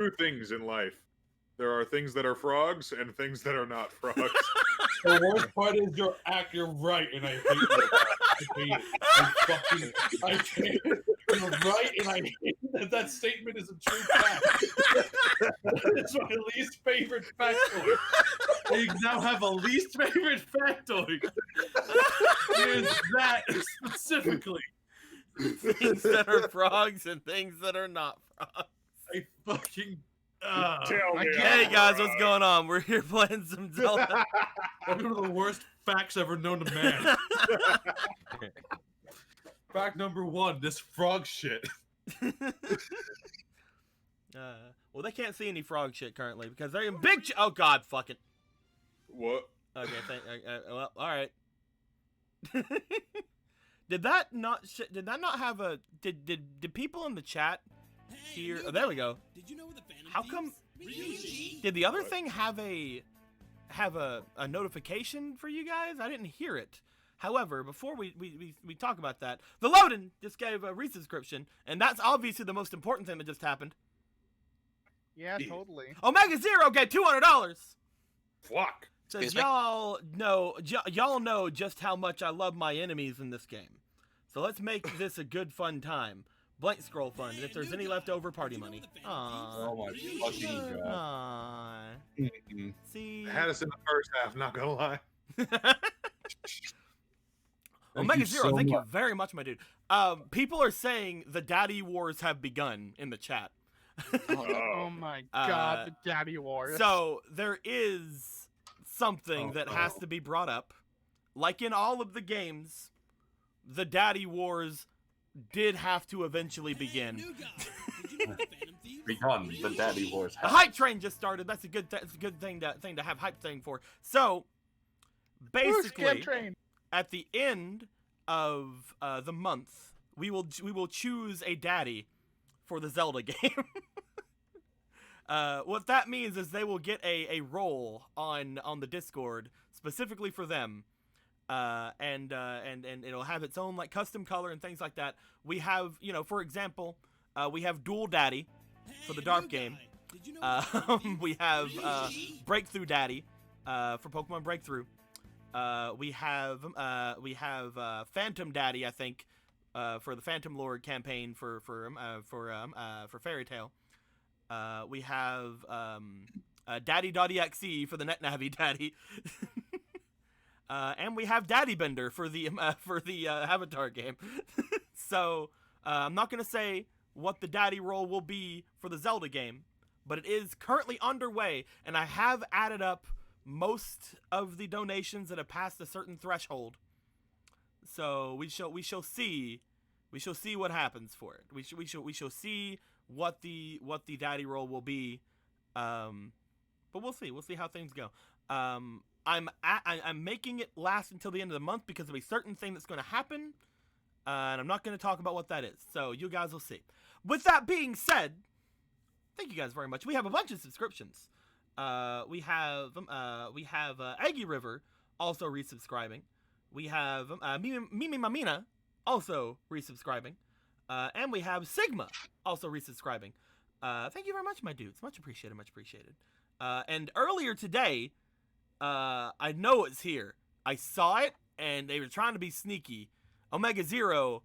two things in life. There are things that are frogs and things that are not frogs. The worst part is you're right, and I hate it. I hate it. I hate it. You're right, and I hate that that statement is a true fact. It's my least favorite factoid. They now have a least favorite factoid. Here's that specifically. Things that are frogs and things that are not frogs. I fucking. Tell me Hey I'm guys, what's right. going on? We're here playing some Zelda. One of the worst facts ever known to man. Fact number 1: this frog shit. Well, they can't see any frog shit currently because they're in big. Oh God, fucking. What? Okay, well, all right. Did that not have a? Did people in the chat hear? Oh, there we go. Did you know where the Phantom How Thieves? come? Ryuji. Did the other thing have a notification for you guys? I didn't hear it. However, before we talk about that, the Loden just gave a resubscription, and that's obviously the most important thing that just happened. Yeah, totally. Omega Zero gave $200. Fuck. Says Excuse me? y'all know just how much I love my enemies in this game. So let's make this a good fun time. Blank scroll fund. And if there's any leftover party money. Oh my Ryuji. fucking god. Aww. Mm-mm. See. Had us in the first half, not gonna lie. Omega you Zero, so thank you much. very much, my dude. People are saying the daddy wars have begun in the chat. Oh my god, the daddy war. So there is something Oh, that has to be brought up. Like in all of the games, the daddy wars did have to eventually Hey, begin. new guy. Did you know the Phantom Thieves? Begun the daddy wars. The hype train just started. That's a good thing to have hype thing for. So Woo, basically, scam train. at the end of the month, we will choose a daddy for the Zelda game. What that means is they will get a role on the Discord specifically for them, and it'll have its own like custom color and things like that. We have, for example, we have Dual Daddy for the Hey, Dark new game. guy. Did you know where the Phantom Thieves? We have Ryuji. Breakthrough Daddy for Pokemon Breakthrough. We have Phantom Daddy, I think, for the Phantom Lord campaign for Fairy Tail. We have Daddy.exe for the NetNavi Daddy. And we have Daddy Bender for the Avatar game. So I'm not gonna say what the daddy role will be for the Zelda game, but it is currently underway, and I have added up most of the donations that have passed a certain threshold. So we shall see what happens for it. We shall see what the daddy role will be. But we'll see how things go. I'm making it last until the end of the month because of a certain thing that's going to happen, and I'm not going to talk about what that is. So you guys will see. With that being said, thank you guys very much. We have a bunch of subscriptions. We have Aggie River also resubscribing. We have Mimi Mamina also resubscribing. And we have Sigma also resubscribing. Thank you very much, my dudes. Much appreciated, much appreciated. And earlier today, I know it's here. I saw it, and they were trying to be sneaky. Omega Zero,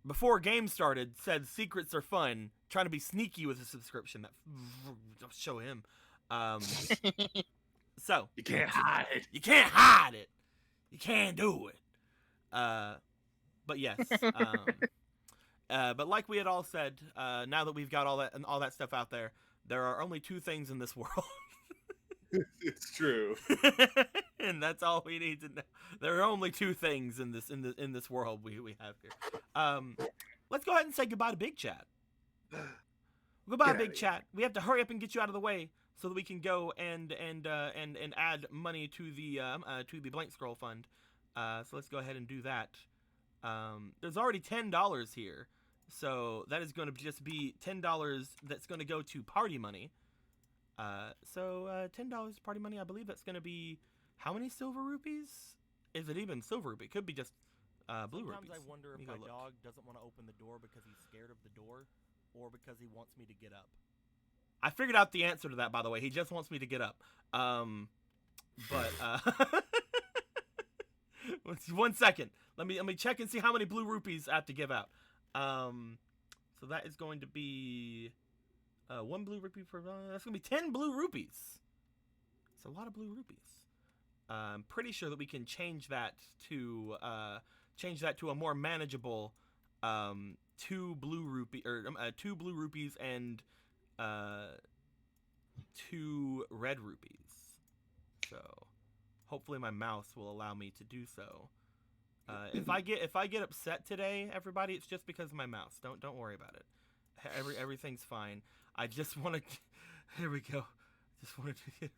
before game started, said secrets are fun. Trying to be sneaky with a subscription. I'll show him. So You can't hide. you can't hide it. You can't do it. But yes. But like we had all said, now that we've got all that stuff out there, there are only two things in this world. It's true. And that's all we need to know. There are only two things in this world we have here. Let's go ahead and say goodbye to Big Chat. Goodbye, Get Big outta Chat. We have to hurry up and get you out of the way so that we can go and add money to the blank scroll fund. So let's go ahead and do that. There's already $10 here, so that is going to just be $10 that's going to go to party money. So $10 party money. I believe that's going to be how many silver rupees? Is it even silver rupee? It could be just blue rupees. Sometimes I wonder Let me if go my look. dog doesn't want to open the door because he's scared of the door, or because he wants me to get up. I figured out the answer to that, by the way. He just wants me to get up. But 1 second. Let me check and see how many blue rupees I have to give out. So that is going to be 1 blue rupee per. That's gonna be 10 blue rupees. It's a lot of blue rupees. I'm pretty sure that we can change that to a more manageable 2 blue rupee or 2 blue rupees and 2 red rupees. So hopefully my mouse will allow me to do so. If I get upset today, everybody, it's just because of my mouse. Don't worry about it. Everything's fine. I just want to. Here we go. Just wanted to.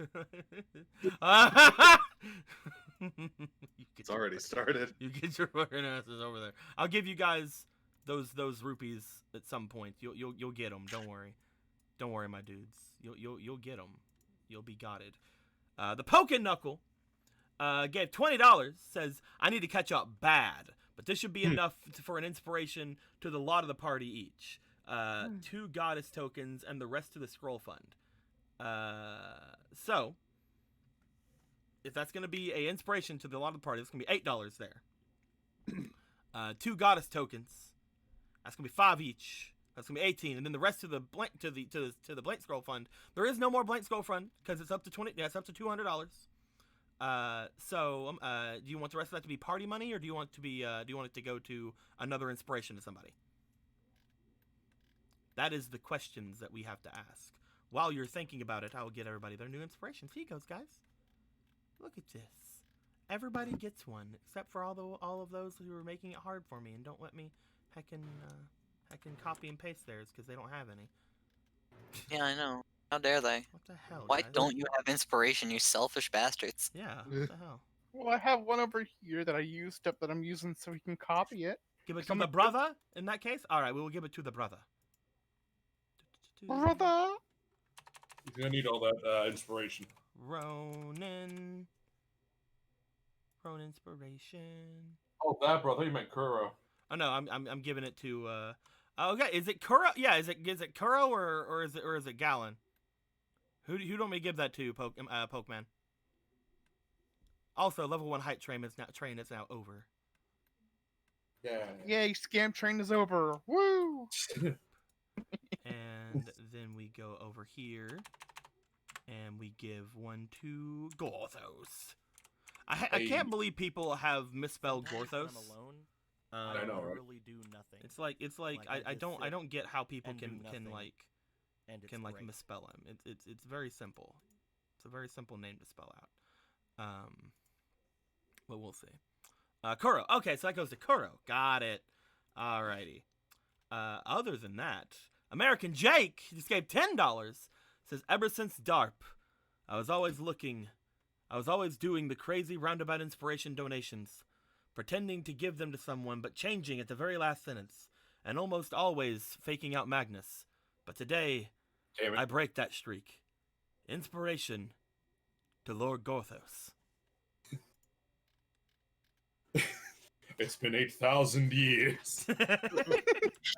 It's already started. You get your fucking asses over there. I'll give you guys those rupees at some point. You'll get them. Don't worry. Don't worry, my dudes. You'll get them. You'll be gotted. The Pokin' Knuckle gave $20. Says I need to catch up bad, but this should be enough for an inspiration to the lot of the party each. 2 goddess tokens and the rest to the scroll fund. So if that's going to be a inspiration to the lot of the party, it's going to be $8 there. 2 goddess tokens. That's going to be 5 each. That's going to be 18, and then the rest to the blank to the blank scroll fund. There is no more blank scroll fund because it's up to 20. Yeah, it's up to $200. So do you want the rest of that to be party money, or do you want it to go to another inspiration to somebody? That is the questions that we have to ask. While you're thinking about it, I will get everybody their new inspirations. Here you goes, guys. Look at this. Everybody gets one, except for all of those who are making it hard for me and don't let me heckin' copy and paste theirs because they don't have any. Yeah, I know. How dare they? What the hell? Why guys? don't you have inspiration, you selfish bastards? Yeah. What the hell? Well, I have one over here that I used up that I'm using so he can copy it. Give it to the brother. In that case, all right, we will give it to the brother. Brother. He's gonna need all that inspiration. Ronin inspiration. Oh, that brother. You meant Kuro. Oh no, I'm giving it to. Okay, is it Kuro? Yeah, is it Kuro or is it Gallon? Who do you want me to give that to, Pokeman? Also, level 1 hype train is now over. Yeah. Yay, scam train is over. Woo! And then we go over here, and we give one to Gorthos. I can't believe people have misspelled Gorthos. I'm alone. I know, right? Literally do nothing. It's like I don't get how people and do can nothing, like and it's great. misspell him. It's very simple. It's a very simple name to spell out. But we'll see. Kuro. Okay, so that goes to Kuro. Got it. Alrighty. Other than that, American Jake just gave $10. Says ever since DARP, I was always doing the crazy roundabout inspiration donations, pretending to give them to someone but changing at the very last sentence, and almost always faking out Magnus. But today, Damn it. I break that streak. Inspiration to Lord Gorthos. It's been 8,000 years.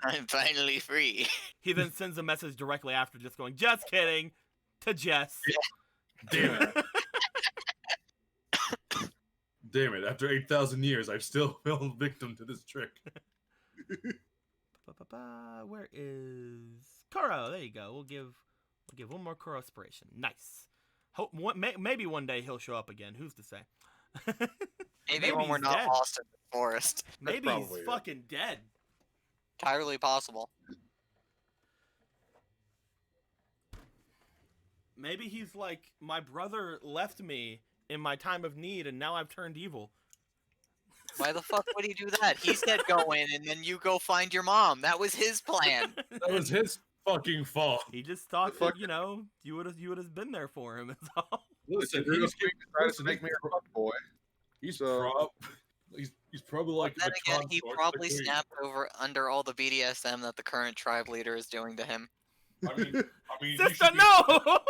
I'm finally free. He then sends a message directly after, just going, "Just kidding," to Jess. Damn it. Damn it. After 8,000 years, I've still fallen victim to this trick. Where is Kuro? There you go. We'll give one more Kuro inspiration. Nice. Maybe one day he'll show up again. Who's to say? Maybe when we're he's not dead. lost in the forest. Maybe he's probably it. fucking dead. Entirely possible. Maybe he's like, my brother left me in my time of need, and now I've turned evil. Why the fuck would he do that? He said go in, and then you go find your mom. That was his plan. That was his fucking fault. He just thought Fuck. that, you would have been there for him. Is all. Listen, He's trying to make me a fuck boy. He's So- he's probably like Then a again, he consort, probably like, snapped over under all the BDSM that the current tribe leader is doing to him. I mean, Sister, no!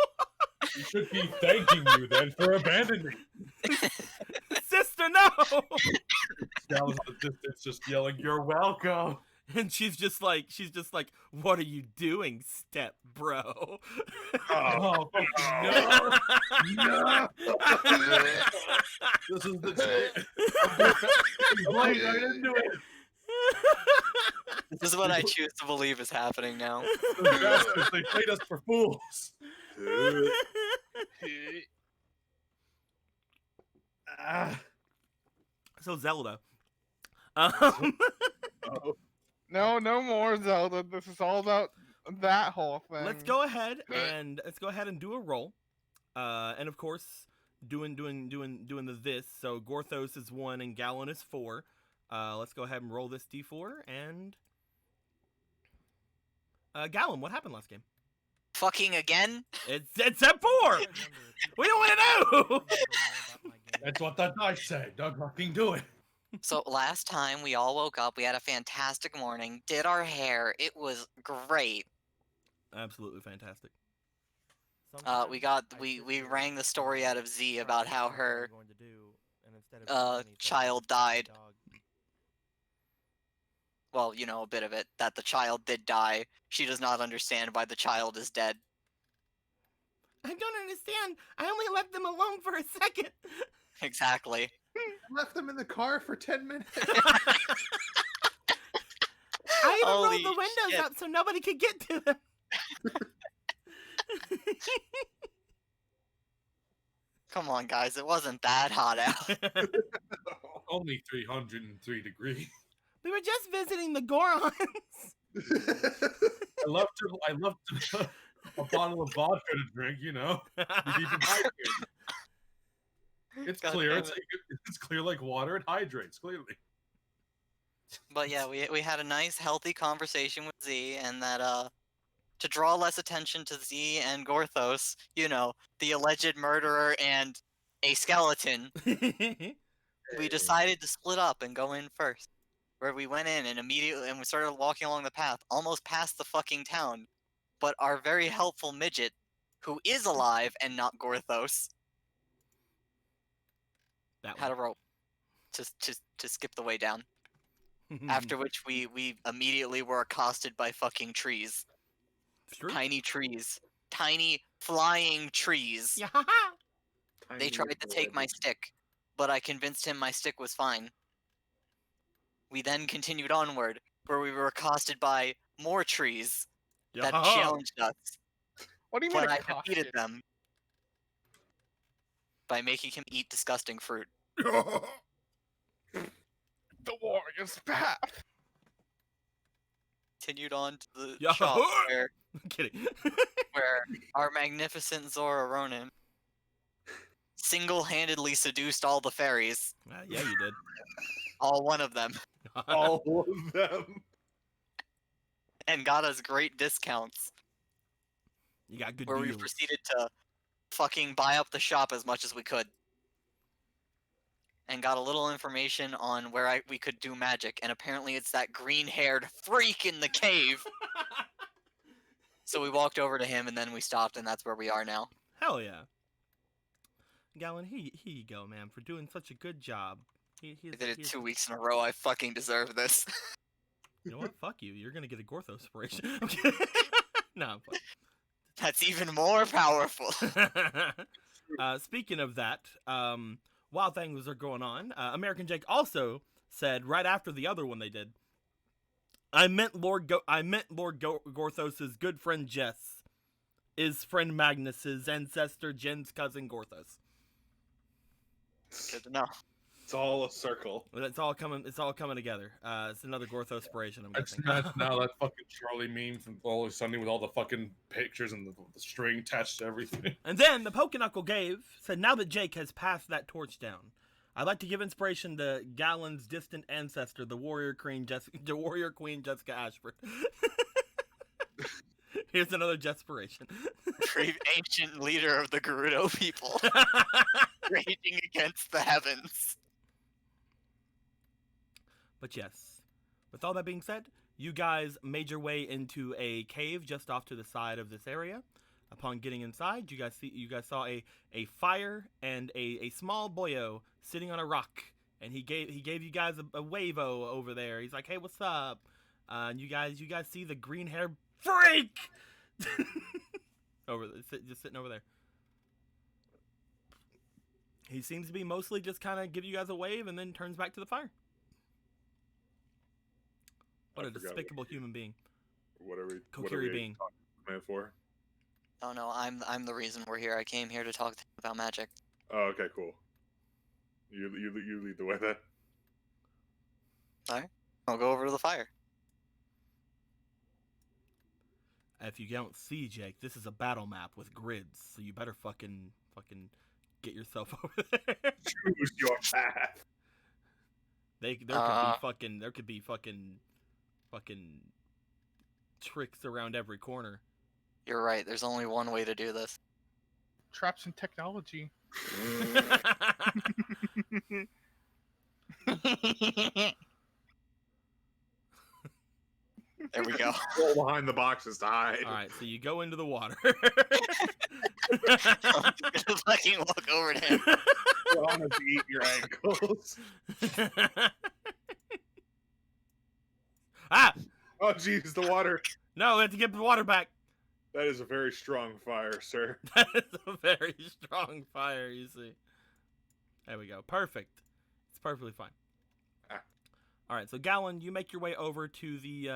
You should be thanking you then for abandoning. Sister, no! That was in the distance, just yelling, "You're welcome." And she's just like, what are you doing, step bro. Oh, no. no! This is the right into it. This is what I choose to believe is happening now. Those bastards, they played us for fools. Ah. So Zelda. No, no more Zelda. This is all about that whole thing. let's go ahead and do a roll. And of course, doing the this. So Gorthos is 1 and Gallon is 4. Let's go ahead and roll this d4 and Gallon, what happened last game? Fucking again? It's at 4. We don't want to know. That's what that dice said. Don't fucking do it. So last time we all woke up, we had a fantastic morning, did our hair, it was great. Absolutely fantastic. We rang the story out of Z about how her child child died. Well, you know, a bit of it, that the child did die. She does not understand why the child is dead. I don't understand. I only left them alone for a second. Exactly. I left them in the car for 10 minutes. I even Holy rolled the windows shit. up so nobody could get to them. Come on, guys, it wasn't that hot out. Only 303 degrees. We were just visiting the Gorons. I left a bottle of vodka to drink, you know. To keep it hydrated. It's God clear. damn It's clear like water. It hydrates, clearly. But yeah, we had a nice, healthy conversation with Z, and that to draw less attention to Z and Gorthos, you know, the alleged murderer and a skeleton, we decided to split up and go in first. Where we went in and immediately we started walking along the path, almost past the fucking town. But our very helpful midget, who is alive and not Gorthos, That had a rope to skip the way down. one. After which we immediately were accosted by fucking trees. It's true. Tiny trees. Tiny flying trees. Yeah. They tried to take my stick, but I convinced him my stick was fine. We then continued onward, where we were accosted by more trees that challenged us, What do you mean but I accosted? defeated them by making him eat disgusting fruit. The warrior's path. Continued on to the Yeah. shop where I'm kidding. where our magnificent Zora Ronin single-handedly seduced all the fairies, Yeah, you did. all one of them, All of them. and got us great discounts, You got good where we deals. proceeded to fucking buy up the shop as much as we could. And got a little information on where we could do magic, and apparently it's that green-haired freak in the cave. So we walked over to him, and then we stopped, and that's where we are now. Hell yeah. Gallon, here you go, man, for doing such a good job. I did it 2 weeks in a row. I fucking deserve this. You know what? Fuck you. You're gonna get a Gorthos inspiration. I'm kidding. No, I'm playing. That's even more powerful. Speaking of that, while things are going on, American Jake also said right after the other one they did, I meant Gorthos's good friend Jess is friend Magnus's ancestor Jen's cousin Gorthos. Good to know. It's all a circle. Well, it's all coming together. It's another Gorthos inspiration, I'm I guessing. smashed now that fucking Charlie meme from Always Sunny with all the fucking pictures and the string attached to everything. And then the Pokenukle said, now that Jake has passed that torch down, I'd like to give inspiration to Gallon's distant ancestor, the Warrior Queen Jessica Ashford. Here's another Jessipiration. Brave ancient leader of the Gerudo people, raging against the heavens. But yes, with all that being said, you guys made your way into a cave just off to the side of this area. Upon getting inside, you guys saw a fire and a small boyo sitting on a rock, and he gave you guys a wave-o over there. He's like, "Hey, what's up?" And you guys see the green hair freak Just sitting over there. He seems to be mostly just kind of give you guys a wave and then turns back to the fire. What I a forgot despicable human being. What are we Kokiri being. talking to the man for? Oh no, I'm the reason we're here. I came here to talk to him about magic. Oh, okay, cool. You lead the way then. Alright. I'll go over to the fire. If you don't see, Jake, this is a battle map with grids, so you better fucking get yourself over there. Choose your path. There could be fucking tricks around every corner. You're right, there's only one way to do this. Traps in technology. There we go. Roll behind the boxes to hide. All right, so you go into the water. I'm gonna fucking walk over to him. Go on to eat your ankles. Ah! Oh, jeez, the water. No, we have to get the water back. That is a very strong fire, sir. That is a very strong fire, you see. There we go. Perfect. It's perfectly fine. Ah. All right, so Gallon, you make your way over to the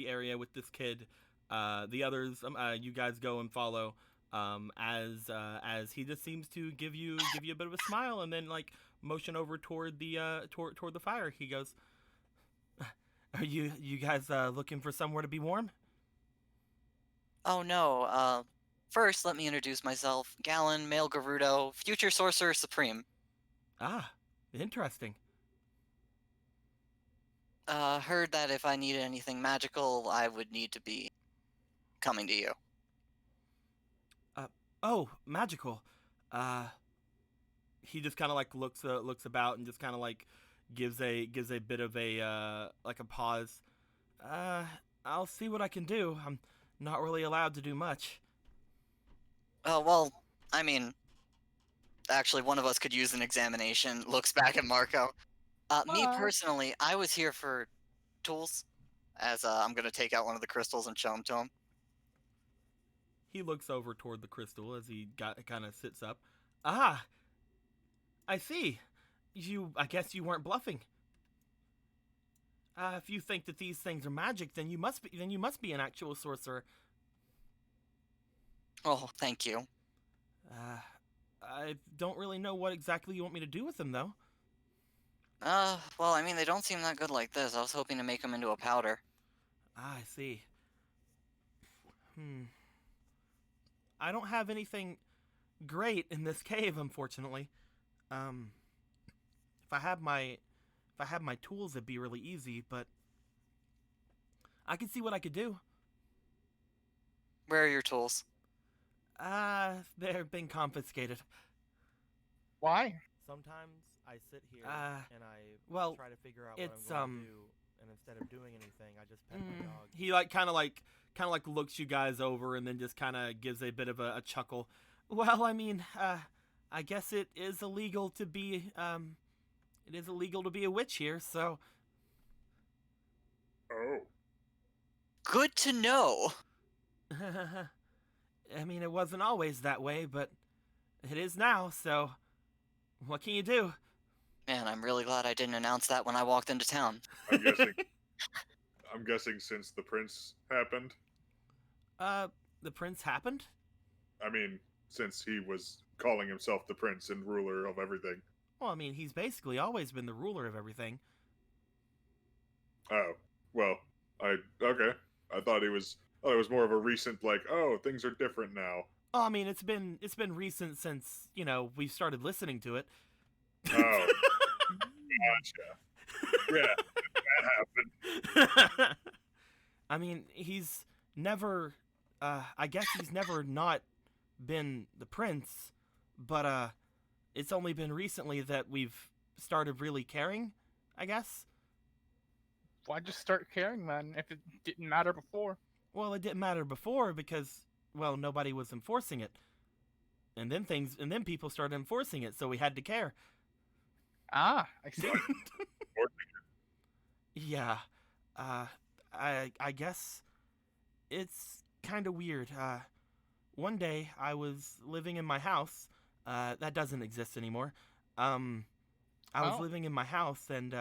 area with this kid. The others, you guys go and follow. As he just seems to give you a bit of a smile and then like motion over toward the toward the fire. He goes, "Are you guys looking for somewhere to be warm?" Oh no, first let me introduce myself. Gallon, male Gerudo, future sorcerer supreme. Ah, interesting. Heard that if I needed anything magical, I would need to be coming to you. Oh, magical. He just kind of like looks about and just kind of like gives a bit of a like a pause. I'll see what I can do. I'm not really allowed to do much. Oh, well, I mean, actually, one of us could use an examination. Looks back at Marco. Me Bye. personally, I was here for tools, as I'm gonna take out one of the crystals and show them to him. He looks over toward the crystal as he kind of sits up. Ah, I see. I guess you weren't bluffing. If you think that these things are magic, then you must be an actual sorcerer. Oh, thank you. I don't really know what exactly you want me to do with them, though. Well, I mean, they don't seem that good like this. I was hoping to make them into a powder. I see. I don't have anything great in this cave, unfortunately. If I had my tools, it'd be really easy, but I could see what I could do. Where are your tools? They're being confiscated. Why? Sometimes I sit here and well, try to figure out it's, what I'm going to do, and instead of doing anything, I just pet my dog. He like kind of like looks you guys over and then just kind of gives a bit of a chuckle. Well, I mean, I guess it is illegal to be a witch here, so. Oh. Good to know. I mean, it wasn't always that way, but it is now, so what can you do? Man, I'm really glad I didn't announce that when I walked into town. I'm guessing since the prince happened. The prince happened? I mean, since he was calling himself the prince and ruler of everything. Well, I mean, he's basically always been the ruler of everything. Oh, well, okay. I thought it was more of a recent, like, oh, things are different now. Oh, I mean, it's been recent since, we started listening to it. Oh, gotcha. Yeah, that happened. I mean, he's never, I guess he's never not been the prince, but, it's only been recently that we've started really caring, I guess. Why just start caring then if it didn't matter before? Well, it didn't matter before because, well, nobody was enforcing it. And then people started enforcing it, so we had to care. Ah, I see. Yeah. I guess it's kind of weird. One day I was living in my house. That doesn't exist anymore. I was Oh. living in my house, and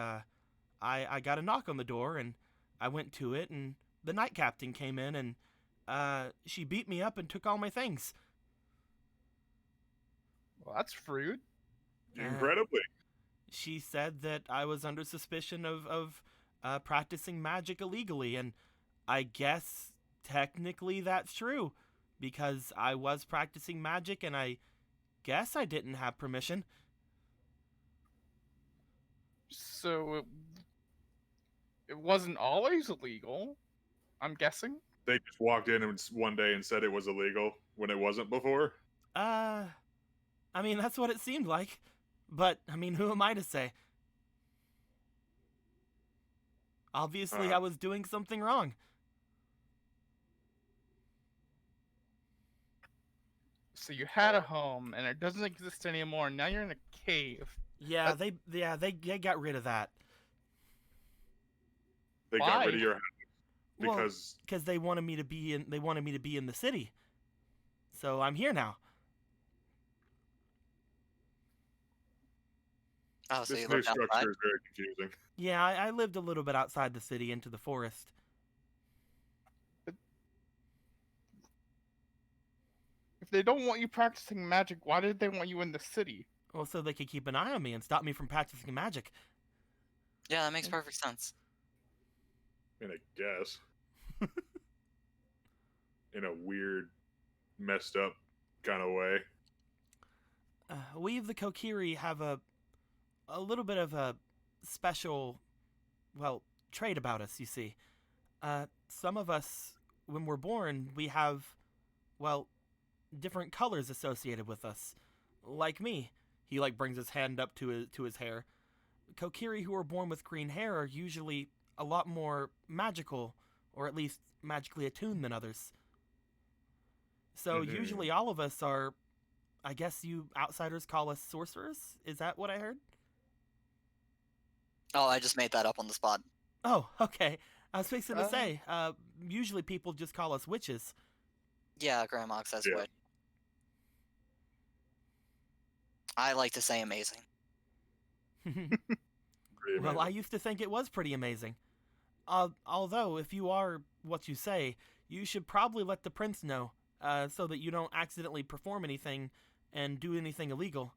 I got a knock on the door, and I went to it, and the night captain came in, and she beat me up and took all my things. Well, that's rude. Incredibly. She said that I was under suspicion of practicing magic illegally, and I guess technically that's true, because I was practicing magic, and I guess I didn't have permission. So it wasn't always illegal, I'm guessing. They just walked in one day and said it was illegal when it wasn't before. I mean, that's what it seemed like. But, I mean, who am I to say? Obviously, I was doing something wrong. So you had a home, and it doesn't exist anymore. Now you're in a cave. Yeah, they got rid of that. They Why? got rid of your house Well, because because they wanted me to be in the city. So I'm here now. Oh, so this you new lived outside? structure is very confusing. Yeah, I lived a little bit outside the city into the forest. If they don't want you practicing magic, why did they want you in the city? Well, so they could keep an eye on me and stop me from practicing magic. Yeah, that makes perfect sense. I mean, I guess. In a weird, messed up kind of way. We of the Kokiri have a little bit of a special, well, trait about us, you see. Some of us, when we're born, we have, well, different colors associated with us. Like me. He, like, brings his hand up to his hair. Kokiri who are born with green hair are usually a lot more magical, or at least magically attuned than others. So Mhm. usually all of us are, I guess you outsiders call us sorcerers? Is that what I heard? Oh, I just made that up on the spot. Oh, okay. I was fixing to Uh. say, usually people just call us witches. Yeah, Grandma says Yeah. what? I like to say amazing. Pretty Well, I amazing. used to think it was pretty amazing. Although, if you are what you say, you should probably let the prince know, so that you don't accidentally perform anything and do anything illegal.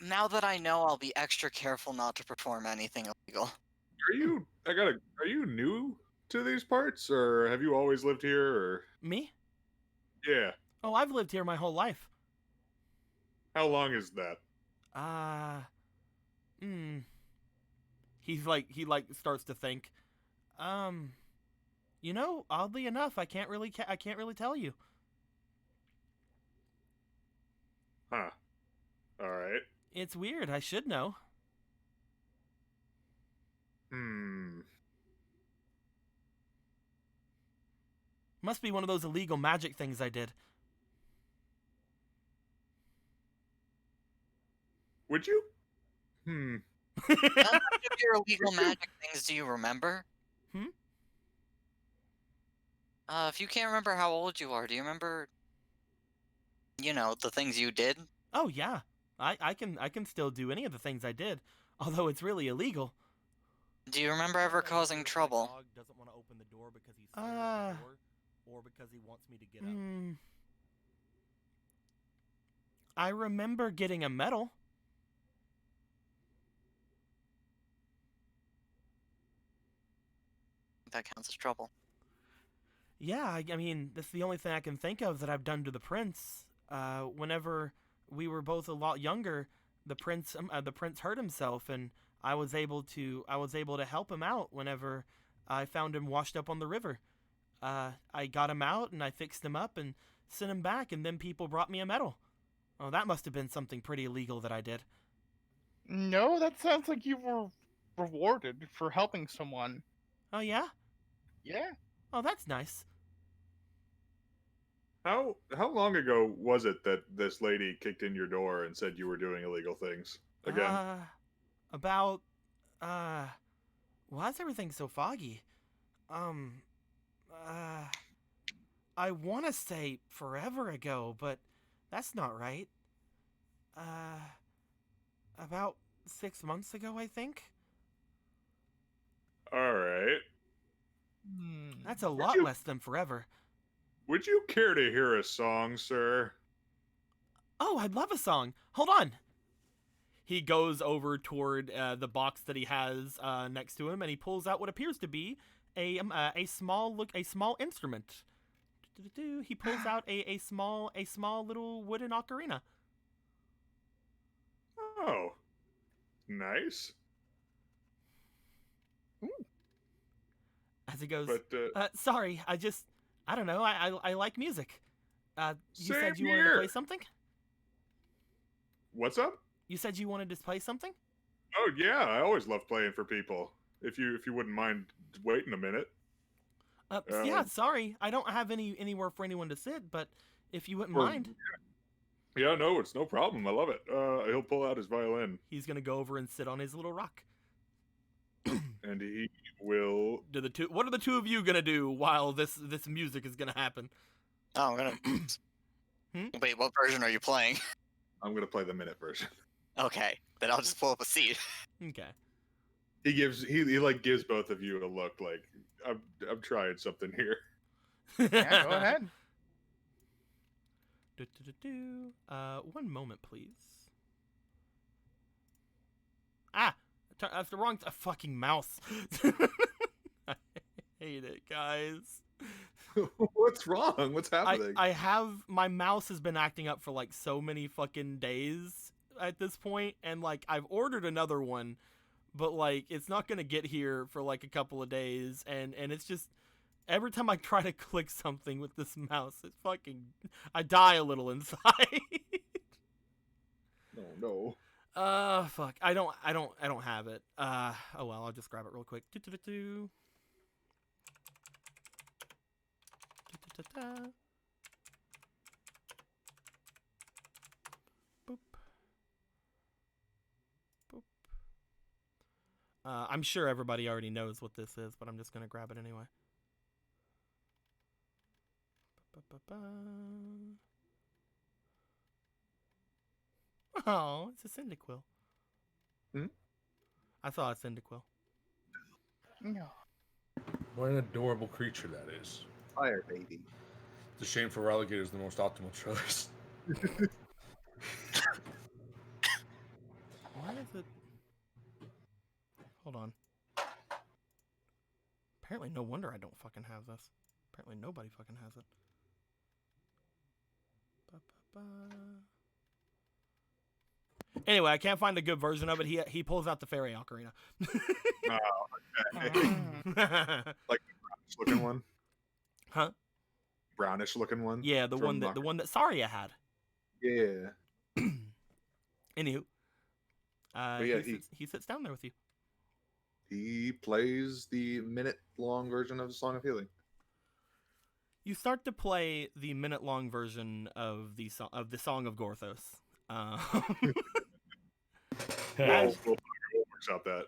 Now that I know, I'll be extra careful not to perform anything illegal. Are you new to these parts, or have you always lived here, or? Me? Yeah. Oh, I've lived here my whole life. How long is that? He starts to think. You know, oddly enough, I can't really tell you. Huh. Alright. It's weird. I should know. Must be one of those illegal magic things I did. Would you? How much of your illegal magic things do you remember? Hmm? If you can't remember how old you are, do you remember, you know, the things you did? Oh yeah. I can still do any of the things I did, although it's really illegal. Do you remember ever causing trouble? Dog doesn't want to open the door because he's scared of the door, or because he wants me to get out. I remember getting a medal. That counts as trouble. Yeah, I mean, that's the only thing I can think of that I've done to the prince. Whenever we were both a lot younger, the prince hurt himself, and I was able to help him out whenever I found him washed up on the river. I got him out and I fixed him up and sent him back, and then people brought me a medal. Oh, that must have been something pretty illegal that I did. No, that sounds like you were rewarded for helping someone. Oh yeah? Yeah. Oh, that's nice. How long ago was it that this lady kicked in your door and said you were doing illegal things? Again. About Why is everything so foggy? I want to say forever ago, but that's not right. About 6 months ago, I think. All right. That's a lot you- less than forever. Would you care to hear a song, sir? Oh, I'd love a song. Hold on. He goes over toward the box that he has next to him, and he pulls out what appears to be a small instrument. He pulls out a small little wooden ocarina. Oh, nice. As he goes, But sorry, I don't know, I like music. You Same said you wanted to here. play something? What's up? You said you wanted to play something? Oh yeah, I always love playing for people. If you wouldn't mind waiting a minute. Yeah, sorry, I don't have anywhere for anyone to sit, but if you wouldn't Or- mind. Yeah, no, it's no problem. I love it. He'll pull out his violin He's gonna go over and sit on his little rock. and he will. What are the two of you gonna do while this music is gonna happen? Oh, I'm gonna. Wait, what version are you playing? I'm gonna play the minute version. Okay, then I'll just pull up a seat. Okay. He like gives both of you a look like I'm trying something here. Yeah, go ahead. One moment, please. Ah, that's the wrong fucking mouse. I hate it, guys. What's wrong? What's happening? I have my mouse has been acting up for like so many fucking days at this point, and like I've ordered another one, but like it's not gonna get here for like a couple of days, and it's just every time I try to click something with this mouse, it fucking I die a little inside. No. Fuck. I don't have it. Oh well, I'll just grab it real quick. Boop. Boop. I'm sure everybody already knows what this is, but I'm just gonna grab it anyway. Oh, it's a Cyndaquil. Hmm? I saw a Cyndaquil. No. What an adorable creature that is. Fire baby. It's a shame for Relegator is the most optimal choice. Why is it? Hold on. Apparently, no wonder I don't fucking have this. Apparently, nobody fucking has it. Anyway, I can't find a good version of it. He pulls out the fairy ocarina. Like the brownish looking one. Huh? Brownish looking one. Yeah, the from one that Saria had. Yeah. Anywho, yeah, he sits down there with you. He plays the minute-long version of the Song of Healing. You start to play the minute-long version of the Song of Gorthos. We'll works out that.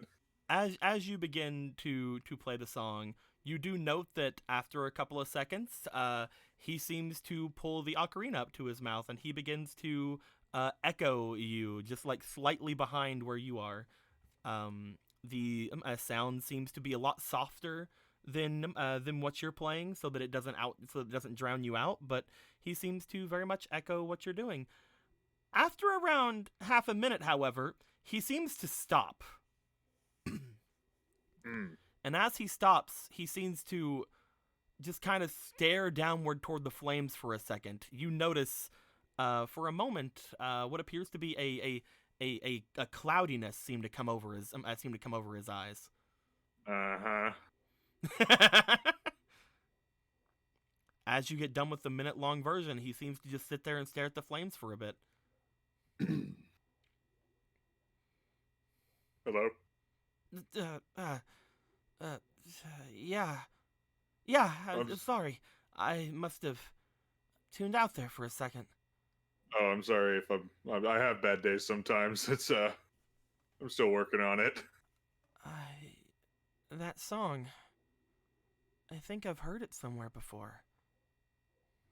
As you begin to play the song, you do note that after a couple of seconds, he seems to pull the ocarina up to his mouth, and he begins to echo you, just like slightly behind where you are. The sound seems to be a lot softer than what you're playing, so that it doesn't drown you out. But he seems to very much echo what you're doing. After around half a minute, however, he seems to stop. And as he stops, he seems to just kind of stare downward toward the flames for a second. You notice, for a moment, what appears to be a cloudiness seem to come over his eyes. Uh-huh. As you get done with the minute-long version, he seems to just sit there and stare at the flames for a bit. Hello? Yeah, I'm sorry. I must have tuned out there for a second. Oh, I'm sorry if I have bad days sometimes. It's I'm still working on it. That song. I think I've heard it somewhere before.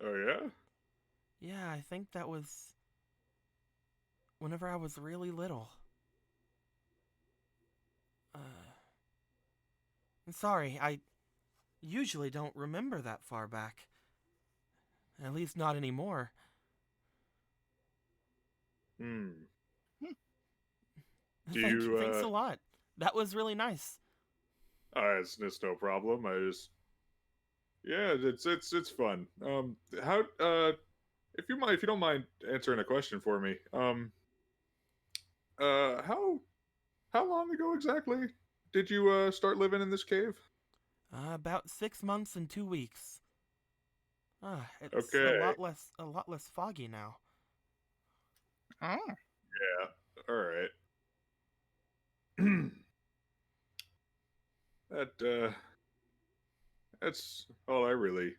Oh yeah. Yeah, I think that was whenever I was really little. I'm sorry, I usually don't remember that far back. At least not anymore. Hmm. Do Thanks you? a lot. That was really nice. It's no problem. I just yeah, it's fun. How if you don't mind answering a question for me, uh, how how long ago exactly did you start living in this cave? About 6 months and 2 weeks. It's Okay, a lot less foggy now. Oh, yeah, all right. that that's all I really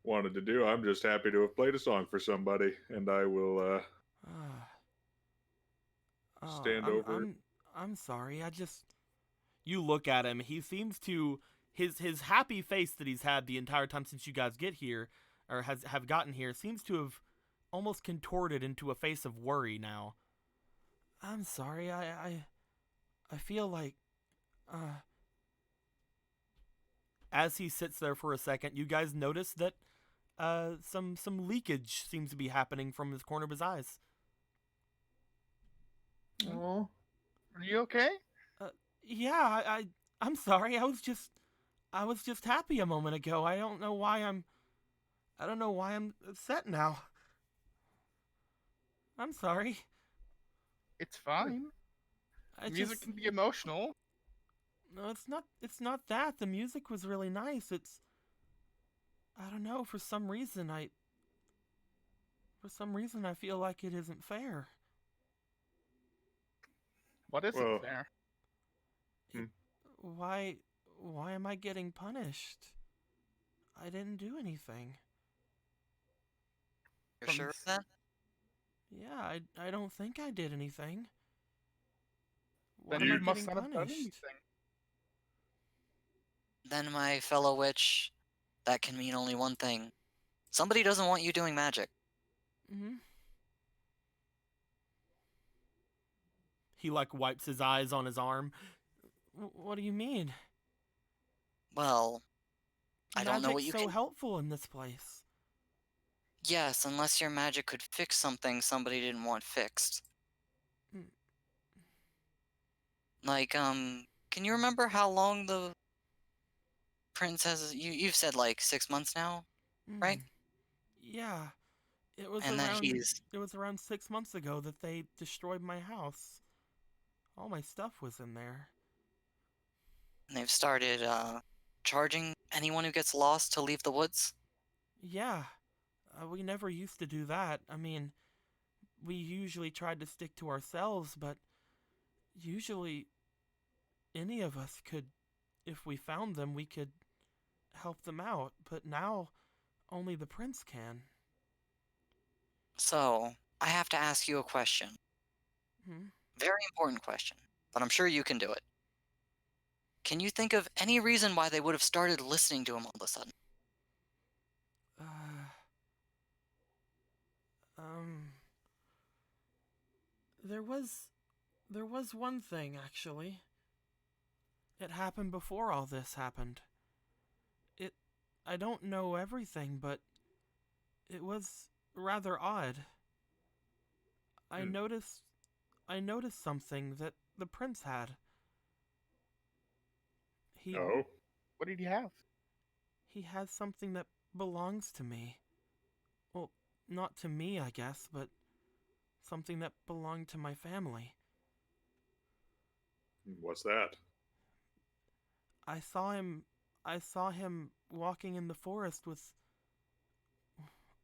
wanted to do. I'm just happy to have played a song for somebody, and I will Ah, oh, stand over. I'm sorry. You look at him. He seems to his happy face that he's had the entire time since you guys get here or have gotten here seems to have almost contorted into a face of worry now. I'm sorry. I feel like uh as he sits there for a second, you guys notice that some leakage seems to be happening from his corner of his eyes. Oh, are you okay? Yeah, I'm sorry. I was just happy a moment ago. I don't know why I'm upset now. I'm sorry. It's fine. I Music just can be emotional. no, it's not that. The music was really nice. It's I don't know, for some reason I feel like it isn't fair. What isn't well, fair? hmm, It, why why am I getting punished? I didn't do anything. You're From sure of this, that? Yeah, I don't think I did anything. Why then am you I you must getting not have done punished? anything. Then, my fellow witch, that can mean only one thing. Somebody doesn't want you doing magic. Hmm. He like wipes his eyes on his arm. What do you mean? Well, I don't know what Magic's you so can. helpful in this place. Yes, unless your magic could fix something somebody didn't want fixed. Mm, Like, can you remember how long the prince has? You've said like 6 months now, right? mm. Yeah, And that he's it was around 6 months ago that they destroyed my house. All my stuff was in there. and they've started charging anyone who gets lost to leave the woods. Yeah, we never used to do that. I mean, we usually tried to stick to ourselves, but usually any of us could, if we found them, we could help them out. But now only the prince can. So I have to ask you a question. Hmm? Very important question, but I'm sure you can do it. Can you think of any reason why they would have started listening to him all of a sudden? Uh, um, there was there was one thing actually. It happened before all this happened. It I don't know everything, but it was rather odd. I hmm. noticed I noticed something that the prince had. He Oh, What did you have? he has something that belongs to me. Well, not to me, I guess, but something that belonged to my family. what's that? I saw him I saw him walking in the forest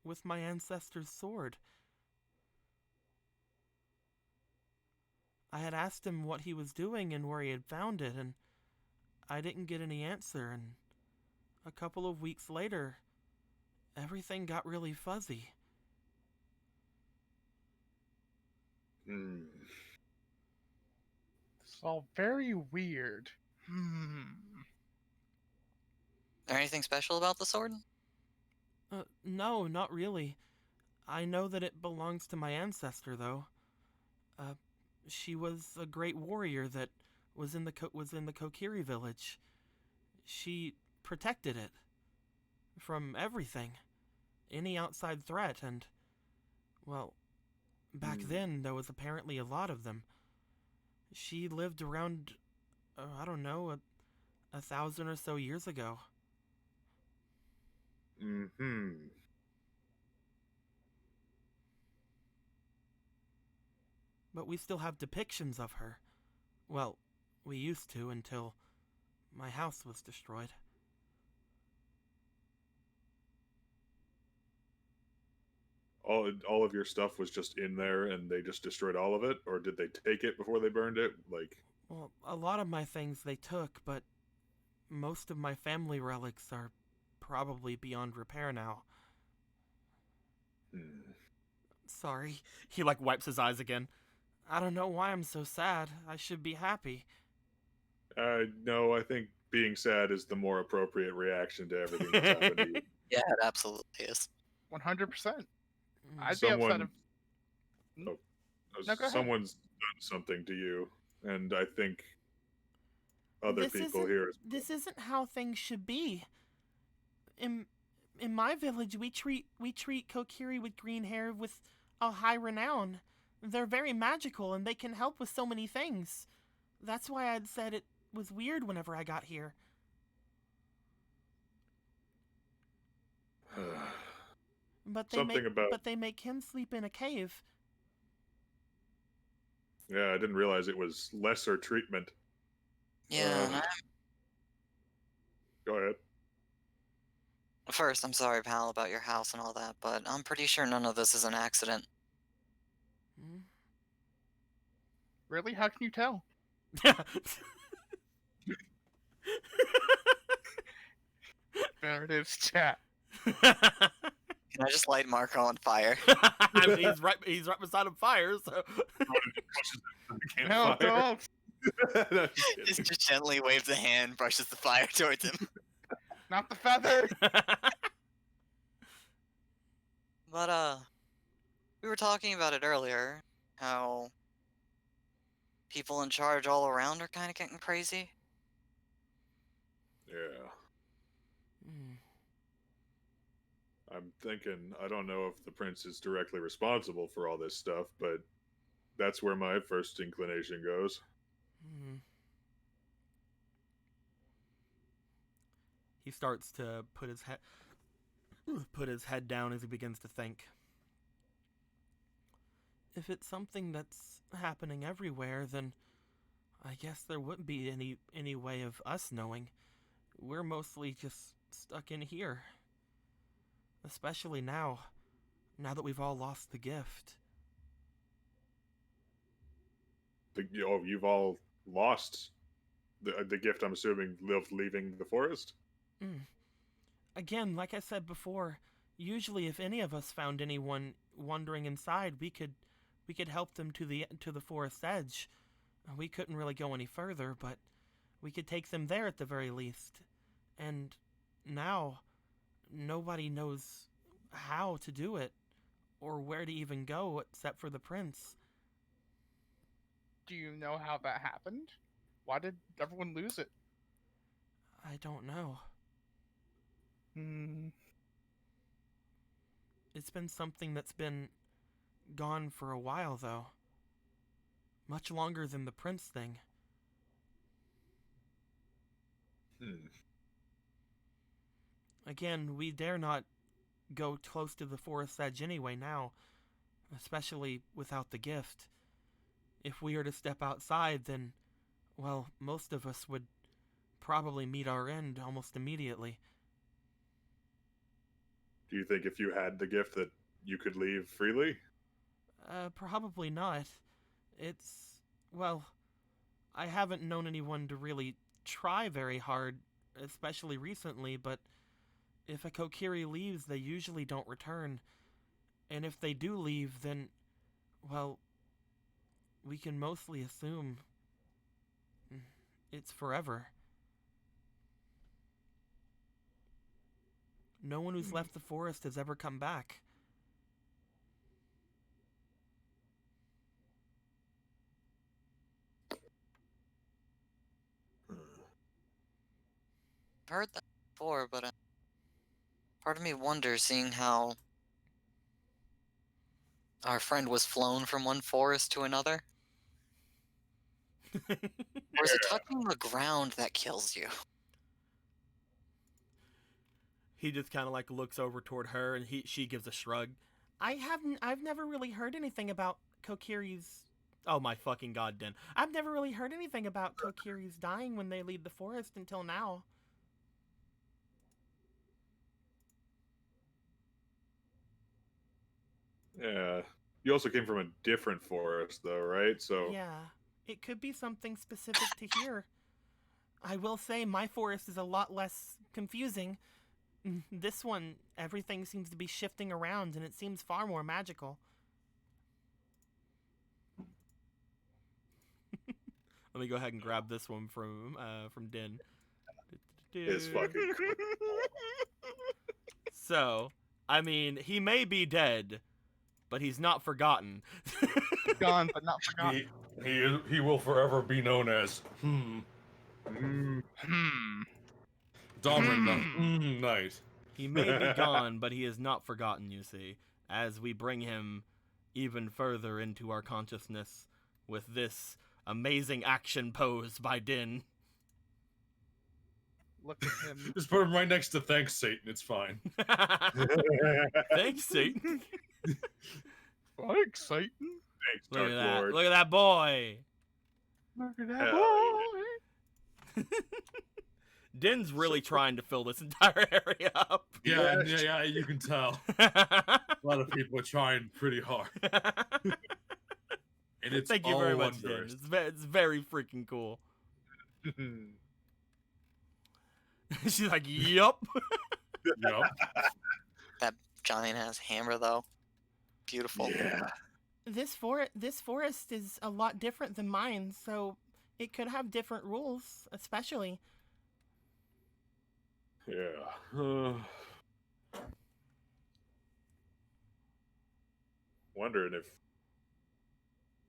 with my ancestor's sword. I had asked him what he was doing and where he had found it, and I didn't get any answer, and a couple of weeks later, everything got really fuzzy. Hmm. It's all very weird. Hmm. There anything special about the sword? No, not really. I know that it belongs to my ancestor, though. Uh, she was a great warrior that was in the Kokiri village. She protected it from everything, any outside threat, and well, back Hmm. then there was apparently a lot of them. She lived around, I don't know, 1,000 or so years ago. Hmm. But we still have depictions of her. Well, we used to until my house was destroyed. All of your stuff was just in there, and they just destroyed all of it, or did they take it before they burned it? Like, Well, a lot of my things they took, but most of my family relics are probably beyond repair now. hmm. Sorry. He like wipes his eyes again. I don't know why I'm so sad. I should be happy. No, I think being sad is the more appropriate reaction to everything that's happened to you. Yeah, it absolutely is. 100%. Mm. I'd be upset Someone, if. Hmm? oh, No, go ahead. someone's done something to you, and I think other This people isn't here. this isn't how things should be. In in my village we treat Kokiri with green hair with a high renown. They're very magical and they can help with so many things. That's why I'd said it was weird whenever I got here. But Something about. they make him sleep in a cave. Yeah, I didn't realize it was lesser treatment. Yeah, and Go ahead. first, I'm sorry, pal, about your house and all that, but I'm pretty sure none of this is an accident. Hmm? Really? How can you tell? There it is, chat. Can I just light Marco on fire? I mean, he's right beside a fire, so No, don't. No, just kidding. Just gently waves a hand, brushes the fire towards him. Not the feather. But, we were talking about it earlier, how people in charge all around are kind of getting crazy. Yeah. Hmm. I'm thinking, I don't know if the prince is directly responsible for all this stuff, but that's where my first inclination goes. Hmm. He starts to put his head down as he begins to think. If it's something that's happening everywhere, then I guess there wouldn't be any way of us knowing. We're mostly just stuck in here. Especially now that we've all lost the gift. You've all lost the gift. I'm assuming leaving the forest. Mm. Again, like I said before, usually if any of us found anyone wandering inside, we could help them to the forest edge. We couldn't really go any further, but we could take them there at the very least. And now nobody knows how to do it or where to even go except for the prince. Do you know how that happened? Why did everyone lose it? I don't know. Hmm. It's been something that's been gone for a while, though. Much longer than the prince thing. Hmm. Again, we dare not go close to the forest's edge anyway now, especially without the gift. If we were to step outside, then, well, most of us would probably meet our end almost immediately. Do you think if you had the gift that you could leave freely? Probably not. It's, well, I haven't known anyone to really try very hard, especially recently, but if a Kokiri leaves, they usually don't return. And if they do leave, then, well, we can mostly assume it's forever. No one who's left the forest has ever come back. I've heard that before, but part of me wonders, seeing how our friend was flown from one forest to another. Or is it touching the ground that kills you? He just kind of like looks over toward her, and she gives a shrug. I've never really heard anything about Kokiri's. Oh my fucking god, Den. I've never really heard anything about Kokiri's dying when they leave the forest until now. Yeah. You also came from a different forest, though, right? So Yeah, it could be something specific to here. I will say my forest is a lot less confusing. This one, everything seems to be shifting around, and it seems far more magical. Let me go ahead and grab this one from Din. it's fucking cool. So, I mean, he may be dead, but he's not forgotten. Gone, but not forgotten. He will forever be known as Hmm. Domrin. Nice. He may be gone, but he is not forgotten, you see, as we bring him even further into our consciousness with this amazing action pose by Din. Look at him. Just put him right next to Thanks Satan. It's fine. Thanks, Satan. Thanks, Satan. Thanks, Look Dark at that. Lord. Look at that boy. Look at that Hell boy. Din's really trying to fill this entire area up. Yeah, you can tell. A lot of people are trying pretty hard. And it's Thank you all very much, Din. wondrous. It's very freaking cool. She's like, yup. Yep. That giant ass hammer, though. Beautiful. Yeah. This forest is a lot different than mine, so it could have different rules, especially. Yeah. Wondering if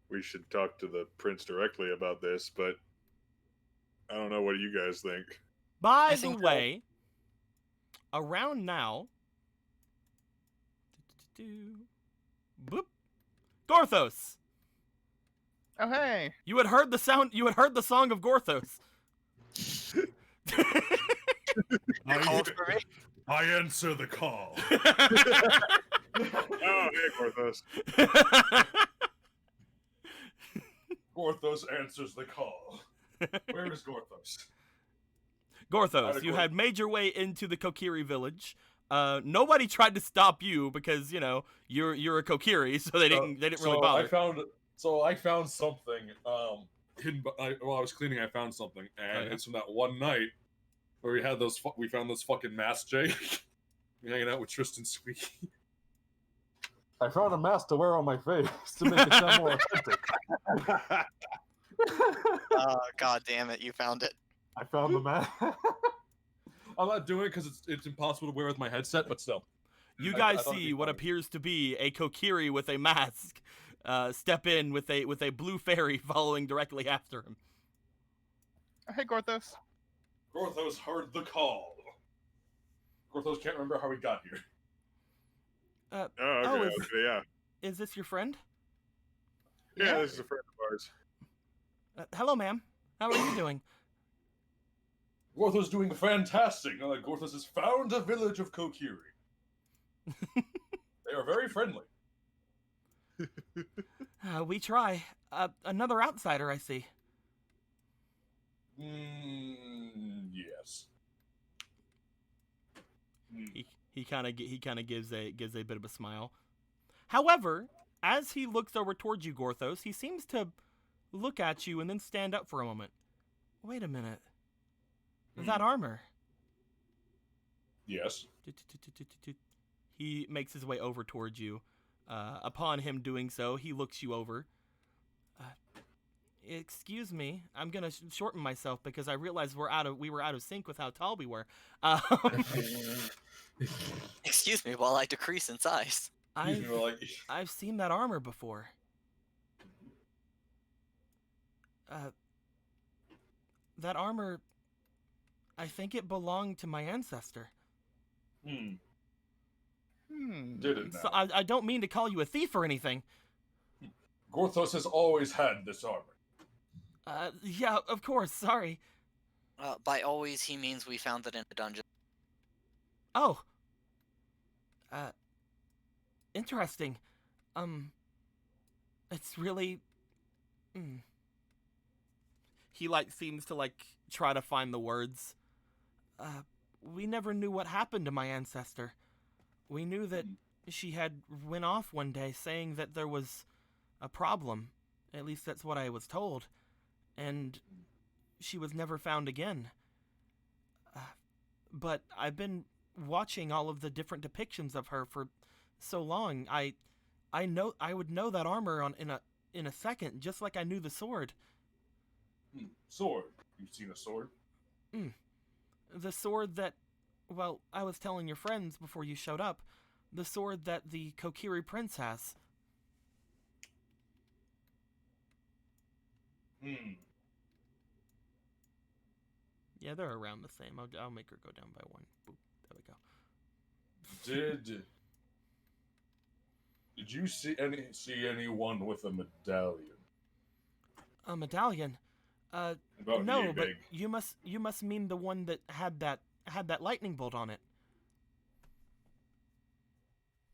we should talk to the prince directly about this, but I don't know. What do you guys think? By I the think way, around now, boop, Gorthos. Oh, hey. You had heard the sound. You had heard the song of Gorthos. I answer the call. Oh, hey, Porthos. Gorthos answers the call. Where is Gorthos? Gorthos, you had made your way into the Kokiri village. Nobody tried to stop you because you're a Kokiri, so they didn't really bother. I found something hidden. While I was cleaning, I found something, and it's from that one night where we found those fucking masks, Jay. Hanging out with Tristan Squeaky. I found a mask to wear on my face to make it sound more authentic. God damn it, you found it. I found the mask. I'm not doing it because it's impossible to wear with my headset, but still. You I guys thought it'd see be what funny. appears to be a Kokiri with a mask step in with a blue fairy following directly after him. Oh, hey, Gorthos. Gorthos heard the call. Gorthos can't remember how he got here. Oh, okay, is- okay, yeah. Is this your friend? Yeah, this is a friend of ours. Hello, ma'am. How are you doing? Gorthos doing fantastic. Now that Gorthos has found a village of Kokiri. They are very friendly. We try. Another outsider, I see. Yes. He kind of gives a bit of a smile. However, as he looks over towards you, Gorthos, he seems to look at you and then stand up for a moment. Wait a minute. That armor. Yes. He makes his way over towards you. Upon him doing so, he looks you over. Excuse me, I'm gonna shorten myself because I realized we were out of sync with how tall we were. Excuse me while I decrease in size. Excuse me, like, I've seen that armor before. That armor, I think it belonged to my ancestor. hmm. Hmm. Did it now? So I don't mean to call you a thief or anything. Gorthos has always had this armor. Yeah, of course, sorry. By always, he means we found it in a dungeon. Oh. Interesting. It's really... He, seems to, try to find the words. We never knew what happened to my ancestor. We knew that she had went off one day saying that there was a problem. At least that's what I was told. And she was never found again. But I've been watching all of the different depictions of her for so long. I would know that armor in a second, just like I knew the sword. Sword. You've seen a sword? The sword that, well, I was telling your friends before you showed up, the sword that the Kokiri prince has. Yeah, they're around the same. I'll make her go down by one. Boop. There we go. Did you see anyone with a medallion? A medallion? About No, yay but big. you must mean the one that had that lightning bolt on it.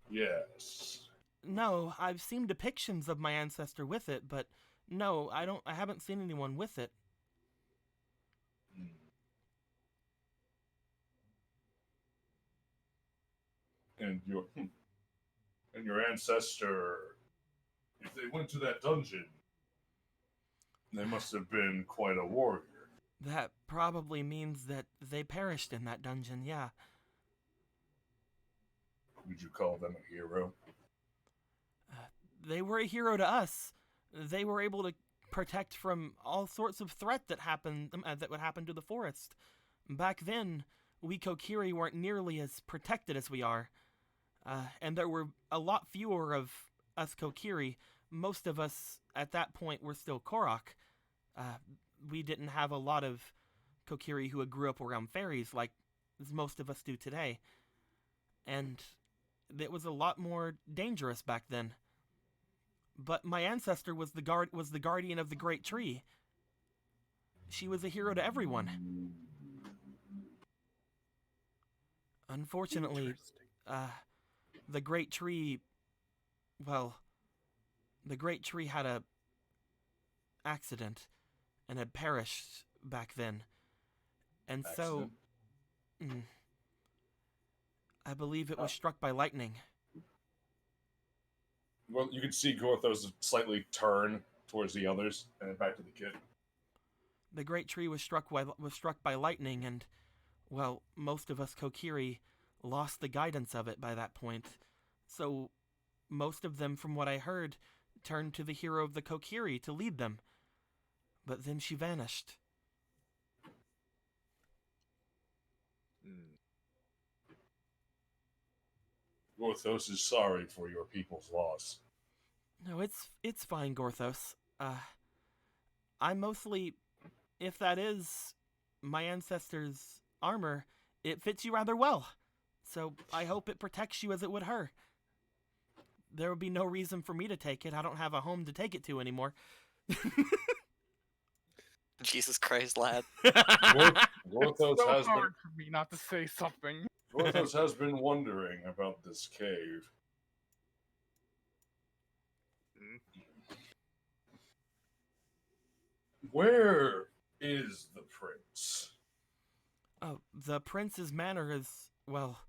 Yes. No, I've seen depictions of my ancestor with it, but no, I haven't seen anyone with it. And your ancestor, if they went to that dungeon, they must have been quite a warrior. That probably means that they perished in that dungeon, yeah. Would you call them a hero? They were a hero to us. They were able to protect from all sorts of threat that would happen to the forest. Back then, we Kokiri weren't nearly as protected as we are. And there were a lot fewer of us Kokiri. Most of us at that point were still Korok. We didn't have a lot of Kokiri who had grew up around fairies like most of us do today. And it was a lot more dangerous back then. But my ancestor was the guardian of the great tree. She was a hero to everyone. Unfortunately, the great tree, well, the great tree had a accident and had perished back then. And so, I believe it was struck by lightning. Well, you can see Gorthos slightly turn towards the others and then back to the kid. The great tree was struck by lightning, and, well, most of us Kokiri lost the guidance of it by that point. So, most of them, from what I heard, turned to the hero of the Kokiri to lead them. But then she vanished. Gorthos is sorry for your people's loss. No, it's fine, Gorthos. I mostly, if that is my ancestor's armor, it fits you rather well. So I hope it protects you as it would her. There would be no reason for me to take it. I don't have a home to take it to anymore. Jesus Christ, lad. Gorthos So has hard for me not to say something. Gorthos has been wondering about this cave. Where is the prince? Oh, the prince's manor is, well,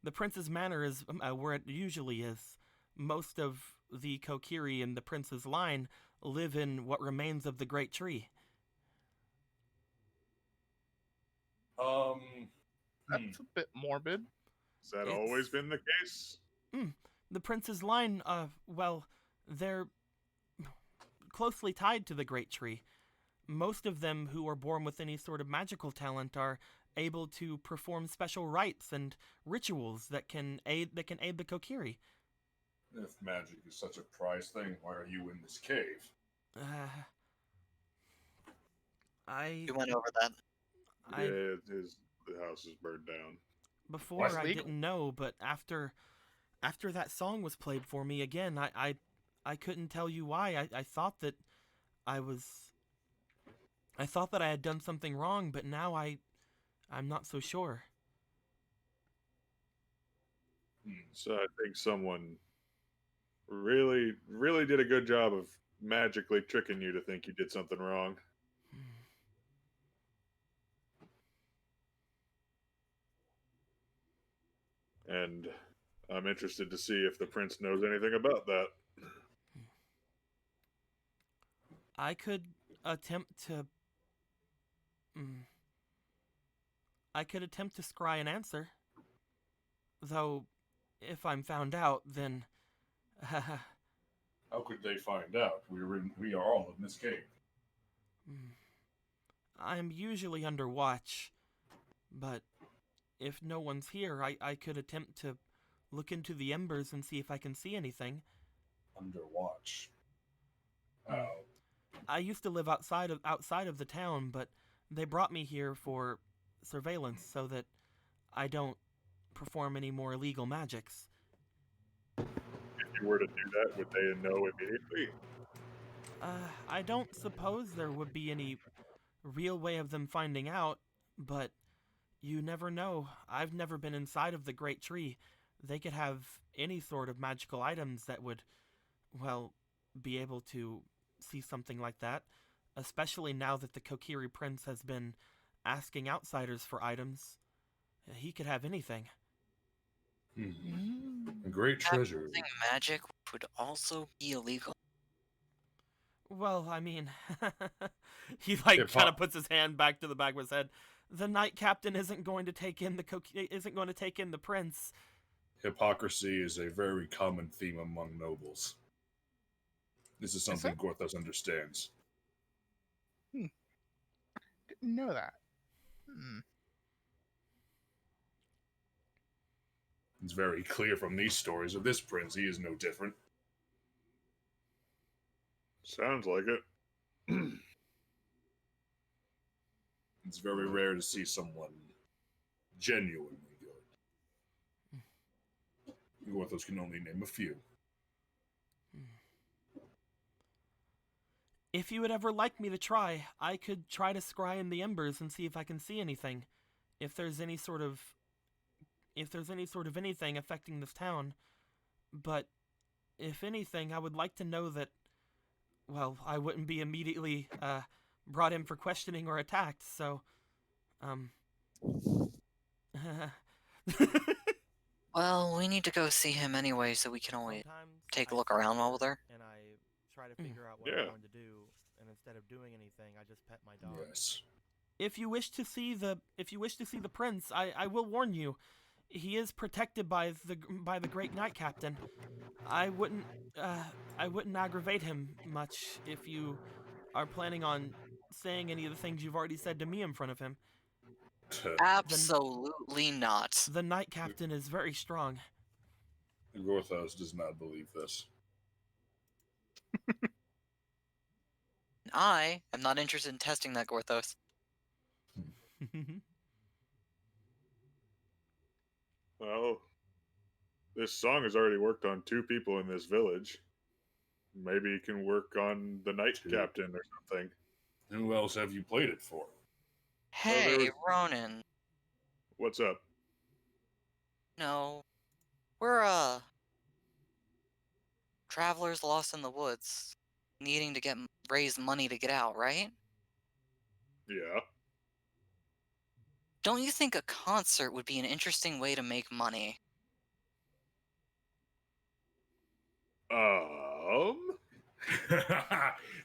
the prince's manor is where it usually is. Most of the Kokiri in the prince's line live in what remains of the great tree. That's a bit morbid. Has that always been the case? The prince's line, well, they're closely tied to the great tree. Most of them who are born with any sort of magical talent are able to perform special rites and rituals that can aid the Kokiri. If magic is such a prized thing, why are you in this cave? Uh, I We went over that. I Yeah, the house is burned down. before What's I legal? didn't know, but after that song was played for me again, I couldn't tell you why. I thought that I was I thought that I had done something wrong, but now I'm not so sure. So I think someone really, really did a good job of magically tricking you to think you did something wrong. And I'm interested to see if the prince knows anything about that. I could attempt to mm, I could attempt to scry an answer. Though if I'm found out, then How could they find out? We are all in this cave. I'm usually under watch, but if no one's here, I could attempt to look into the embers and see if I can see anything. Under watch. How? I used to live outside of the town, but they brought me here for surveillance so that I don't perform any more illegal magics. If you were to do that, would they know immediately? I don't suppose there would be any real way of them finding out, but you never know. I've never been inside of the Great Tree. They could have any sort of magical items that would, well, be able to see something like that, especially now that the Kokiri Prince has been asking outsiders for items. He could have anything. A great treasure. Using magic would also be illegal. Well, I mean, he like kind of puts his hand back to the back of his head. The knight captain isn't going to take in the prince. Hypocrisy is a very common theme among nobles. This is something Gorthos understands. Didn't know that. It's very clear from these stories of this prince, he is no different. Sounds like it. It's very rare to see someone genuinely good. Gorthos can only name a few. If you would ever like me to try, I could try to scry in the embers and see if I can see anything. If there's any sort of anything affecting this town. But if anything, I would like to know that, well, I wouldn't be immediately brought in for questioning or attacked, so Well, we need to go see him anyway, so we can always sometimes take a I look sit around there while we're there. and I try to figure out what Yeah. I'm going to do, and instead of doing anything, I just pet my dog. Yes. If you wish to see the prince, I will warn you, he is protected by the great knight captain. I wouldn't aggravate him much if you are planning on saying any of the things you've already said to me in front of him. Absolutely not. The knight captain is very strong. Gorthos does not believe this. I am not interested in testing that, Gorthos. Well, this song has already worked on 2 people in this village. Maybe you can work on the knight 2. captain or something. Who else have you played it for? Hey, Ronan. What's up? No. We're, travelers lost in the woods, needing to raise money to get out, right? Yeah. Don't you think a concert would be an interesting way to make money?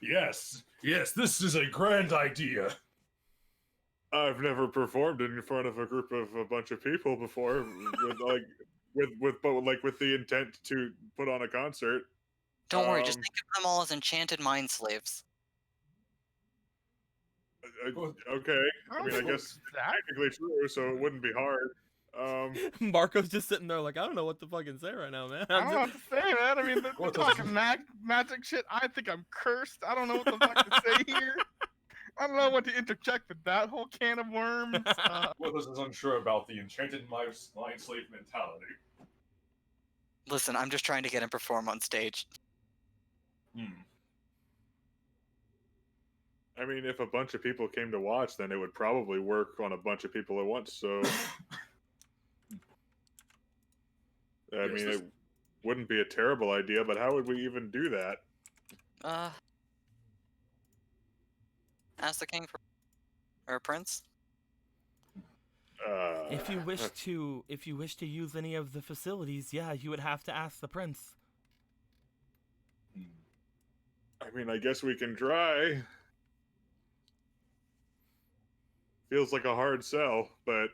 Yes, this is a grand idea. I've never performed in front of a group of a bunch of people before with the intent to put on a concert. Don't worry, just think of them all as enchanted mind slaves. Okay. I mean, I don't guess know that. technically true, so it wouldn't be hard. Marco's just sitting there like, I don't know what to fucking say right now, man. I don't know what to say, man. I mean, they're Gorthos talking magic shit. I think I'm cursed. I don't know what the fuck to say here. I don't know what to interject with that whole can of worms. Gorthos is unsure about the enchanted mind slave mentality. Listen, I'm just trying to get him perform on stage. I mean, if a bunch of people came to watch, then it would probably work on a bunch of people at once. So, I Yes, mean, this- it wouldn't be a terrible idea. But how would we even do that? Ask the king for or prince. If you wish to use any of the facilities, yeah, you would have to ask the prince. I mean, I guess we can try. Feels like a hard sell, but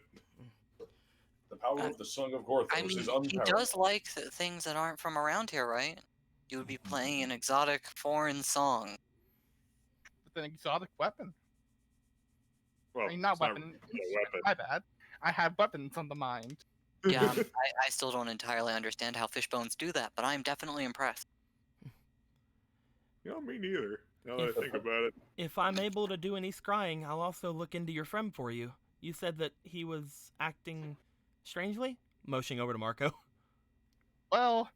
The power of the Song of Gorthos I mean, is he unparalleled. does like things that aren't from around here, right? You would be playing an exotic foreign song. With an exotic weapon. well, I mean, not it's not weapon. really a weapon. My bad. I have weapons on the mind. Yeah, I still don't entirely understand how fishbones do that, but I'm definitely impressed. You know, me neither. Now that I think about it. If I'm able to do any scrying, I'll also look into your friend for you. You said that he was acting strangely? Motioning over to Marco. Well,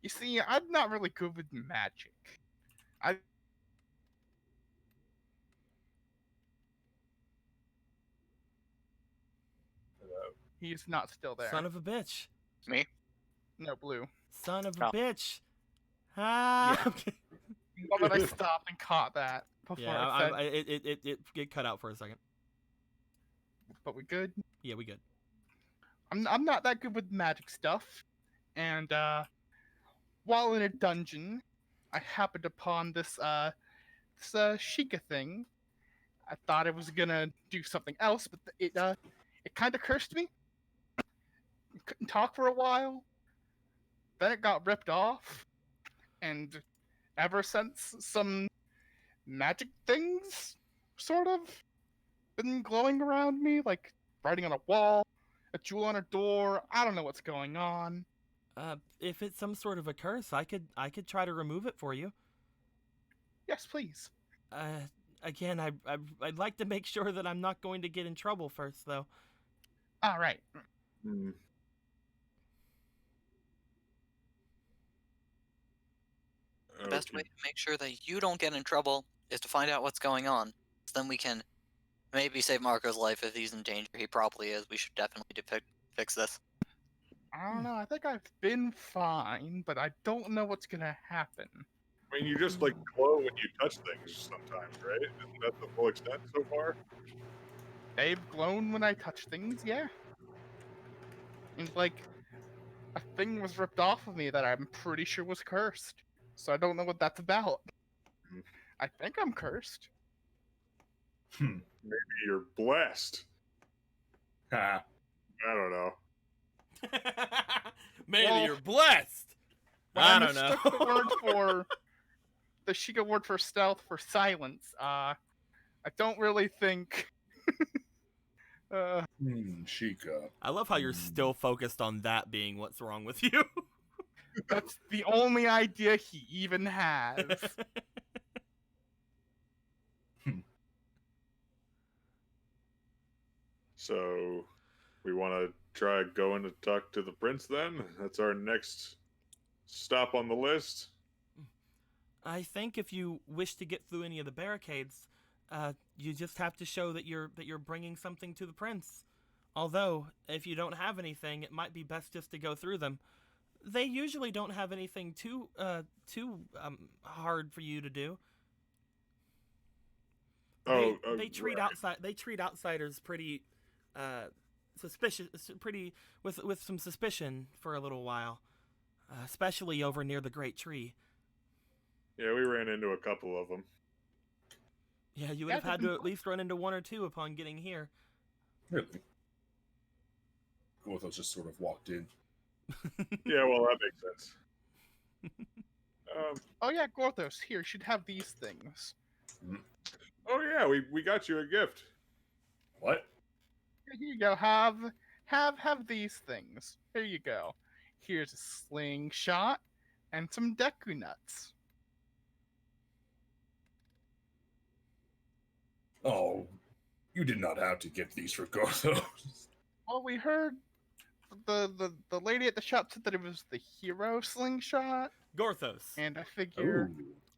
you see, I'm not really good with magic. He's not still there. Son of a bitch. Me? No, Blue. Son of a Oh. bitch. Ah. Love that I stopped and caught that before Yeah, I said, it cut out for a second. but we good? Yeah, we good. I'm not that good with magic stuff. And while in a dungeon, I happened upon this Sheikah thing. I thought it was gonna do something else, but it kind of cursed me. Couldn't talk for a while. Then it got ripped off, and ever since, some magic things sort of been glowing around me, like writing on a wall, a jewel on a door. I don't know what's going on. If it's some sort of a curse, I could try to remove it for you. Yes, please. Again, I'd like to make sure that I'm not going to get in trouble first, though. All right. Hmm. The best way to make sure that you don't get in trouble is to find out what's going on. So then we can maybe save Marco's life if he's in danger. He probably is. We should definitely fix this. I don't know. I think I've been fine, but I don't know what's gonna happen. I mean, you just like glow when you touch things sometimes, right? Isn't that the full extent so far? They've glown when I touch things, yeah. And like, a thing was ripped off of me that I'm pretty sure was cursed. So I don't know what that's about. Hmm. I think I'm cursed. Maybe you're blessed. Ha. I don't know. Maybe Well, you're blessed. When I I don't know. mistook the word for the Sheikah word for stealth for silence, I don't really think. Sheikah. I love how you're still focused on that being what's wrong with you. That's the only idea he even has. So, we want to try going to talk to the prince then? That's our next stop on the list. I think if you wish to get through any of the barricades, you just have to show that you're bringing something to the prince. Although, if you don't have anything, it might be best just to go through them. They usually don't have anything too hard for you to do. They treat outsiders pretty suspicious, pretty with some suspicion for a little while, especially over near the great tree. Yeah, we ran into a couple of them. Yeah, you would have had to at least run into one or two upon getting here. Really? Gorthos just sort of walked in. Yeah, well, that makes sense. Oh yeah, Gorthos, here, should have these things. Oh yeah, we got you a gift. What? Here you go. Have these things. Here you go. Here's a slingshot and some Deku nuts. Oh, you did not have to get these for Gorthos. Well, we heard the lady at the shop said that it was the hero slingshot, Gorthos. and I figure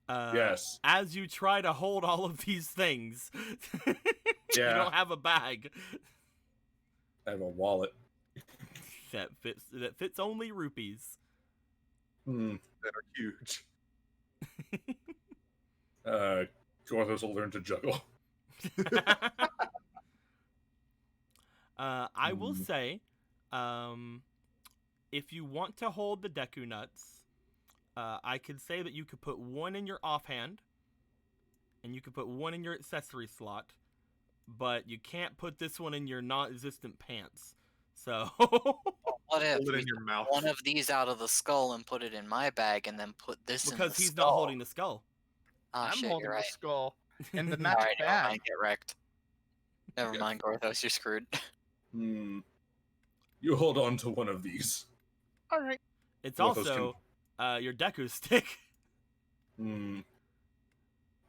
Yes. As you try to hold all of these things, you Yeah. don't have a bag I have a wallet. that fits only rupees. Hmm. That are huge. Gorthos will learn to juggle. I will say, if you want to hold the Deku nuts, I could say that you could put one in your offhand, and you could put one in your accessory slot, but you can't put this one in your non-existent pants. So What if Hold it we in your took mouth. one of these out of the skull and put it in my bag, and then put this in the because he's skull? not holding the skull. Ah, I'm shit, holding you're the right. skull and the All magic right, never bag. mind, get wrecked. Never Yeah. mind, Gorthos, you're screwed. Hmm. You hold on to one of these. All right. It's Gorthos also your Deku stick. Hmm.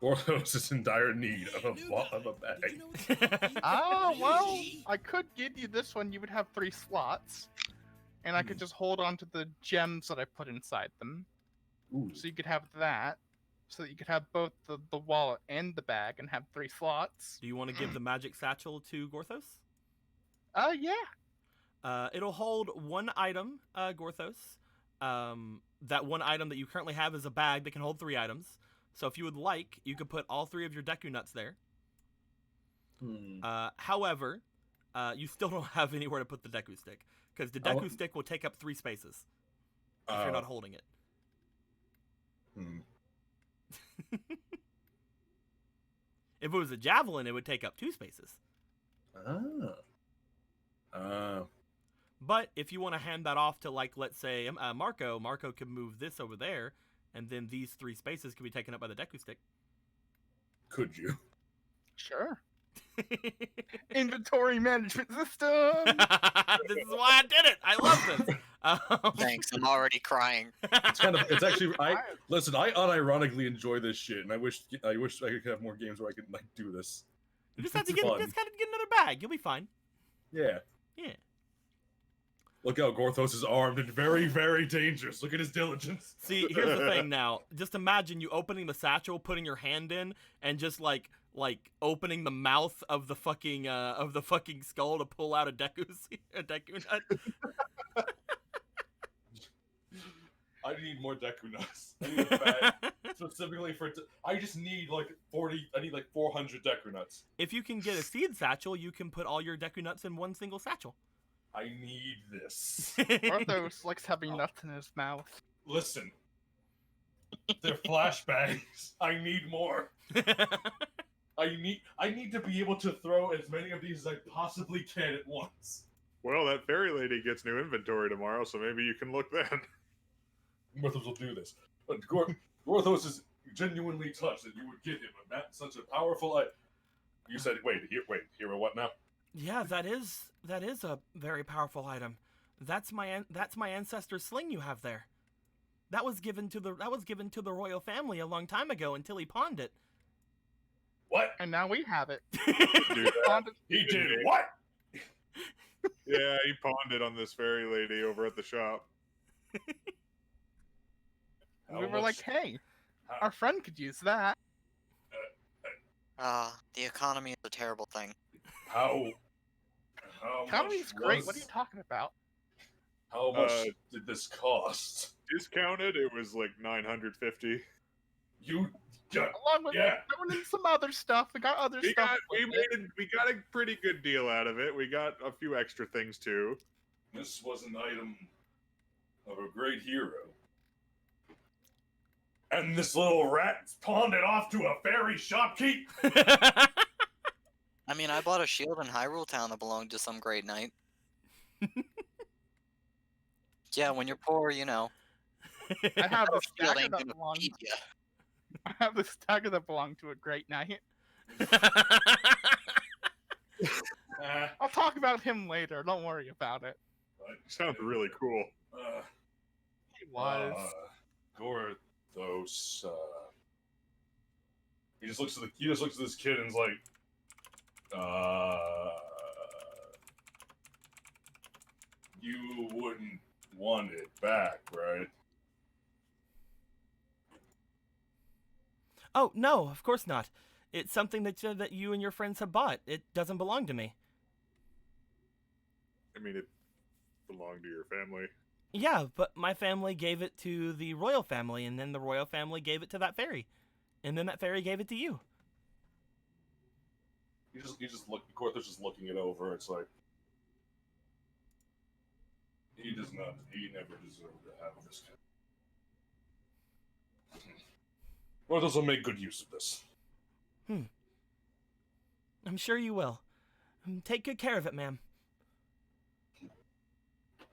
Gorthos is in dire need of a bag. Well, I could give you this one. You would have 3 slots, and I could just hold on to the gems that I put inside them. Ooh. So you could have that, so that you could have both the wallet and the bag and have 3 slots. Do you want to give the magic satchel to Gorthos? Yeah. It'll hold one item, Gorthos. That one item that you currently have is a bag that can hold 3 items. So if you would like, you could put all 3 of your Deku nuts there. Hmm. However, you still don't have anywhere to put the Deku stick, because the Deku stick will take up 3 spaces if you're not holding it. Hmm. If it was a javelin, it would take up 2 spaces. But if you want to hand that off to, like, let's say, Marco could move this over there, and then these 3 spaces could be taken up by the Deku stick. Could you? Sure. Inventory management system. This is why I did it. I love this. Thanks, I'm already crying. It's actually I unironically enjoy this shit, and I wish I could have more games where I could like do this. You just have to It's get fun. another bag. You'll be fine. Yeah. Yeah. Look out, Gorthos is armed and very, very dangerous. Look at his diligence. See, here's the thing now. Just imagine you opening the satchel, putting your hand in, and just like opening the mouth of the fucking skull to pull out a Deku nut. I need more Deku nuts. I need a bag specifically for. I just need like 40. I need like 400 Deku nuts. If you can get a seed satchel, you can put all your Deku nuts in one single satchel. I need this. Arthos likes having nuts in his mouth. Listen, they're flashbangs. I need more. I need to be able to throw as many of these as I possibly can at once. Well, that fairy lady gets new inventory tomorrow, so maybe you can look then. Gorthos will do this. But Gorthos is genuinely touched that you would get him such a powerful. You said, wait, here, what now? Yeah, that is a very powerful item. That's my ancestor's sling you have there. That was given to the royal family a long time ago until he pawned it. What? And now we have it. Do that. He did what? Yeah, he pawned it on this fairy lady over at the shop. We were like, hey, our friend could use that. The economy is a terrible thing. How Economy's much great. was- What are you talking about? How much did this cost? Discounted, it was like $950. You got Along with throwing in some other stuff. We got other stuff. We got a pretty good deal out of it. We got a few extra things too. this was an item of a great hero. And this little rat pawned it off to a fairy shopkeep? I mean, I bought a shield in Hyrule Town that belonged to some great knight. Yeah, when you're poor, you know. I have a this shield dagger ain't that gonna belonged. feed ya. I have this dagger that belonged to a great knight. I'll talk about him later. Don't worry about it. Sounds really cool. He was. Gorthos. He just looks at this kid and is like, you wouldn't want it back, right? Oh, no, of course not. It's something that you and your friends have bought. It doesn't belong to me. I mean, it belonged to your family. Yeah, but my family gave it to the royal family, and then the royal family gave it to that fairy. And then that fairy gave it to you. Gorthos is looking it over. It's like, he never deserved to have this. Gorthos will make good use of this. I'm sure you will. Take good care of it, ma'am.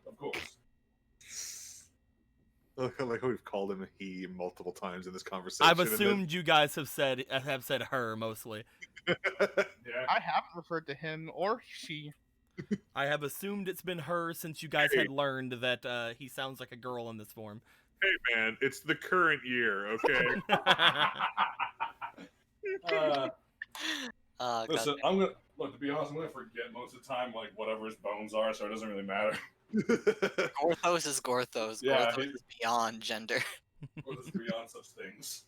Of course. I like how we've called him he multiple times in this conversation. I've assumed you guys have said her mostly. Yeah. I haven't referred to him or she. I have assumed it's been her since you guys had learned that he sounds like a girl in this form. Hey man, it's the current year, okay? Listen, I'm gonna look. To be honest, I'm gonna forget most of the time, like whatever his bones are, so it doesn't really matter. Gorthos is Gorthos. Yeah, Gorthos is beyond gender. Gorthos is beyond such things.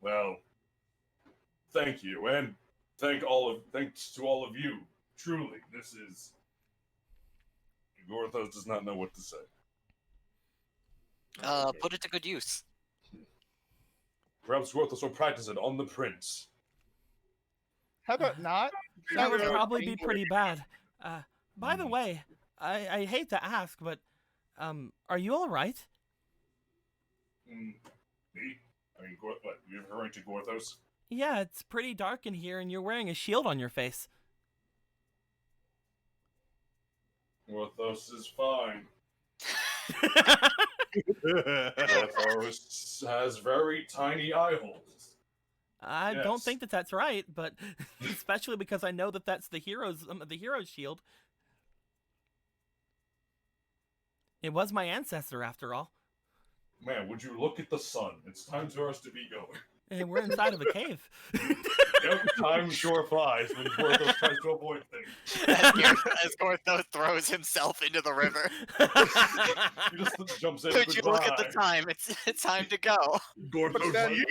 Well, thank you, and thanks to all of you. Truly, this is. Gorthos does not know what to say. Put it to good use. Perhaps Gorthos will practice it on the prince. How about not? That would Yeah. probably be pretty bad. By the way, I hate to ask, but are you all right? Me? I mean, what? You're referring to Gorthos? Yeah, it's pretty dark in here, and you're wearing a shield on your face. Gorthos is fine. Gorthos has very tiny eye holes. I don't Yes. think that's right, but especially because I know that's the hero's shield. It was my ancestor, after all. Man, would you look at the sun? It's time for us to be going. And we're inside of a cave. Yep, time sure flies when Gorthos tries to avoid things. As Gorthos throws himself into the river. He just jumps in. Could you look at the goodbye. time? It's time to go. Gorthos then- yeet.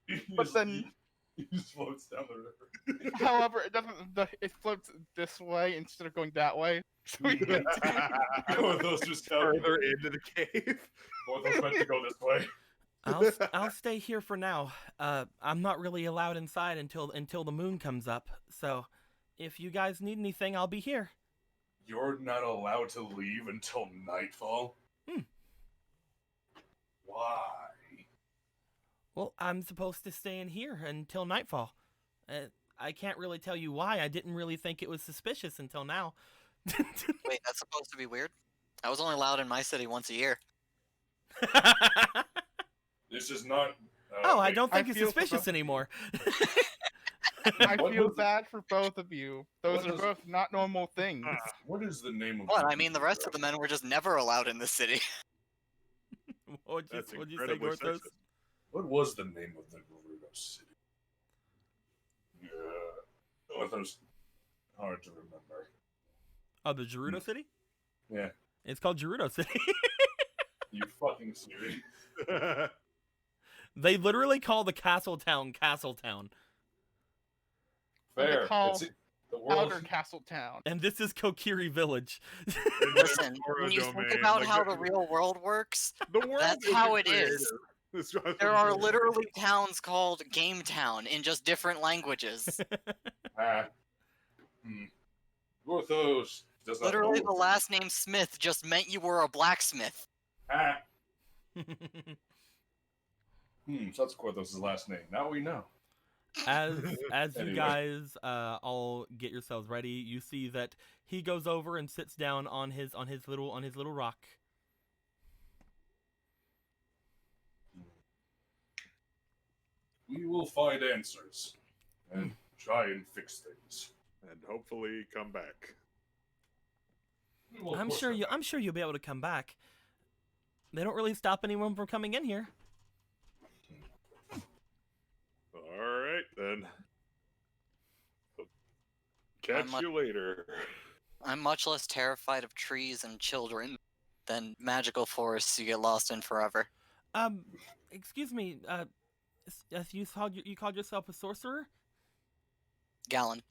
He But just- then- he just floats down the river. However, it doesn't. It floats this way instead of going that way. So we can Gorthos just Further into the cave. Gorthos meant to go this way. I'll stay here for now. I'm not really allowed inside until the moon comes up. So, if you guys need anything, I'll be here. You're not allowed to leave until nightfall? Why? Well, I'm supposed to stay in here until nightfall. I can't really tell you why. I didn't really think it was suspicious until now. Wait, that's supposed to be weird? I was only allowed in my city once a year. This is not. Oh, I wait, don't think I it's feel for suspicious both- anymore. I What feel was- bad for both of you. Those what are was- both not normal things. What is the name of? What? I mean, the rest of the men were just never allowed in the city. What'd That's you say, incredibly Gorthos? sexist. What was the name of the Gerudo city? Yeah, Gorthos. Hard to remember. Oh, the Gerudo City? Yeah, It's called Gerudo City. you fucking serious? They literally call the castle town Castle Town. What they Fair. call The world. Outer Castle Town. And this is Kokiri Village. Listen, Aura when you think domain, about like how the- the real world works, The world That's isn't how it creative. is. That's what there I'm are saying. literally towns called Game Town in just different languages. Ah. Gorthos does not Literally, know the last name Smith just meant you were a blacksmith. Ah. So that's Gorthos' last name. Now we know. as you Anyway. guys all get yourselves ready, you see that he goes over and sits down on his little rock. We will will find answers and try and fix things. And hopefully come back. We will, of I'm course, sure come you. back. I'm sure you'll be able to come back. They don't really stop anyone from coming in here. Alright, then. Catch I'm you later. I'm much less terrified of trees and children than magical forests you get lost in forever. Excuse me. You called yourself a sorcerer? Gallon.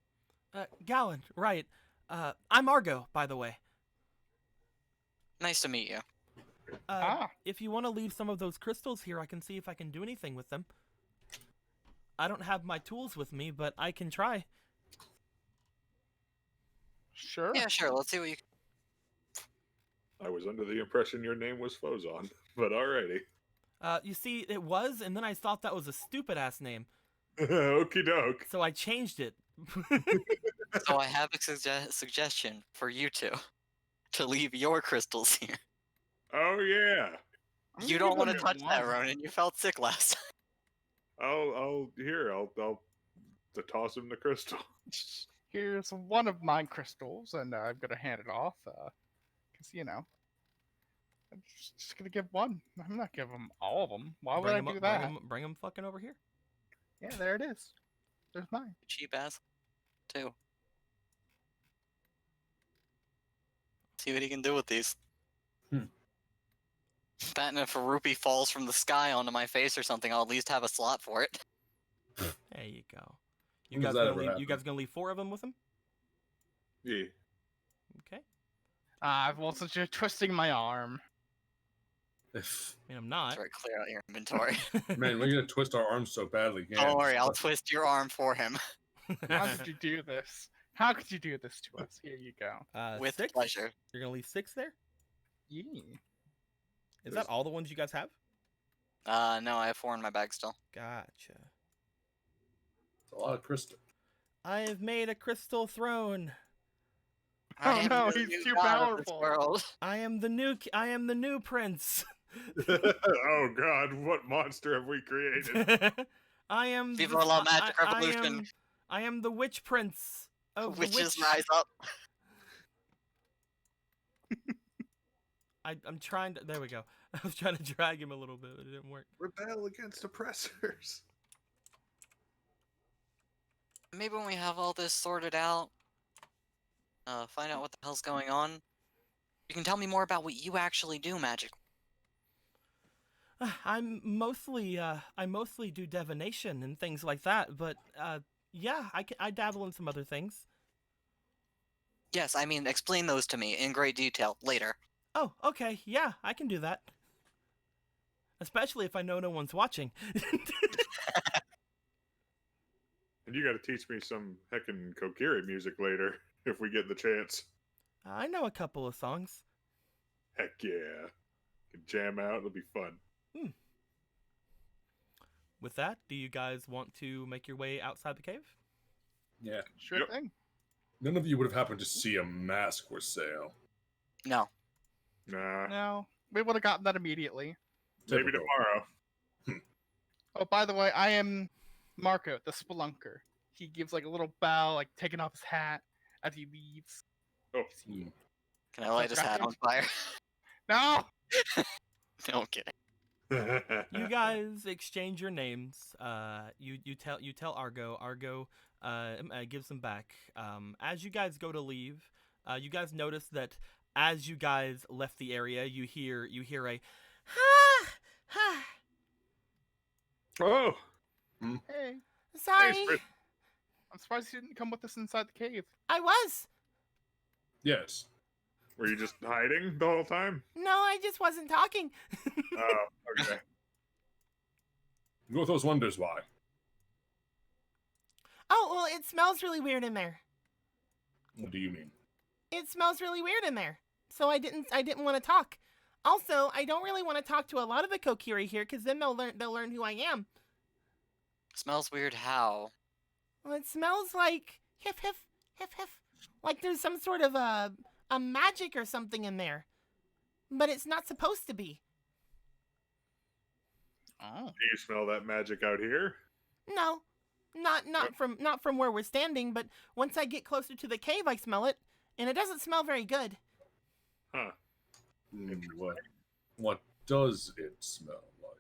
Gallon, right? I'm Argo, by the way. Nice to meet you. If you want to leave some of those crystals here, I can see if I can do anything with them. I don't have my tools with me, but I can try. Sure. Yeah, sure. Let's see what you. I was under the impression your name was Fozon, but alrighty. You see, it was, and then I thought that was a stupid ass name, Okie doke. so I changed it. So I have a suggestion for you two to leave your crystals here. Oh yeah. I'm You gonna don't want give to them touch that, one. Ronan. You felt sick last time. I'll to toss him the crystal. Here's one of my crystals, and I'm gonna hand it off, because you know, I'm just gonna give one. I'm not giving them all of them. Why would I do that? Bring him fucking over here. Yeah, there it is. There's mine. Cheap ass. Too. See what he can do with these. That and if a rupee falls from the sky onto my face or something, I'll at least have a slot for it. There you go. You When does guys that gonna ever leave? You happen? guys gonna leave 4 of them with him? Yeah. Okay. Well, since you're twisting my arm, I mean, I'm not. Sorry, clear out your inventory. Man, we're gonna twist our arms so badly. Yeah. Don't worry, I'll twist your arm for him. how could you do this? How could you do this to us? Here you go. With 6? pleasure. You're gonna leave 6 there? Yeah. Is that all the ones you guys have? No, I have 4 in my bag still. Gotcha. It's a lot of crystal. I have made a crystal throne. Oh, I am no, the he's new too god of this powerful. world. I am the new prince. Oh god, what monster have we created? I am Viva la Magic Revolution. I am the witch prince of the Witches witch. rise up. I'm trying to. There we go. I was trying to drag him a little bit, but it didn't work. Rebel against oppressors. Maybe when we have all this sorted out, find out what the hell's going on, you can tell me more about what you actually do, Magic. I mostly do divination and things like that, but yeah, I dabble in some other things. Yes, I mean, explain those to me in great detail later. Oh, okay, yeah, I can do that. Especially if I know no one's watching. And you gotta teach me some heckin' Kokiri music later, if we get the chance. I know a couple of songs. Heck yeah. Can jam out, it'll be fun. With that, do you guys want to make your way outside the cave? Yeah. Sure Yep. thing. None of you would have happened to see a mask for sale. No. Nah, No, we would have gotten that immediately. maybe Typical. tomorrow. Oh, by the way, I am Marco, the Spelunker. He gives like a little bow, like taking off his hat as he leaves. Oh, Can I light his hat on fire? No! No, I'm kidding. You guys exchange your names. You tell Argo. Argo gives them back. As you guys go to leave, you guys notice that as you guys left the area, you hear a Oh, Hey, sorry. Thanks, Chris. I'm surprised you didn't come with us inside the cave. I was. Yes. were you just hiding the whole time? No, I just wasn't talking. Oh, okay. Gothos wonders why. Oh, well, it smells really weird in there. What do you mean? It smells really weird in there. So I didn't want to talk. Also, I don't really want to talk to a lot of the Kokiri here because then they'll learn who I am. Smells weird how? Well, it smells like hif hif hif hif. Like there's some sort of a magic or something in there. But it's not supposed to be. Oh. Do you smell that magic out here? No, not from where we're standing, but once I get closer to the cave, I smell it, and it doesn't smell very good. Huh. What does it smell like?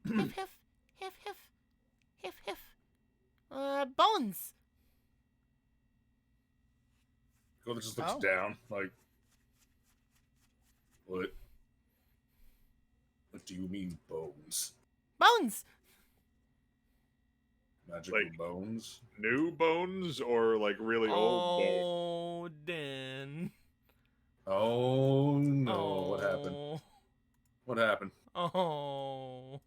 Hiff hiff, hiff hiff, hiff hiff. Bones. Gordon just looks Oh. down, like, what? What do you mean bones? Bones. Magical Like- bones? New bones or like really old bones? Oh, Den. Oh no! What happened? Oh. What happened? Oh.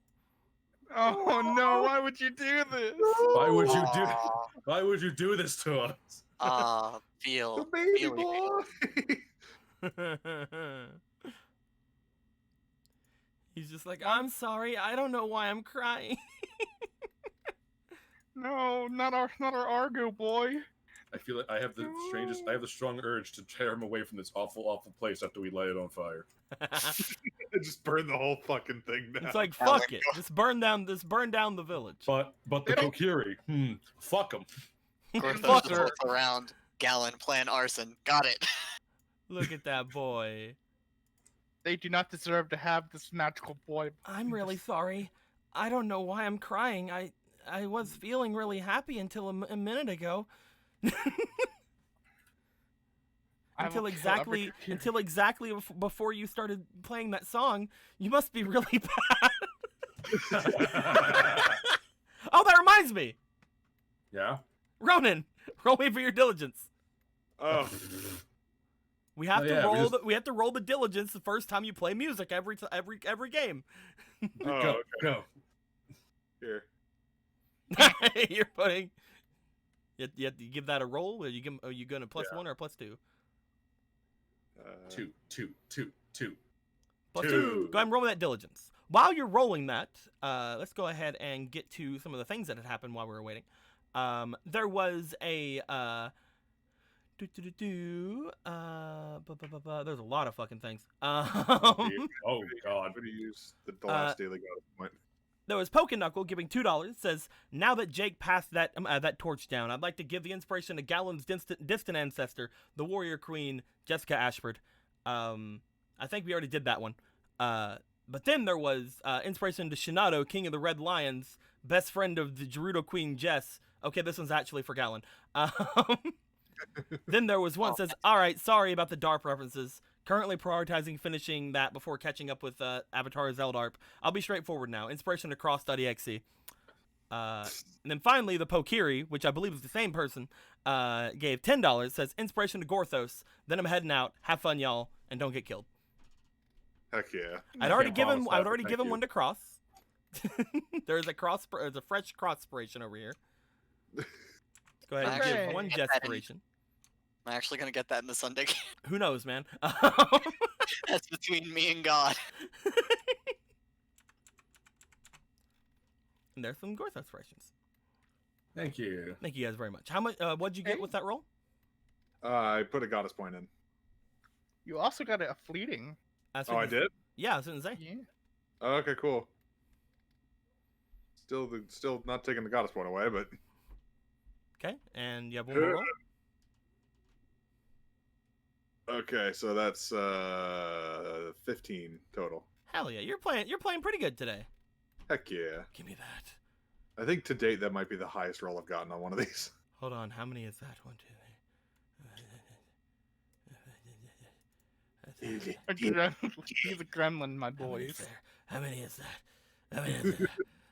Oh no! Why would you do this? Why would you do? Aw, Why would you do this to us? feel. The baby feely boy. He's just like, I'm sorry, I don't know why I'm crying. No, not our Argo boy. I feel like I have the strangest. I have the strong urge to tear him away from this awful, awful place after we light it on fire. Just burn the whole fucking thing down. It's like, Oh fuck my it. Just burn down the village. But the Kokiri, fuck them. Gorthos Fuck just her. looks around. Gallon, plan arson. Got it. Look at that boy. They do not deserve to have this magical boy. I'm really sorry. I don't know why I'm crying. I was feeling really happy until a minute ago. I until will kill every exactly before you started playing that song. You must be really bad. Oh, that reminds me. Yeah. Ronan, roll me for your diligence. Oh, We have Oh, to yeah, roll. because- We have to roll the diligence the first time you play music every game. oh, Go. here. You're putting. You give that a roll. Are you going to plus Yeah. 1 or plus 2? Two. Plus Two. 2. Go ahead and roll that diligence. While you're rolling that, let's go ahead and get to some of the things that had happened while we were waiting. There was a there's a lot of fucking things. Oh God. I'm gonna use the last daily goddess point. There was Pokenukle giving $2. Says, now that Jake passed that torch down, I'd like to give the inspiration to Galen's distant ancestor, the warrior queen, Jessica Ashford. I think we already did that one. But then there was inspiration to Shinado, king of the Red Lions, best friend of the Gerudo queen, Jess. Okay, this one's actually for Galen. Then there was one says, all right, sorry about the DARP references. Currently prioritizing finishing that before catching up with Avatar Zelda. I'll be straightforward now. Inspiration to cross.exe. And then finally, the Pokiri, which I believe is the same person, gave $10. Says inspiration to Gorthos. Then I'm heading out. Have fun, y'all, and don't get killed. Heck yeah. I'd already can't given. promise I that, would but already thank given you. one to cross. There's a fresh cross-spiration over here. Go ahead and Hooray. give one Get that in. Jessipiration. I'm actually gonna get that in the Sunday game. Who knows, man? That's between me and God. And there's some Gorth inspirations. Thank you. Thank you guys very much. How much? What'd you get Hey. with that roll? I put a goddess point in. You also got a fleeting. That's Oh, what I the- did? Yeah, I was gonna say. Yeah. Oh, okay, cool. Still not taking the goddess point away, but Okay, and you have one more roll. okay, so that's 15 total. Hell yeah, you're playing pretty good today. Heck yeah. Give me that. I think to date that might be the highest roll I've gotten on one of these. Hold on, how many is that? 1, 2, 3. He's a gremlin, my How many is boys. there? How many is that? How many is there?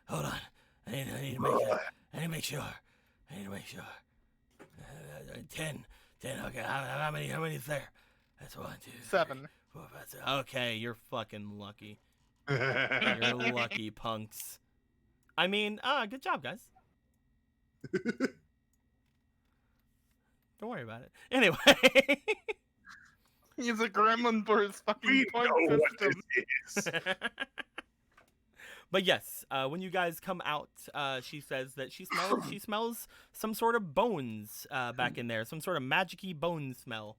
Hold on. I need to make sure. I need to make sure. 10. 10. Okay. How many is there? That's 1, 2, 3, 7. 4, 5, 6. Okay, you're fucking lucky. You're lucky, punks. I mean, good job, guys. Don't worry about it. Anyway. He's a gremlin for his fucking We point know what system. this is. But yes, when you guys come out, she says that she smells some sort of bones back in there, some sort of magic-y bone smell.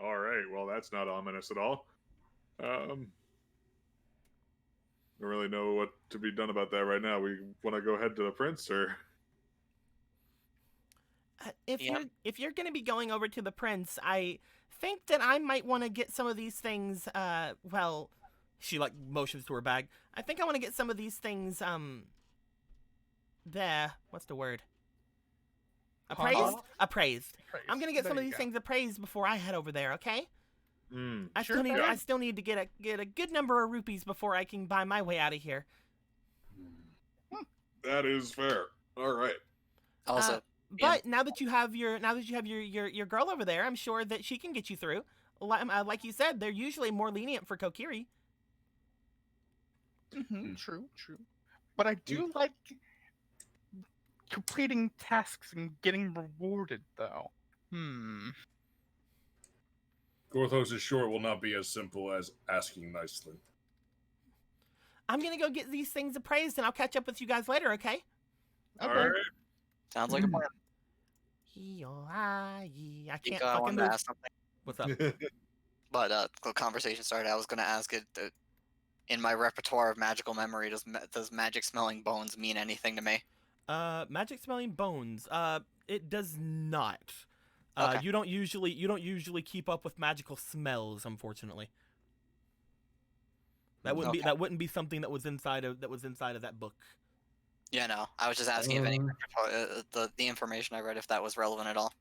All right, well that's not ominous at all. don't really know what to be done about that right now. We want to go head to the prince, or If Yep. you're gonna be going over to the prince, I think that I might want to get some of these things. Well, she like motions to her bag. I think I want to get some of these things. There. What's the word? Appraised. Huh? Appraised. Praise. I'm gonna get There some of you these go. things appraised before I head over there. Okay. I Sure still need. thing. I still need to get a good number of rupees before I can buy my way out of here. that is fair. All right. Also, But now that you have your girl over there, I'm sure that she can get you through. Like you said, they're usually more lenient for Kokiri. True. But I do like completing tasks and getting rewarded, though. Gorthos is sure it will not be as simple as asking nicely. I'm gonna go get these things appraised, and I'll catch up with you guys later. Okay? All Okay. right. sounds like a plan. I can't Nico, I fucking wanted move. to ask something, What's up? but the conversation started. I was going to ask it. In my repertoire of magical memory, does magic smelling bones mean anything to me? Magic smelling bones. It does not. Okay. You don't usually keep up with magical smells, unfortunately. That wouldn't be something that was inside of that book. Yeah, no. I was just asking if any the information I read, if that was relevant at all.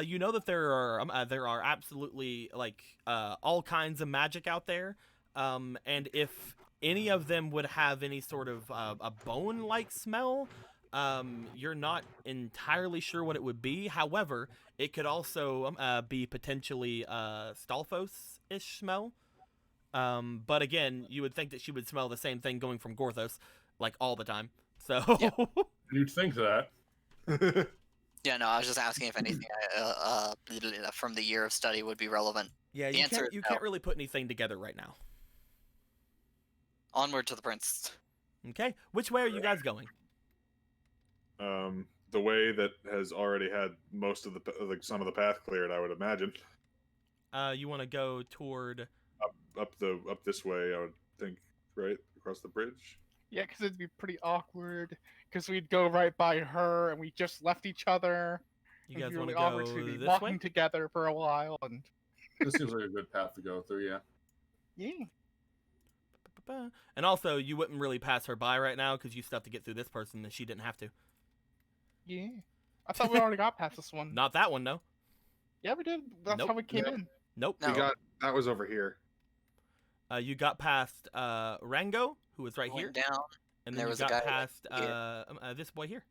You know that there are absolutely like all kinds of magic out there, and if any of them would have any sort of a bone-like smell, you're not entirely sure what it would be. However, it could also be potentially Stalfos-ish smell. But again, you would think that she would smell the same thing going from Gorthos, like all the time. So Yeah. You'd think that. Yeah, no. I was just asking if anything from the year of study would be relevant. yeah, The you answer can't is no. really put anything together right now. Onward to the prince. Okay, which way are you guys going? The way that has already had most of some of the path cleared, I would imagine. You want to go toward? Up this way, I would think, right across the bridge. Yeah, because it'd be pretty awkward. Because we'd go right by her, and we just left each other. You It'd guys be want to really awkward go to be this walking way? together for a while, and This seems like a good path to go through, yeah. yeah. And also, you wouldn't really pass her by right now because you still have to get through this person, and she didn't have to. Yeah. I thought we already got past this one. Not that one, no. Yeah, we did. That's Nope. how we came Yep. in. Nope. No. That was over here. You got past Rango, who was right Went here, down, and there then you was a got guy past here. this boy here.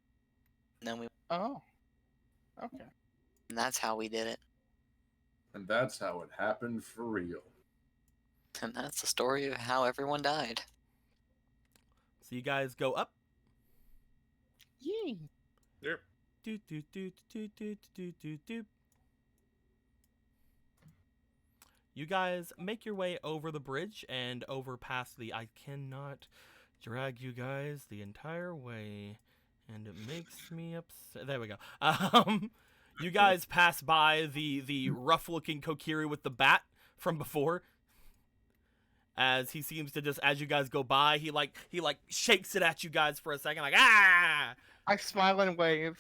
and then Oh. Okay. and that's how we did it. And that's how it happened for real. And that's the story of how everyone died. So you guys go up. Yeah. Yep. Do do do do do do do do. You guys make your way over the bridge and over past the. I cannot drag you guys the entire way, and it makes me upset. There we go. You guys pass by the rough-looking Kokiri with the bat from before. As he seems to just, as you guys go by, he shakes it at you guys for a second, like ah. I smile and wave.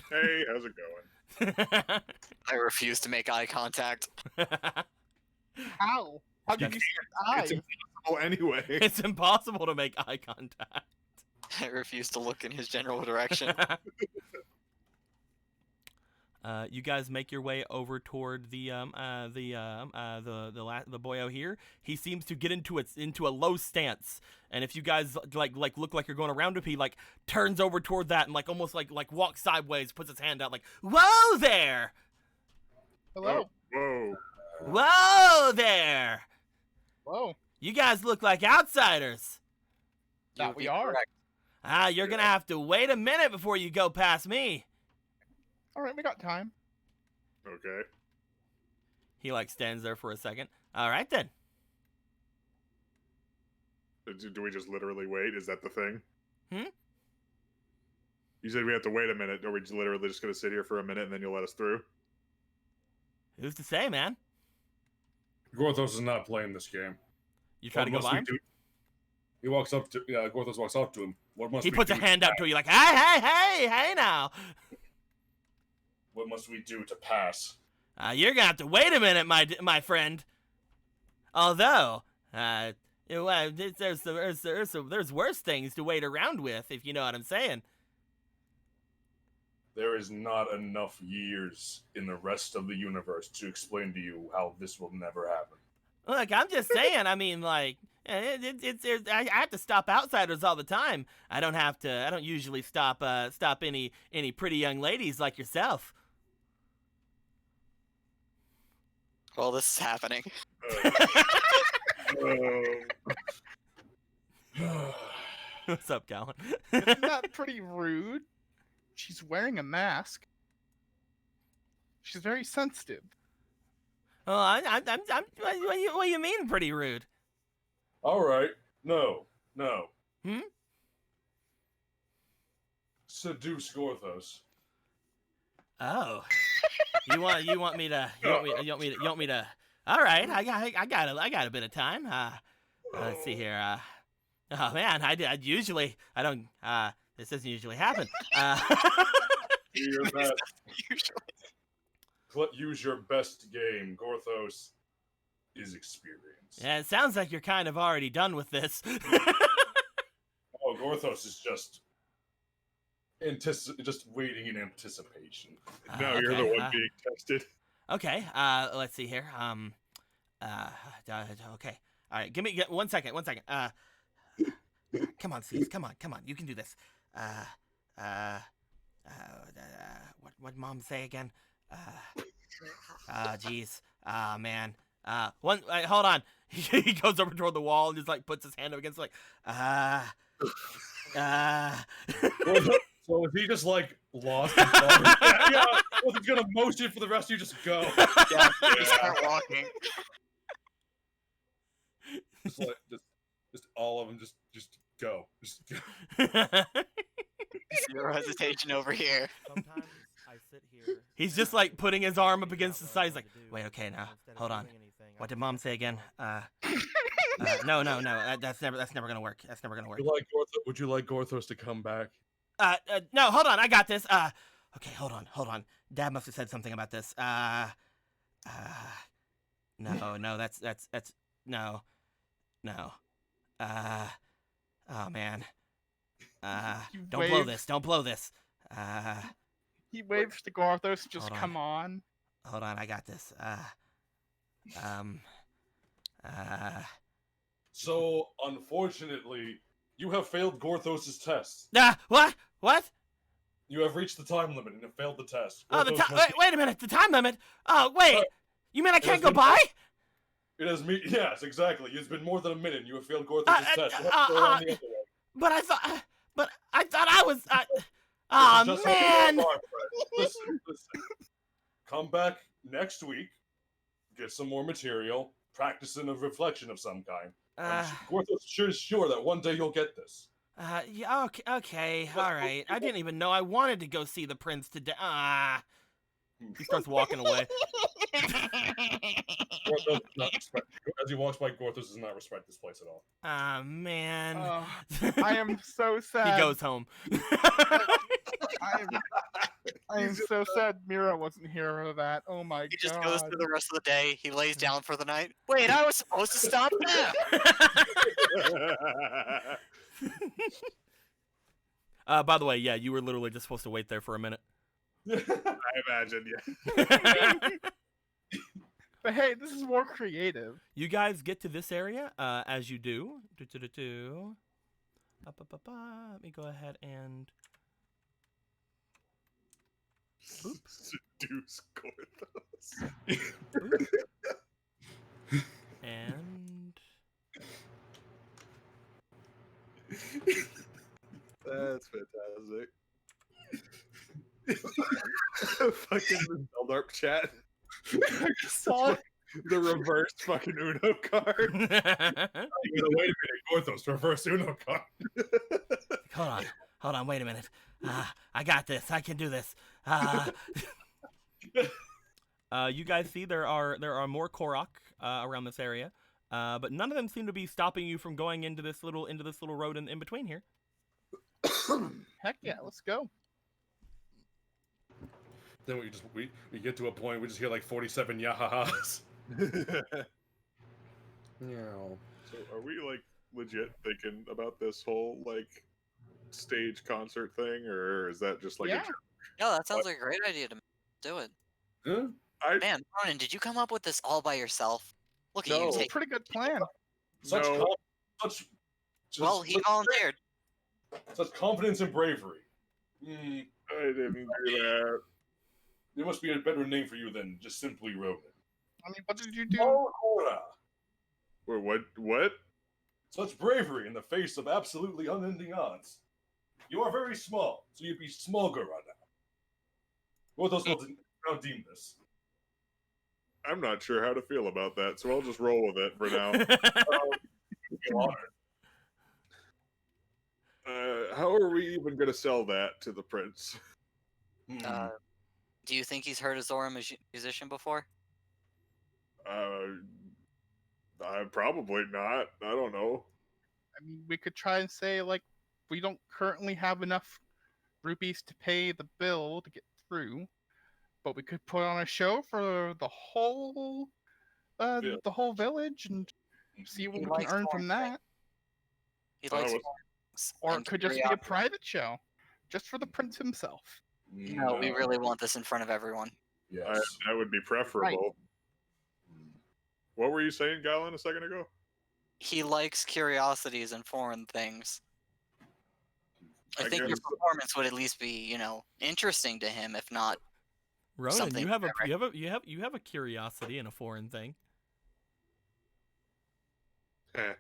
Hey, how's it going? I refuse to make eye contact. How? How did you see It's eyes? impossible anyway. It's impossible to make eye contact. I refuse to look in his general direction. You guys make your way over toward the boyo here. He seems to get into a low stance, and if you guys like look like you're going around him, he like turns over toward that and like almost like walks sideways, puts his hand out like, "Whoa there, Hello. Whoa. whoa there! Whoa. You guys look like outsiders. You would That we be are. correct. You're gonna have to wait a minute before you go past me." All right, we got time. Okay. He like stands there for a second. All right then. Do we just literally wait? Is that the thing? Hmm? You said we have to wait a minute. Are we just literally just going to sit here for a minute and then you'll let us through? Who's to say, man? Gorthos is not playing this game. You try to go Unless by we him? do- He walks up to Gorthos walks up to him. What must He we puts a do hand to up to you like, hey now. What must we do to pass? You're gonna have to wait a minute, my friend. Although, there's worse things to wait around with, if you know what I'm saying. There is not enough years in the rest of the universe to explain to you how this will never happen. Look, I'm just saying. I mean, like, I have to stop outsiders all the time. I don't usually stop any pretty young ladies like yourself. Well, this is happening. What's up, Calvin? Isn't that pretty rude? She's wearing a mask. She's very sensitive. Oh, what do you mean, pretty rude? All right. No. Hmm? Seduce Gorthos. Oh, you want me to? All right, I got a bit of time. Let's see here. Oh man, I don't. This doesn't usually happen. Do your best. Use your best game. Gorthos is experienced. Yeah, it sounds like you're kind of already done with this. Oh, Gorthos is just waiting in anticipation. No, you're the one being tested. Okay, let's see here. Okay. All right, give me 1 second. Come on, Steve. Come on. You can do this. What Mom say again? Jeez. Man. Hold on. He goes over toward the wall and just like puts his hand up against like, So is he just like lost? Yeah. Well, he's gonna motion for the rest of you. Just go. Yeah, start walking. Just all of them. Just go. Just go. Zero hesitation over here. Sometimes I sit here. He's just like putting his arm up against his side. He's like, wait, okay, now, hold on. What did Mom say again? No. That's never gonna work. That's never gonna work. Would you like Gorthos to come back? No, hold on. I got this. Okay, hold on. Dad must have said something about this. No, that's no. Oh man. Don't blow this. He waves to Gorthos, just Hold on. come on. Hold on, I got this. So, unfortunately, you have failed Gorthos' test. What? You have reached the time limit and have failed the test. Oh, the Gorthos time. must- Wait a minute. The time limit. Oh, wait. What? You mean I can't has go been- by? It has yes, exactly. It's been more than a minute and you have failed Gorthos' test. You have to go around the other way. But I thought I was. Oh This is just how man. things are, Fred. Listen. Come back next week, get some more material, practice in a reflection of some kind. Gorthos sure that one day you'll get this. Yeah, okay, all right. I didn't even know I wanted to go see the prince today. He starts walking away. Gorthos does not respect you. As he walks by, Gorthos does not respect this place at all. Ah, man. Oh, I am so sad. He goes home. I am so sad Mira wasn't here for that. Oh my god. He just goes through the rest of the day. He lays down for the night. Wait, I was supposed to stop now. By the way, yeah, you were literally just supposed to wait there for a minute. I imagine, yeah. But hey, this is more creative. You guys get to this area, as you do. Let me go ahead and... Boop. Seduce Gorthos. Boop. And... That's fantastic. Fucking Zeldarp chat. Saw The reverse fucking Uno card. Wait a minute, Gorthos, reverse Uno card. Hold on, wait a minute. I got this. I can do this. You guys see there are more Korok around this area. But none of them seem to be stopping you from going into this little road in between here. Heck yeah, let's go. Then we get to a point we just hear like 47 yahahas. Meow. So are we like legit thinking about this whole like stage concert thing, or is that just like Yeah. No, that sounds like a great idea to do it. Huh? Man, Ronan, did you come up with this all by yourself? Look at you No. It's a take. pretty good plan. Such No. such Well, he volunteered. such confidence and bravery. I didn't do that. There must be a better name for you than just simply Ronan. I mean, what did you do? Small-Gora. Wait, what? Such bravery in the face of absolutely unending odds. You are very small, so you'd be Small-Gora now. What those will now deem this. I'm not sure how to feel about that, so I'll just roll with it for now. How are we even going to sell that to the prince? Do you think he's heard a Zora musician before? Probably not. I don't know. I mean, we could try and say, like, we don't currently have enough rupees to pay the bill to get through, but we could put on a show for the whole village and see what He we likes can earn foreign from that. He likes was- songs Or and it could just be a curiosity. private show, just for the prince himself. No, we really want this in front of everyone. Yes. That would be preferable. What were you saying, Galen, a second ago? He likes curiosities and foreign things. I think your guess- performance would at least be, interesting to him, if not. Ronan, Something you have a curiosity and a foreign thing. Eh.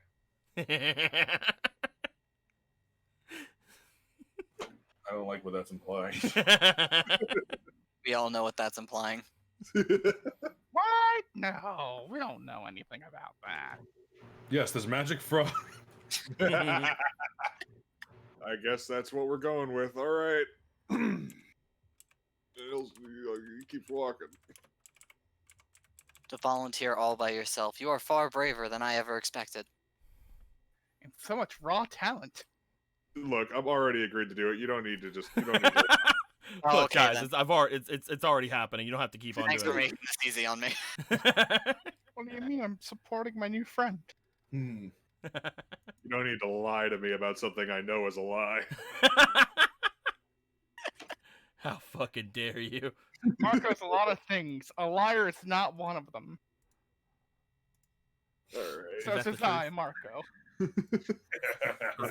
I don't like what that's implying. We all know what that's implying. What? No, we don't know anything about that. Yes, there's magic frog. I guess that's what we're going with. All right. He keeps walking. To volunteer all by yourself. You are far braver than I ever expected. And so much raw talent. Look, I've already agreed to do it. You don't need to just. You don't need to. Oh, Look, okay, guys, then. it's already happening. You don't have to keep on Thanks for doing making this easy on me. it. What do you mean? I'm supporting my new friend. You don't need to lie to me about something I know is a lie. How fucking dare you? Marco's a lot of things. A liar is not one of them. All right. So that the says I, truth? Marco.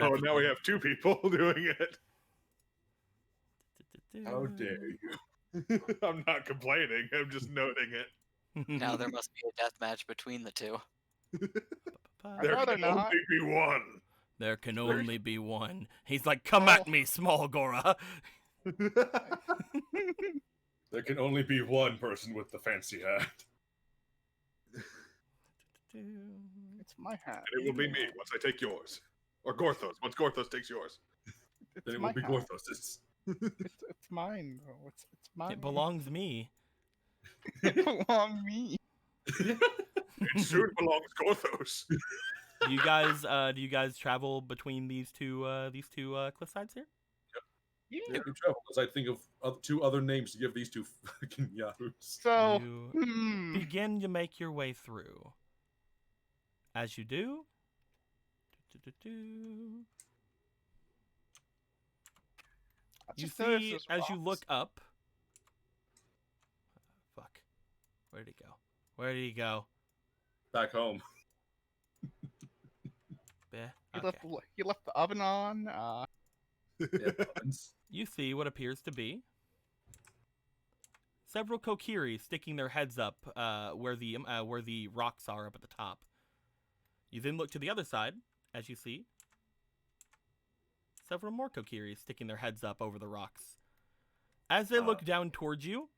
Oh, now we have two people doing it. How dare you? I'm not complaining. I'm just noting it. Now there must be a death match between the two. There rather can not. only be one. There can only be one. He's like, come at me, small Gora. There can only be one person with the fancy hat. It's my hat. And it will be me once I take yours. Or Gorthos, once Gorthos takes yours. Then it my will be hat. Gorthos'. It's mine, though. It's mine. It belongs me. It belongs me. It soon belongs Gorthos. Do you guys travel between these two cliff sides here? Yeah. Yeah, we travel as I think of two other names to give these two fucking yahoos. So, You begin to make your way through. As you do, I you just noticed see those as you rocks. look up. Fuck, where did he go? Where did he go? Back home. Bleh, He okay. left the oven on. Yeah, ovens. You see what appears to be several kokiri sticking their heads up where the rocks are up at the top. You then look to the other side, as you see several more kokiri sticking their heads up over the rocks. As they look down towards you,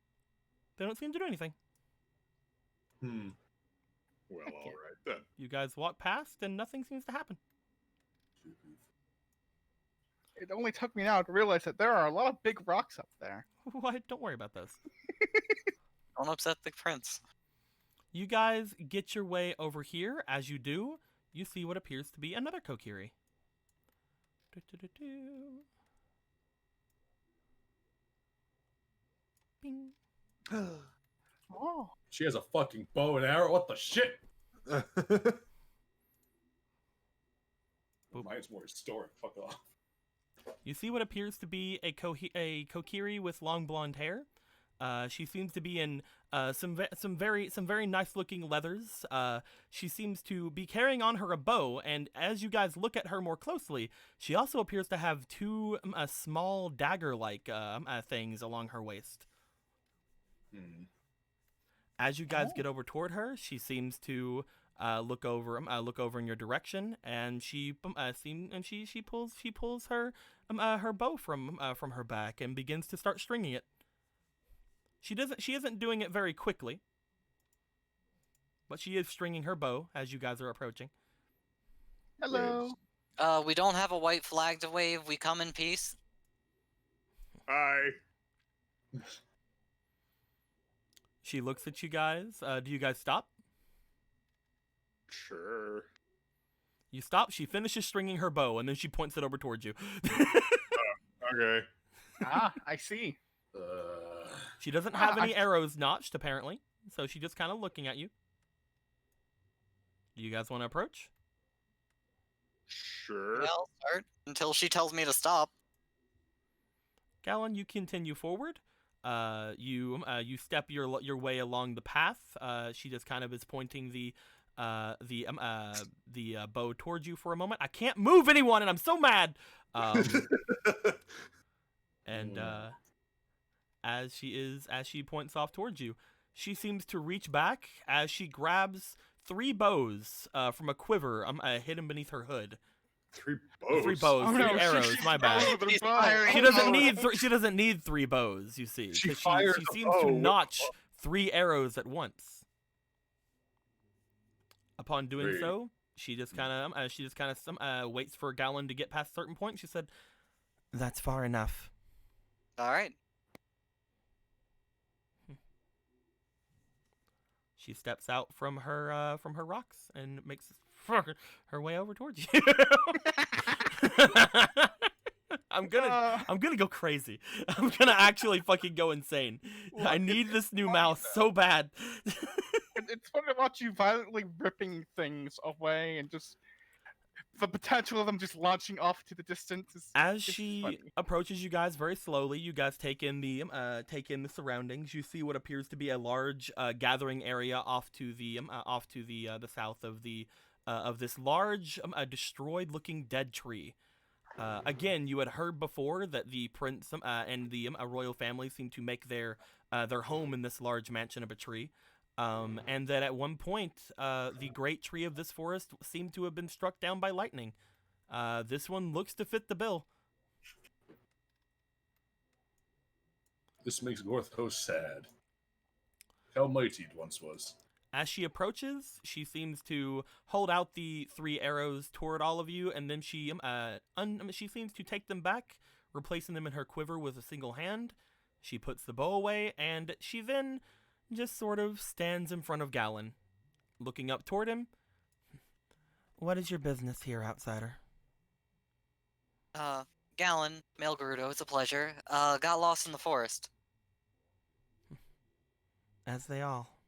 they don't seem to do anything. Well, all right then. You guys walk past, and nothing seems to happen. It only took me now to realize that there are a lot of big rocks up there. What? Don't worry about those. Don't upset the prince. You guys get your way over here. As you do, you see what appears to be another Kokiri. Do-do-do-do. Bing. Oh. She has a fucking bow and arrow. What the shit? Boop. Mine's more historic. Fuck off. You see what appears to be a Kokiri with long blonde hair. She seems to be in some very nice looking leathers. She seems to be carrying on her a bow, and as you guys look at her more closely, she also appears to have two small dagger like things along her waist. As you guys get over toward her, she seems to look over in your direction, and she pulls her bow from her back and begins to start stringing it. She isn't doing it very quickly, but she is stringing her bow as you guys are approaching. Hello. We don't have a white flag to wave. We come in peace. Hi. She looks at you guys. Do you guys stop? Sure. You stop. She finishes stringing her bow, and then she points it over towards you. Okay. I see. She doesn't have any arrows notched, apparently, so she's just kind of looking at you. Do you guys want to approach? Sure. Yeah, I'll start until she tells me to stop. Gallon, you continue forward. You step your way along the path. She just kind of is pointing the bow towards you for a moment. I can't move anyone, and I'm so mad. And as she points off towards you, she seems to reach back as she grabs 3 bows from a quiver hidden beneath her hood. 3 bows. 3 bows, Oh, 3 no, arrows. My bad. She's firing. She doesn't need she doesn't need 3 bows. You see, She 'cause fired she a seems to bow. notch 3 arrows at once. Upon doing Great. so, she just kind of waits for Gallon to get past a certain point. She said, "That's far enough." All right. She steps out from her rocks and makes her way over towards you. I'm gonna go crazy. I'm gonna actually fucking go insane. I need this new mouse so bad. It's fun to watch you violently ripping things away and just the potential of them just launching off to the distance is As it's she funny. approaches you guys very slowly, you guys take in the surroundings. You see what appears to be a large gathering area off to the south of this large destroyed-looking dead tree. Again, you had heard before that the prince and the royal family seem to make their home in this large mansion of a tree. And that at one point, the great tree of this forest seemed to have been struck down by lightning. This one looks to fit the bill. This makes Gorthos sad. How mighty it once was. As she approaches, she seems to hold out the 3 arrows toward all of you, and then she seems to take them back, replacing them in her quiver with a single hand. She puts the bow away, and she then just sort of stands in front of Gallon, looking up toward him. "What is your business here, outsider?" Gallon, male Gerudo, it's a pleasure. Got lost in the forest. As they all.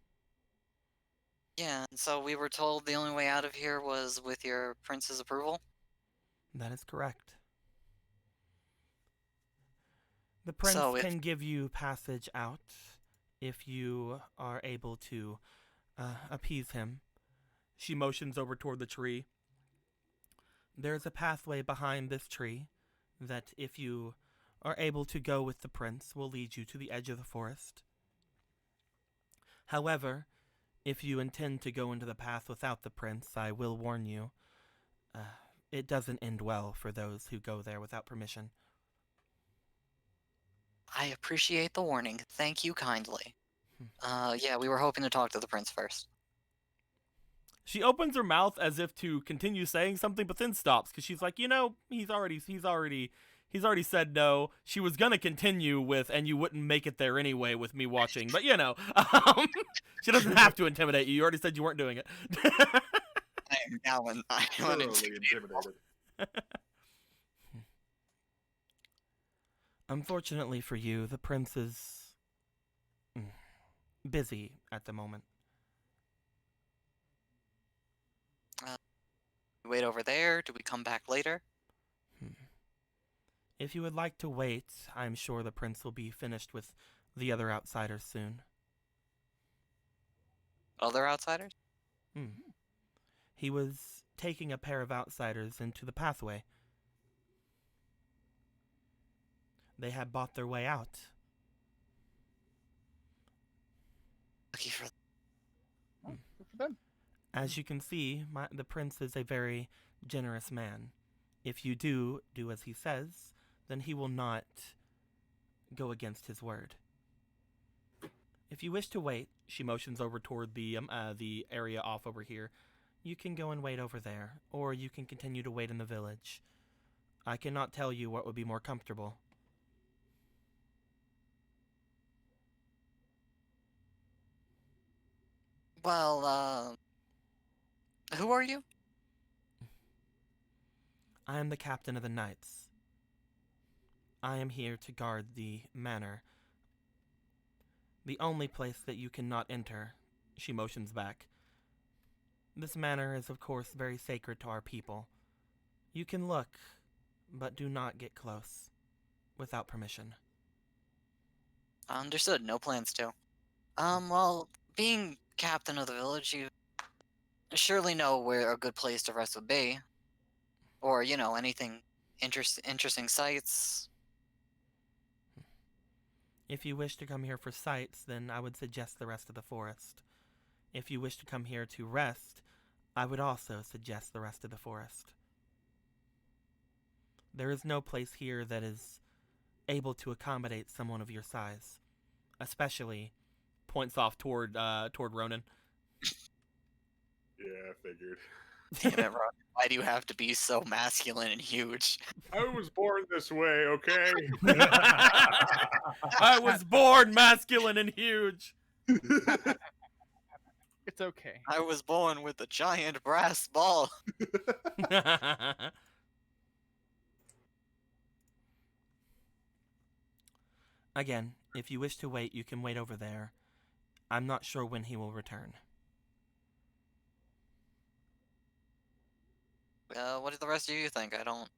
Yeah, and so we were told the only way out of here was with your prince's approval. That is correct. The prince So if- can give you passage out if you are able to appease him. She motions over toward the tree. There's a pathway behind this tree that, if you are able to go with the prince, will lead you to the edge of the forest. However, if you intend to go into the path without the prince, I will warn you, it doesn't end well for those who go there without permission. I appreciate the warning. Thank you kindly. Yeah, we were hoping to talk to the prince first. She opens her mouth as if to continue saying something, but then stops because she's like, he's already He's already said no. She was gonna continue with, and you wouldn't make it there anyway with me watching. But you know, she doesn't have to intimidate you. You already said you weren't doing it. I am now an I am Thoroughly unintimidated. intimidated. Unfortunately for you, the prince is busy at the moment. Wait over there. Do we come back later? If you would like to wait, I'm sure the prince will be finished with the other outsiders soon. Other outsiders? He was taking a pair of outsiders into the pathway. They had bought their way out. Lucky for Oh, good for them. As you can see, the prince is a very generous man. If you do as he says, then he will not go against his word. If you wish to wait, she motions over toward the area off over here. You can go and wait over there, or you can continue to wait in the village. I cannot tell you what would be more comfortable. Well, who are you? I am the captain of the knights. I am here to guard the manor. The only place that you cannot enter, she motions back. This manor is, of course, very sacred to our people. You can look, but do not get close, without permission. Understood. No plans to. Well, being captain of the village, you surely know where a good place to rest would be. Or, you know, anything interesting sights. If you wish to come here for sights, then I would suggest the rest of the forest. If you wish to come here to rest, I would also suggest the rest of the forest. There is no place here that is able to accommodate someone of your size, especially points off toward Ronan. Yeah, I figured. Damn it, Ron. Why do you have to be so masculine and huge? I was born this way, okay? I was born masculine and huge. It's okay. I was born with a giant brass ball. Again, if you wish to wait, you can wait over there. I'm not sure when he will return. What do the rest of you think? I don't.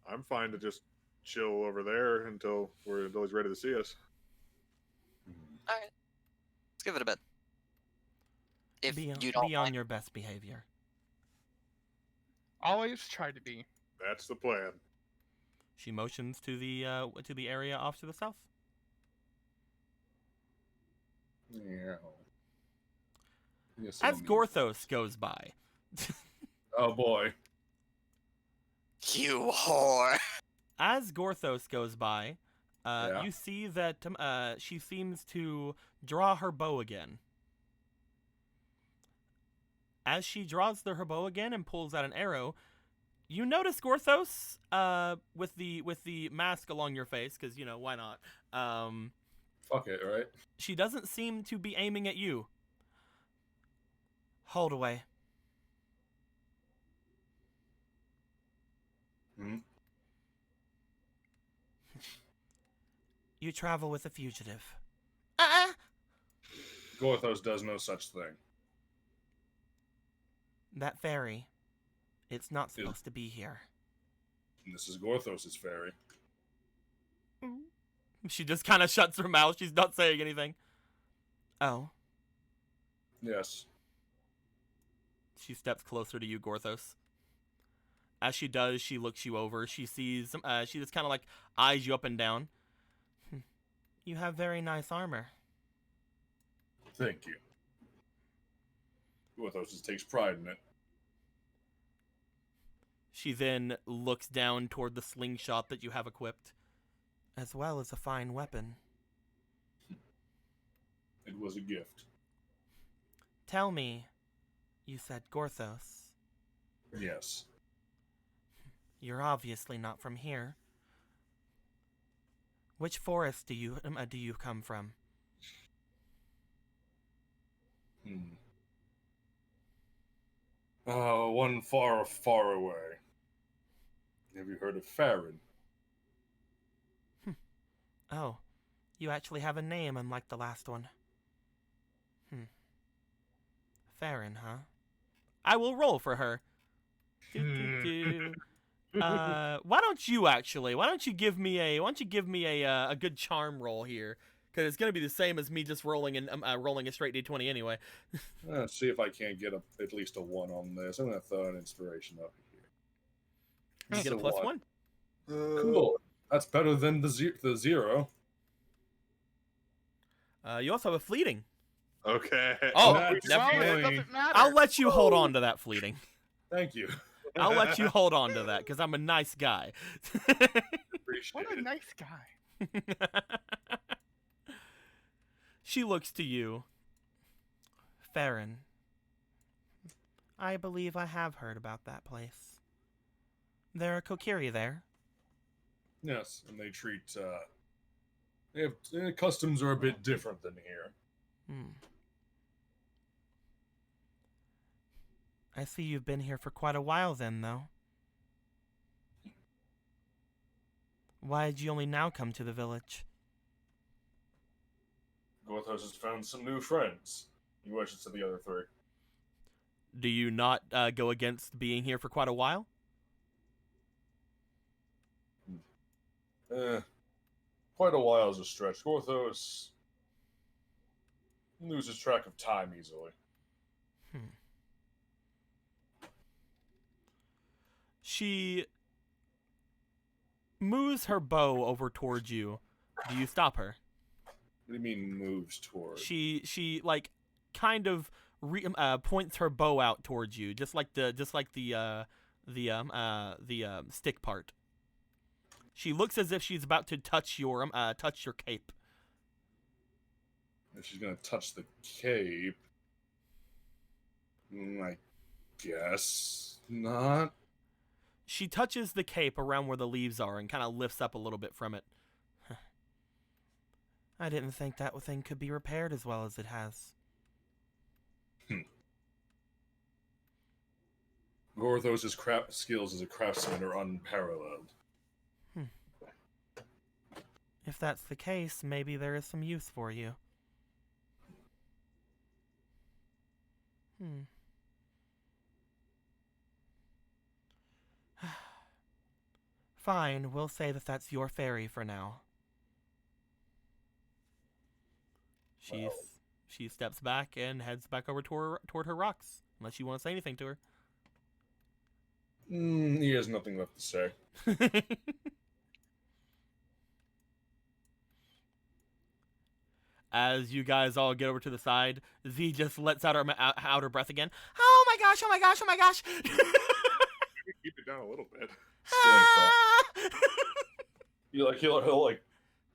I'm fine to just chill over there until he's ready to see us. Alright. Let's give it a bit. If Be you don't be on mind. your best behavior. Always try to be. That's the plan. She motions to the area off to the south. Yeah. Yes, As Gorthos goes by, Oh boy. You whore. as Gorthos goes by, Yeah. you see that she seems to draw her bow again. As she draws her bow again and pulls out an arrow, you notice Gorthos, with the mask along your face, because why not? Fuck it, right? She doesn't seem to be aiming at you. Hold away. Hmm? You travel with a fugitive. Gorthos does no such thing. That fairy, it's not supposed to be here. And this is Gorthos' fairy. She just kind of shuts her mouth. She's not saying anything. Oh. Yes. She steps closer to you, Gorthos. As she does, she looks you over. She sees, she just kind of like eyes you up and down. You have very nice armor. Thank you. Gorthos just takes pride in it. She then looks down toward the slingshot that you have equipped, as well as a fine weapon. It was a gift. Tell me, you said Gorthos. Yes. You're obviously not from here. Which forest do you come from? One far, far away. Have you heard of Farron? Oh, you actually have a name unlike the last one. Farron, huh? I will roll for her. Why don't you actually? Why don't you give me a good charm roll here? Because it's gonna be the same as me just rolling a straight d20 anyway. Let's see if I can't get at least a 1 on this. I'm gonna throw an inspiration up here. You It's get a plus 1. Cool. That's better than the 0. You also have a fleeting. Okay. Oh, That's Well, never- it doesn't matter. I'll let you hold on to that fleeting. Thank you. I'll let you hold on to that because I'm a nice guy. Appreciate What a it. nice guy. She looks to you. Farron. I believe I have heard about that place. There are Kokiri there. Yes, and they treat. Their customs are a bit different than here. I see you've been here for quite a while then, though. Why did you only now come to the village? Gorthos has found some new friends. He wishes to the other 3. Do you not go against being here for quite a while? Quite a while is a stretch. Gorthos loses track of time easily. She moves her bow over towards you. Do you stop her? What do you mean moves toward? She like kind of points her bow out towards you, just like the stick part. She looks as if she's about to touch your cape. If she's gonna touch the cape, I guess not. She touches the cape around where the leaves are and kind of lifts up a little bit from it. I didn't think that thing could be repaired as well as it has. Gorthos' craft skills as a craftsman are unparalleled. If that's the case, maybe there is some use for you. Fine, we'll say that that's your fairy for now. She steps back and heads back over toward her rocks, unless you want to say anything to her. He has nothing left to say. As you guys all get over to the side, Z just lets out her breath again. Oh my gosh! Oh my gosh! Oh my gosh! Maybe keep it down a little bit. He'll like.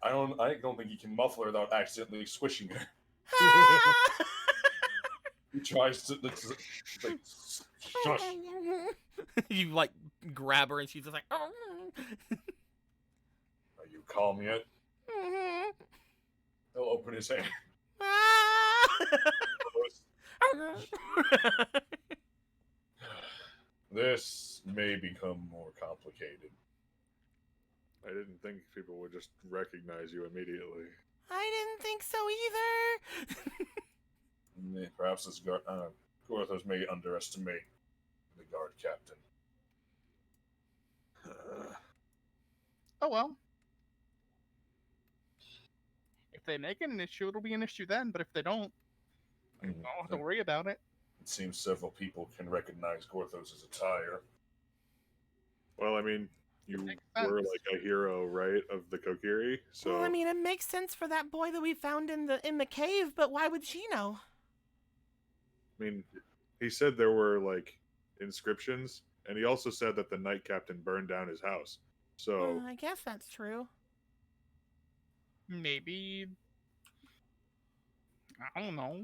I don't think he can muffle her without accidentally squishing her. He tries to like, shush. You like grab her and she's just like. Are you calm yet? He'll open his hand. This may become more complicated. I didn't think people would just recognize you immediately. I didn't think so either. Perhaps this Gorthos may underestimate the guard captain. Oh well. If they make it an issue, it'll be an issue then. But if they don't, I don't have to worry about it. It seems several people can recognize Gorthos' attire. Well, I mean, you makes were sense. like a hero, right, of the Kokiri? So Well, I mean, it makes sense for that boy that we found in the cave, but why would she know? I mean, he said there were like inscriptions, and he also said that the Knight Captain burned down his house. So I guess that's true. Maybe. I don't know.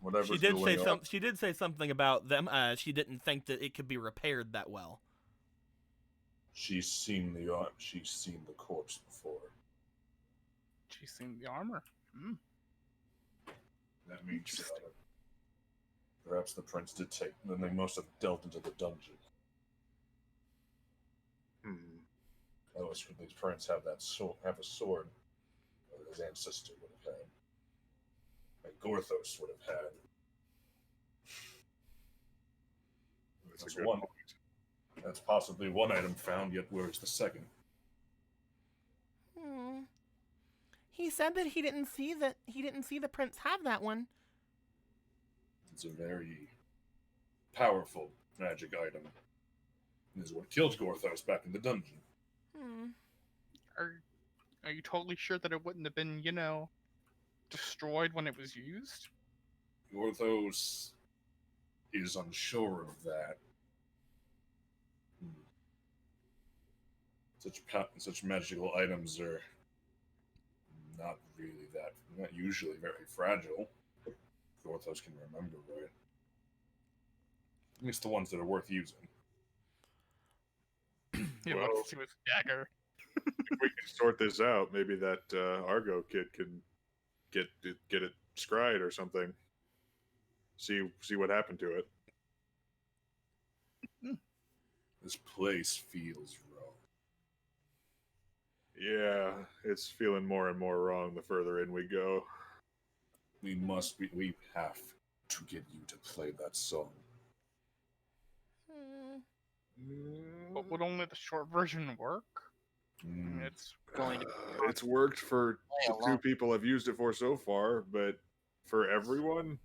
Whatever's She did say going on. She did say something about them. She didn't think that it could be repaired that well. She's seen the corpse before. Chasing the armor. Hmm. That means Interesting. perhaps the prince did take. Then they must have delved into the dungeon. Hmm. Otherwise, would the prince have that have a sword that his ancestor would have had, and Gorthos would have had? That's a That's good one. point. That's possibly one item found. Yet where's the second? Hmm. He said that he didn't see the prince have that one. It's a very powerful magic item. This is what killed Gorthos back in the dungeon. Hmm. Are you totally sure that it wouldn't have been, destroyed when it was used? Gorthos is unsure of that. Such magical items are not usually very fragile. Gorthos can remember right. At least the ones that are worth using. He Well- looks to his dagger. If we can sort this out, maybe that Argo kid can get it scryed or something. See what happened to it. This place feels wrong. Yeah, it's feeling more and more wrong the further in we go. We have to get you to play that song. Hmm. But would only the short version work? I mean, Mm. it's Going to It's worked for play the a two lot. people I've used it for so far, but for everyone,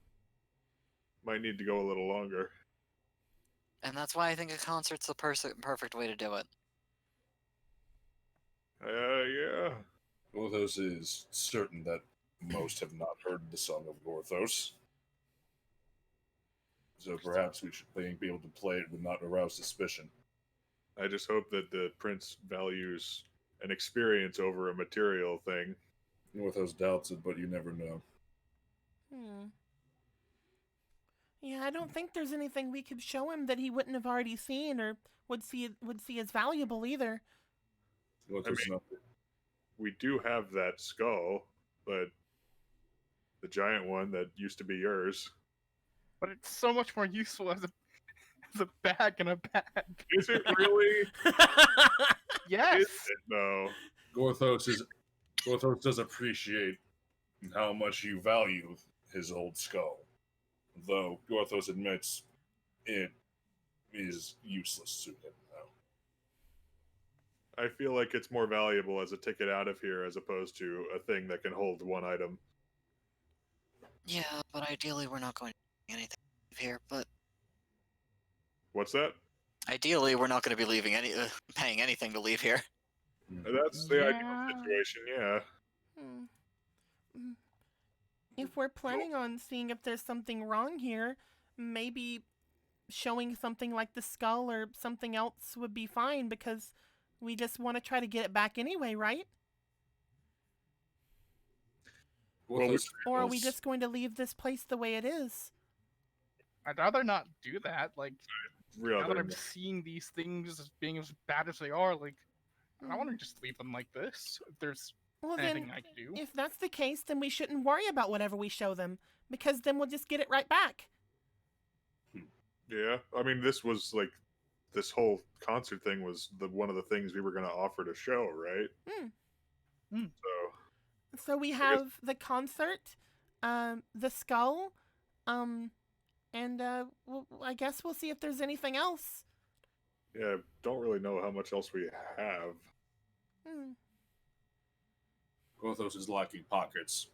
might need to go a little longer. And that's why I think a concert's the perfect way to do it. Yeah. Gorthos is certain that most have not heard the song of Gorthos. So perhaps we should be able to play it would not arouse suspicion. I just hope that the prince values an experience over a material thing. Gorthos doubts it, but you never know. Hmm. Yeah, I don't think there's anything we could show him that he wouldn't have already seen or would see as valuable either. Gorthos mean- We do have that skull, but the giant one that used to be yours. but it's so much more useful as a bag in a bag. Is it really? Yes. Is it though? Gorthos does appreciate how much you value his old skull, though Gorthos admits it is useless to him now. I feel like it's more valuable as a ticket out of here as opposed to a thing that can hold one item. Yeah, but ideally we're not going to do anything here. But What's that? ideally we're not going to be paying anything to leave here. That's the ideal Yeah. situation, yeah. Hmm. Hmm. If we're planning on seeing if there's something wrong here, maybe showing something like the skull or something else would be fine because we just want to try to get it back anyway, right? Gorthos Or are we feels- just going to leave this place the way it is? I'd rather not do that. Like, now that Rather, I'm seeing these things as being as bad as they are, like, I don't want to just leave them like this. If there's Well, anything then, I can do. if that's the case, then we shouldn't worry about whatever we show them because then we'll just get it right back. yeah. I mean, this was like this whole concert thing was one of the things we were going to offer to show, right? Hmm. So So we have the concert, the skull, and I guess we'll see if there's anything else. yeah, don't really know how much else we have. Hmm. Gorthos is lacking pockets.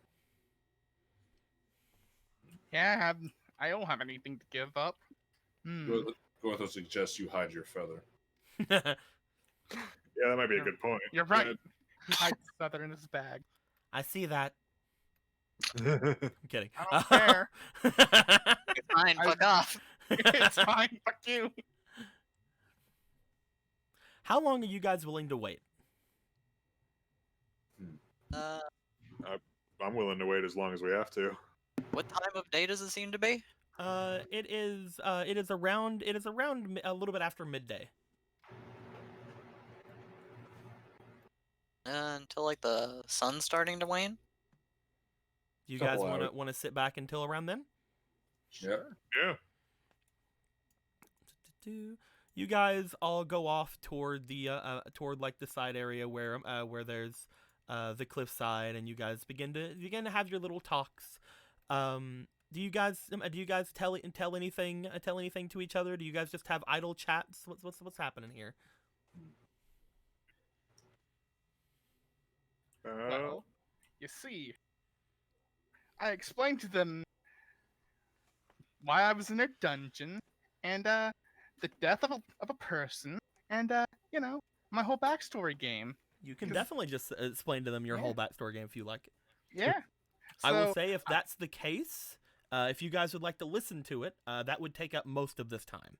Yeah, I don't have anything to give up. Hmm. Gorthos suggests you hide your feather. Yeah, that might be a good point. You're right. He hides the feather in his bag. I see that. Yeah. I'm kidding. I don't care. It's fine, I- fuck off. It's fine. Fuck you. How long are you guys willing to wait? Uh, I'm willing to wait as long as we have to. what time of day does it seem to be? It is around a little bit after midday. until like the sun's starting to wane. Do you guys Couple want to sit back until around then? Sure. Yeah. You guys all go off toward the toward like the side area where there's the cliffside, and you guys begin to have your little talks. Do you guys tell anything to each other? Do you guys just have idle chats? What's happening here? Well, you see, I explained to them why I was in a dungeon, and the death of a person, and you know, my whole backstory game. You can 'Cause- definitely just explain to them your Yeah. whole backstory game if you like. Yeah. I will So, say if that's the case, if you guys would like to listen to it, that would take up most of this time.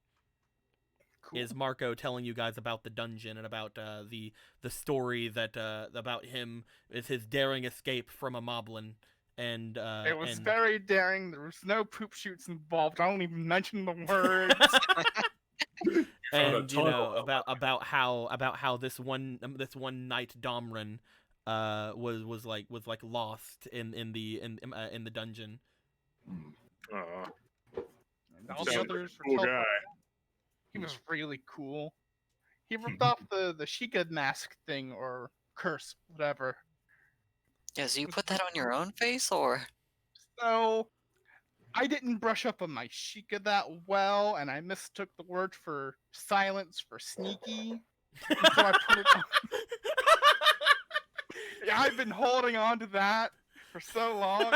cool. Is Marco telling you guys about the dungeon and about the story that about him with his daring escape from a moblin, and It was and... very daring. There was no poop shoots involved. I don't even mention the words. found a and you tunnel know out about how this one night Domran was like lost in the dungeon. Aw, And all sounds the like others a cool were guy. He was really cool. He ripped off the Sheikah mask thing or curse, whatever. Yeah, so you put that on your own face, or So I didn't brush up on my Sheikah that well, and I mistook the word for silence for sneaky. And so I put it on. Yeah, I've been holding on to that for so long,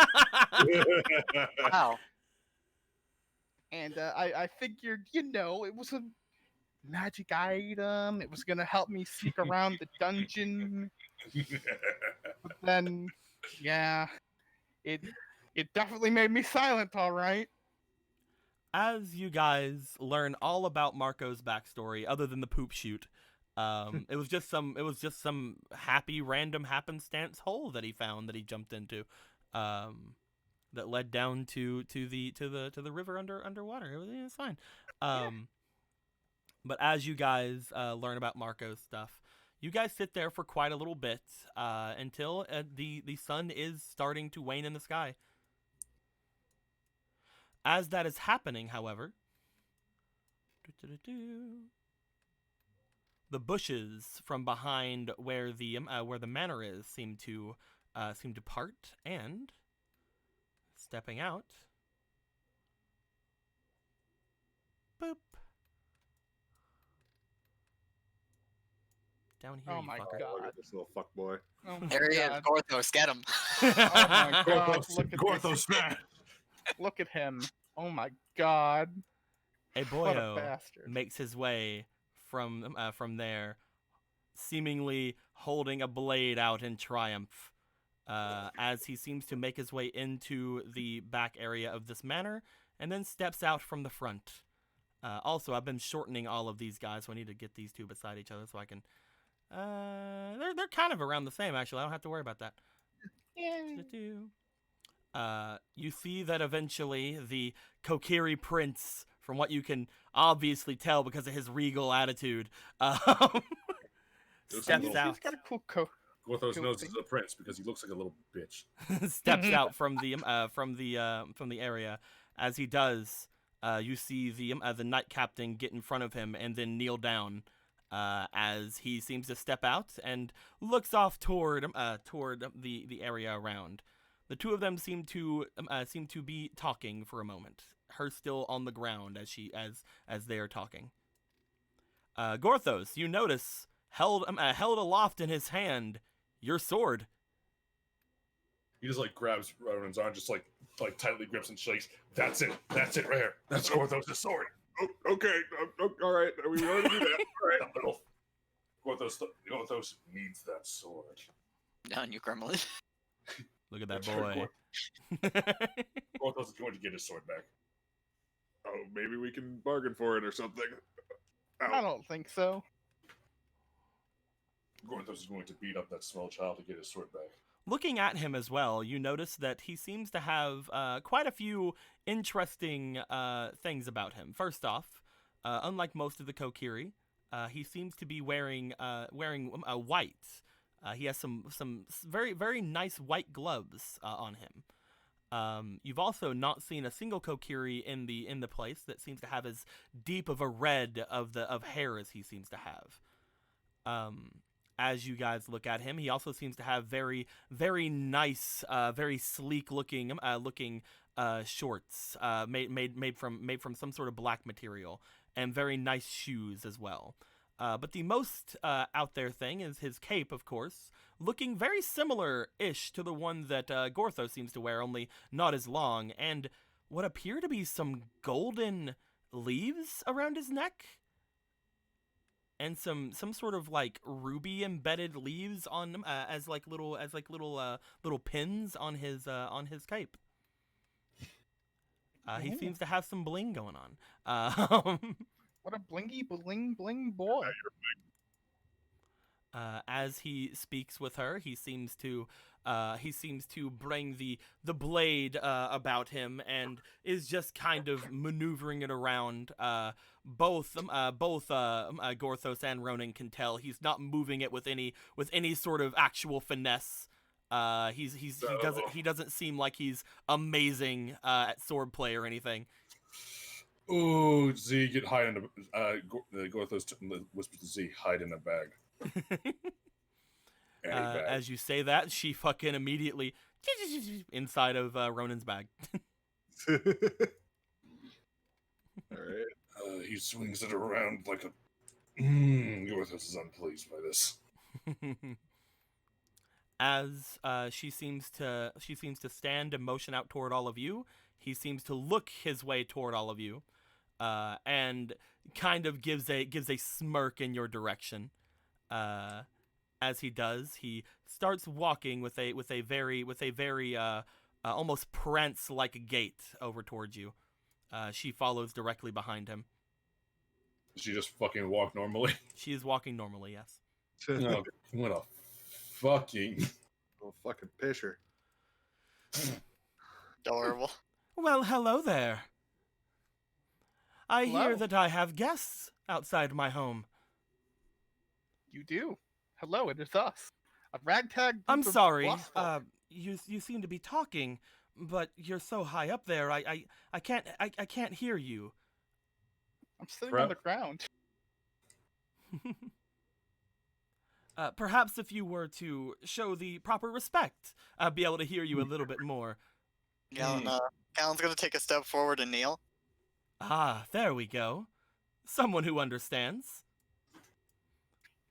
wow. and I figured, you know, it was a magic item. It was gonna help me sneak around the dungeon. But then, yeah, it definitely made me silent. All right. As you guys learn all about Marco's backstory, other than the poop shoot, it was just some happy random happenstance hole that he found that he jumped into, that led down to the river underwater. It was fine. But as you guys learn about Marco's stuff, you guys sit there for quite a little bit until the sun is starting to wane in the sky. As that is happening, however, the bushes from behind where the manor is seem to part, and stepping out, boop, down here, Oh you my fucker. God. Look at this little fuck boy. Oh my There he is, God. Gorthos, get him. Oh my God! Gorthos, Look at Gorthos, this. man. Look at him. Oh my God! A What a boyo bastard. makes his way from there, seemingly holding a blade out in triumph, as he seems to make his way into the back area of this manor, and then steps out from the front. Also, I've been shortening all of these guys, so I need to get these two beside each other so I can. They're kind of around the same, actually. I don't have to worry about that. You see that eventually the Kokiri prince, from what you can obviously tell because of his regal attitude, steps out. He's got a cool coat. Gorthos Cool knows thing. he's a prince because he looks like a little bitch. Steps out from the area. As he does, you see the knight captain get in front of him and then kneel down, as he seems to step out and looks off toward the area around. The two of them seem to be talking for a moment. Her still on the ground as they are talking. Gorthos, you notice held aloft in his hand your sword. He just like grabs Ronan's arm, just like tightly grips and shakes. That's it right here. That's Gorthos' sword. Oh, okay. All right. We already do that. All right. Gorthos needs that sword. Down, you gremlin. Look at that That's right, boy. Gorthos is going to get his sword back. Oh, maybe we can bargain for it or something. I don't think so. Gorthos is going to beat up that small child to get his sword back. Looking at him as well, you notice that he seems to have quite a few interesting things about him. First off, unlike most of the Kokiri, he seems to be wearing white, He has some very very nice white gloves on him. You've also not seen a single Kokiri in the place that seems to have as deep of a red of hair as he seems to have. As you guys look at him, he also seems to have very very nice, very sleek looking shorts made from some sort of black material, and very nice shoes as well. But the most out there thing is his cape, of course, looking very similar-ish to the one that Gortho seems to wear, only not as long, and what appear to be some golden leaves around his neck, and some sort of like ruby embedded leaves on as little pins on his cape. He Ooh. seems to have some bling going on. What a blingy bling bling boy. As he speaks with her, he seems to bring the blade about him, and is just kind of maneuvering it around. Both Gorthos and Ronan can tell he's not moving it with any sort of actual finesse. He doesn't seem like he's amazing at swordplay or anything. Ooh, Z, get hide in Gorthos whispers to Z, hide in a bag. Bag. As you say that, she fucking immediately inside of Ronan's bag. All right. He swings it around like a. Gorthos is unpleased by this. As she seems to stand and motion out toward all of you, he seems to look his way toward all of you, and kind of gives a smirk in your direction. As he does, he starts walking with a very almost prance-like gait over towards you. She follows directly behind him. Does she just fucking walk normally? She is walking normally, yes. Oh, what a fucking. Oh, fucking pisher. Adorable. Well, hello there. I hear Hello. that I have guests outside my home. You do. Hello, it is us. A ragtag group I'm of sorry. lost folk. You seem to be talking, but you're so high up there. I can't hear you. I'm sitting on the ground. Perhaps if you were to show the proper respect, I'd be able to hear you a little bit more. Galen, Galen's gonna take a step forward and kneel. Ah, there we go. Someone who understands.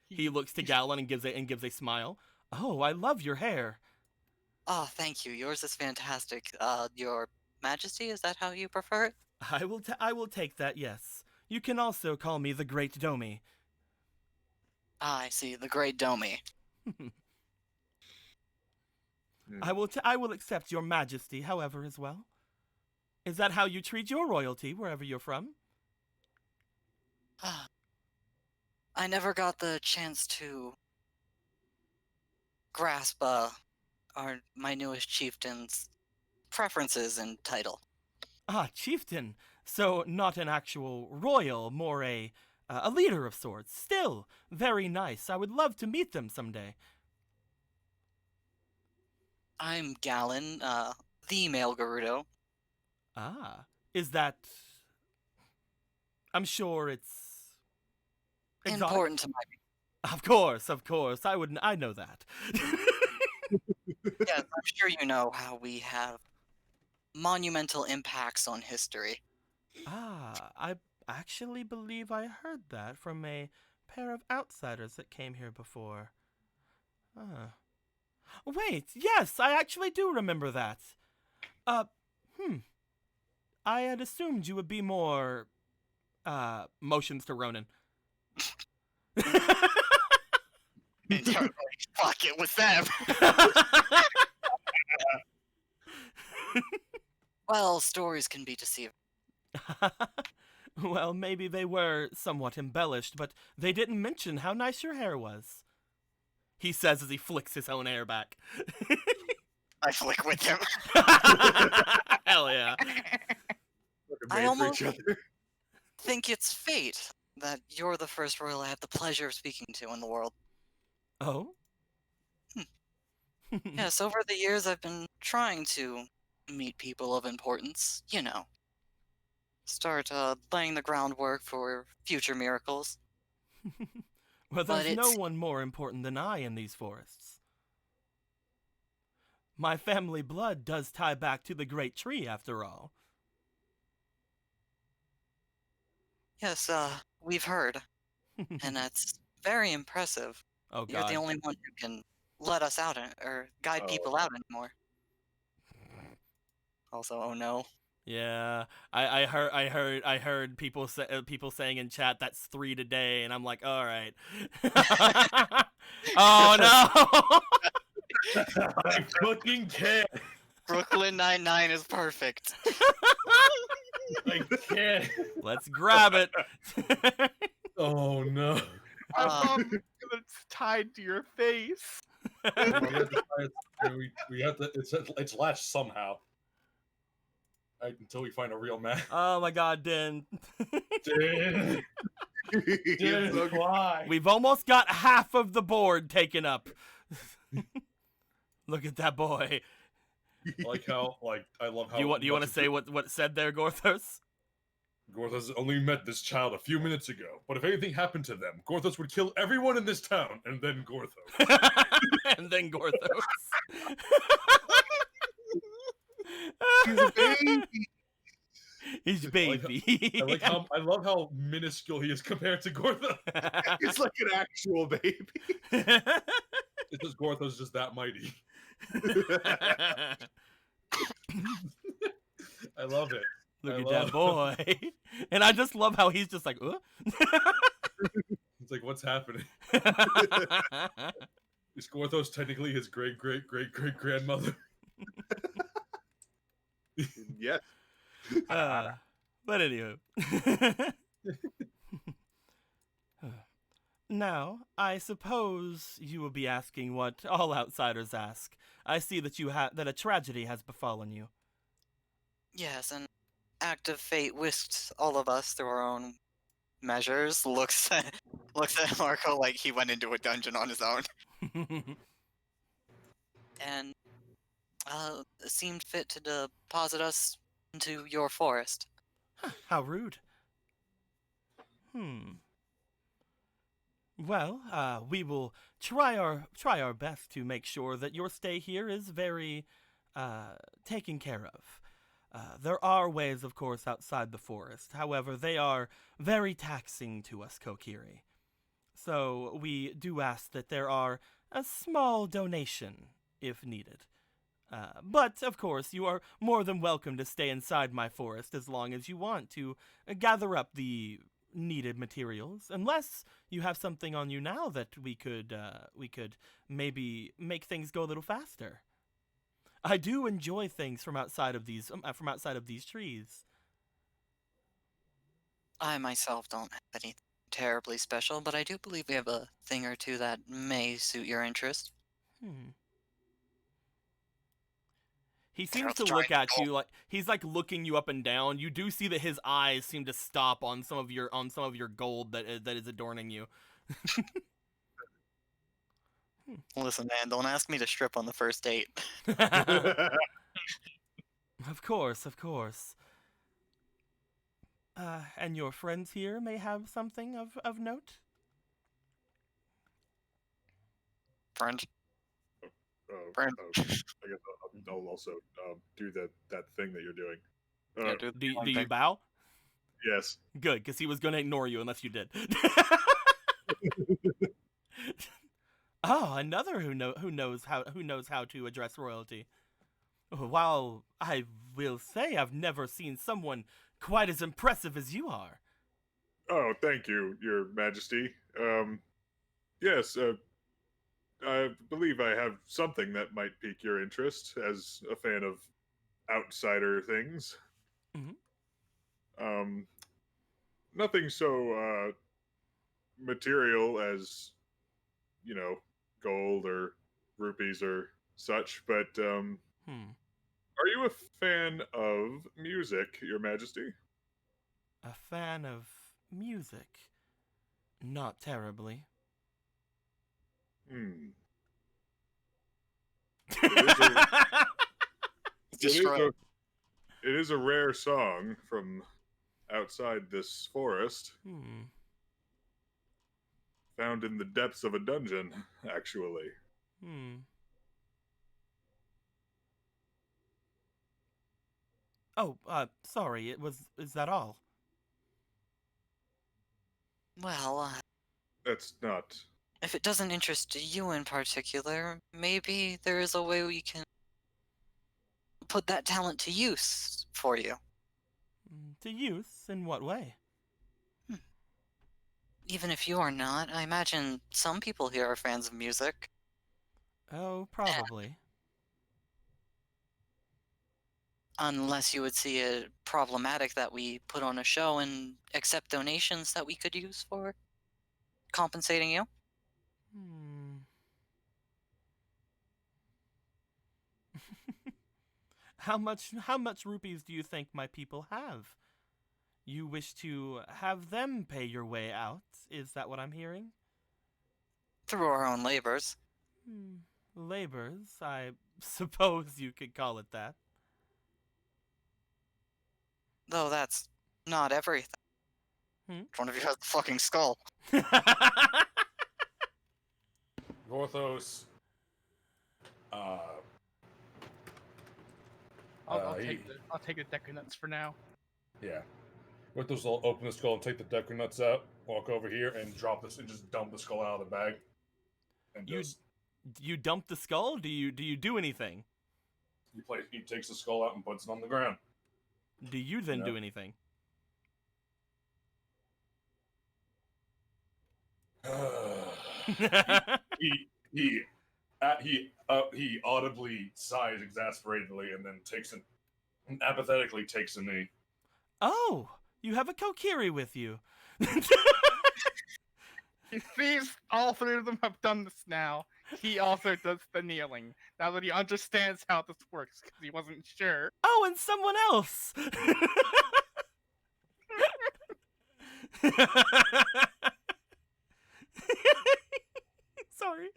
He looks to Galen and gives a smile. Oh, I love your hair. Oh, thank you. Yours is fantastic. Your Majesty, is that how you prefer it? I will take that. Yes. You can also call me the Great Domi. Ah, I see. The Great Domi. I will accept your Majesty, however, as well. Is that how you treat your royalty wherever you're from? I never got the chance to grasp my newest chieftain's preferences and title. Ah, chieftain. So not an actual royal, more a leader of sorts. Still, very nice. I would love to meet them someday. I'm Galen, the male Gerudo. Ah, is that... I'm sure it's... exotic? Important to my... Of course. I know that. Yes, I'm sure you know how we have monumental impacts on history. Ah, I actually believe I heard that from a pair of outsiders that came here before. Wait, yes, I actually do remember that. I had assumed you would be more, motions to Ronan. Fuck it with them. Well, stories can be deceiving. Well, maybe they were somewhat embellished, but they didn't mention how nice your hair was. He says as he flicks his own hair back. I flick with him. Hell yeah. I almost think it's fate that you're the first royal I have the pleasure of speaking to in the world. Oh? Yes, over the years I've been trying to meet people of importance. Start laying the groundwork for future miracles. Well, But there's no it's one more important than I in these forests. My family blood does tie back to the great tree, after all. yes, we've heard, and that's very impressive. Oh You're the God. only one who can let us out or guide Oh. people out anymore. Also, oh no. Yeah, I heard people people saying in chat that's 3 today, and I'm like, all right. Oh no. I fucking can't. Brooklyn Nine-Nine is perfect. I can't. Let's grab it. Oh no. My Uh, mom it's tied to your face. We have to try it. We have to. It's latched somehow. Right, until we find a real man. Oh my God, Den. Dude, It's so- why? We've almost got half of the board taken up. Look at that boy. I love how. Do you want to much say what it said there, Gorthos? Gorthos only met this child a few minutes ago, but if anything happened to them, Gorthos would kill everyone in this town, and then Gorthos. And then Gorthos. He's a baby. He's baby. I love how minuscule he is compared to Gorthos. It's like an actual baby. It's just Gorthos just that mighty. I love it. Look I at love- that boy. And I just love how he's just like, It's like, what's happening? Is Gorthos technically his great great great great grandmother? Yes. But anywho. Now, I suppose you will be asking what all outsiders ask. I see that that a tragedy has befallen you. yes, an act of fate whisked all of us through our own measures. Looks at Marco like he went into a dungeon on his own, and seemed fit to deposit us into your forest. How rude. Well, we will try our best to make sure that your stay here is very taken care of. There are ways, of course, outside the forest. However, they are very taxing to us Kokiri. So we do ask that there are a small donation if needed. But, of course, you are more than welcome to stay inside my forest as long as you want to gather up the needed materials, unless you have something on you now that we could maybe make things go a little faster. I do enjoy things from outside of these trees. I myself don't have anything terribly special, but I do believe we have a thing or two that may suit your interest. He seems to look at you like he's like looking you up and down. You do see that his eyes seem to stop on some of your gold that is adorning you. Listen, man, don't ask me to strip on the first date. Of course. And your friends here may have something of note? Friend. I guess I'll also do that thing that you're doing. Yeah, do Do one you thing. bow? Yes. Good, because he was going to ignore you unless you did. Oh, another who knows how to address royalty. While I will say I've never seen someone quite as impressive as you are. Oh, thank you, Your Majesty. Yes, I believe I have something that might pique your interest as a fan of outsider things. Nothing so material as, gold or rupees or such, but are you a fan of music, Your Majesty? A fan of music? Not terribly. Destroy. It is a rare song from outside this forest, Hmm. found in the depths of a dungeon, actually. Hmm. Oh, sorry. Is that all? Well, That's not. if it doesn't interest you in particular, maybe there is a way we can put that talent to use for you. To use? In what way? Even if you are not, I imagine some people here are fans of music. Oh, probably. Unless you would see it problematic that we put on a show and accept donations that we could use for compensating you. Hmm. How much rupees do you think my people have? You wish to have them pay your way out? Is that what I'm hearing? Through our own labors. Labors, I suppose you could call it that. Though that's not everything. One of you has the fucking skull. Gorthos. I'll he- take the deck of nuts for now. Yeah. Gorthos will open the skull and take the decker nuts out, walk over here, and drop this and just dump the skull out of the bag. And just You dump the skull? Do you do anything? he takes the skull out and puts it on the ground. Do you then No. do anything? He audibly sighs exasperatedly and then apathetically takes a knee. Oh, you have a Kokiri with you. He sees all three of them have done this now. He also does the kneeling, now that he understands how this works, because he wasn't sure. Oh, and someone else. Sorry.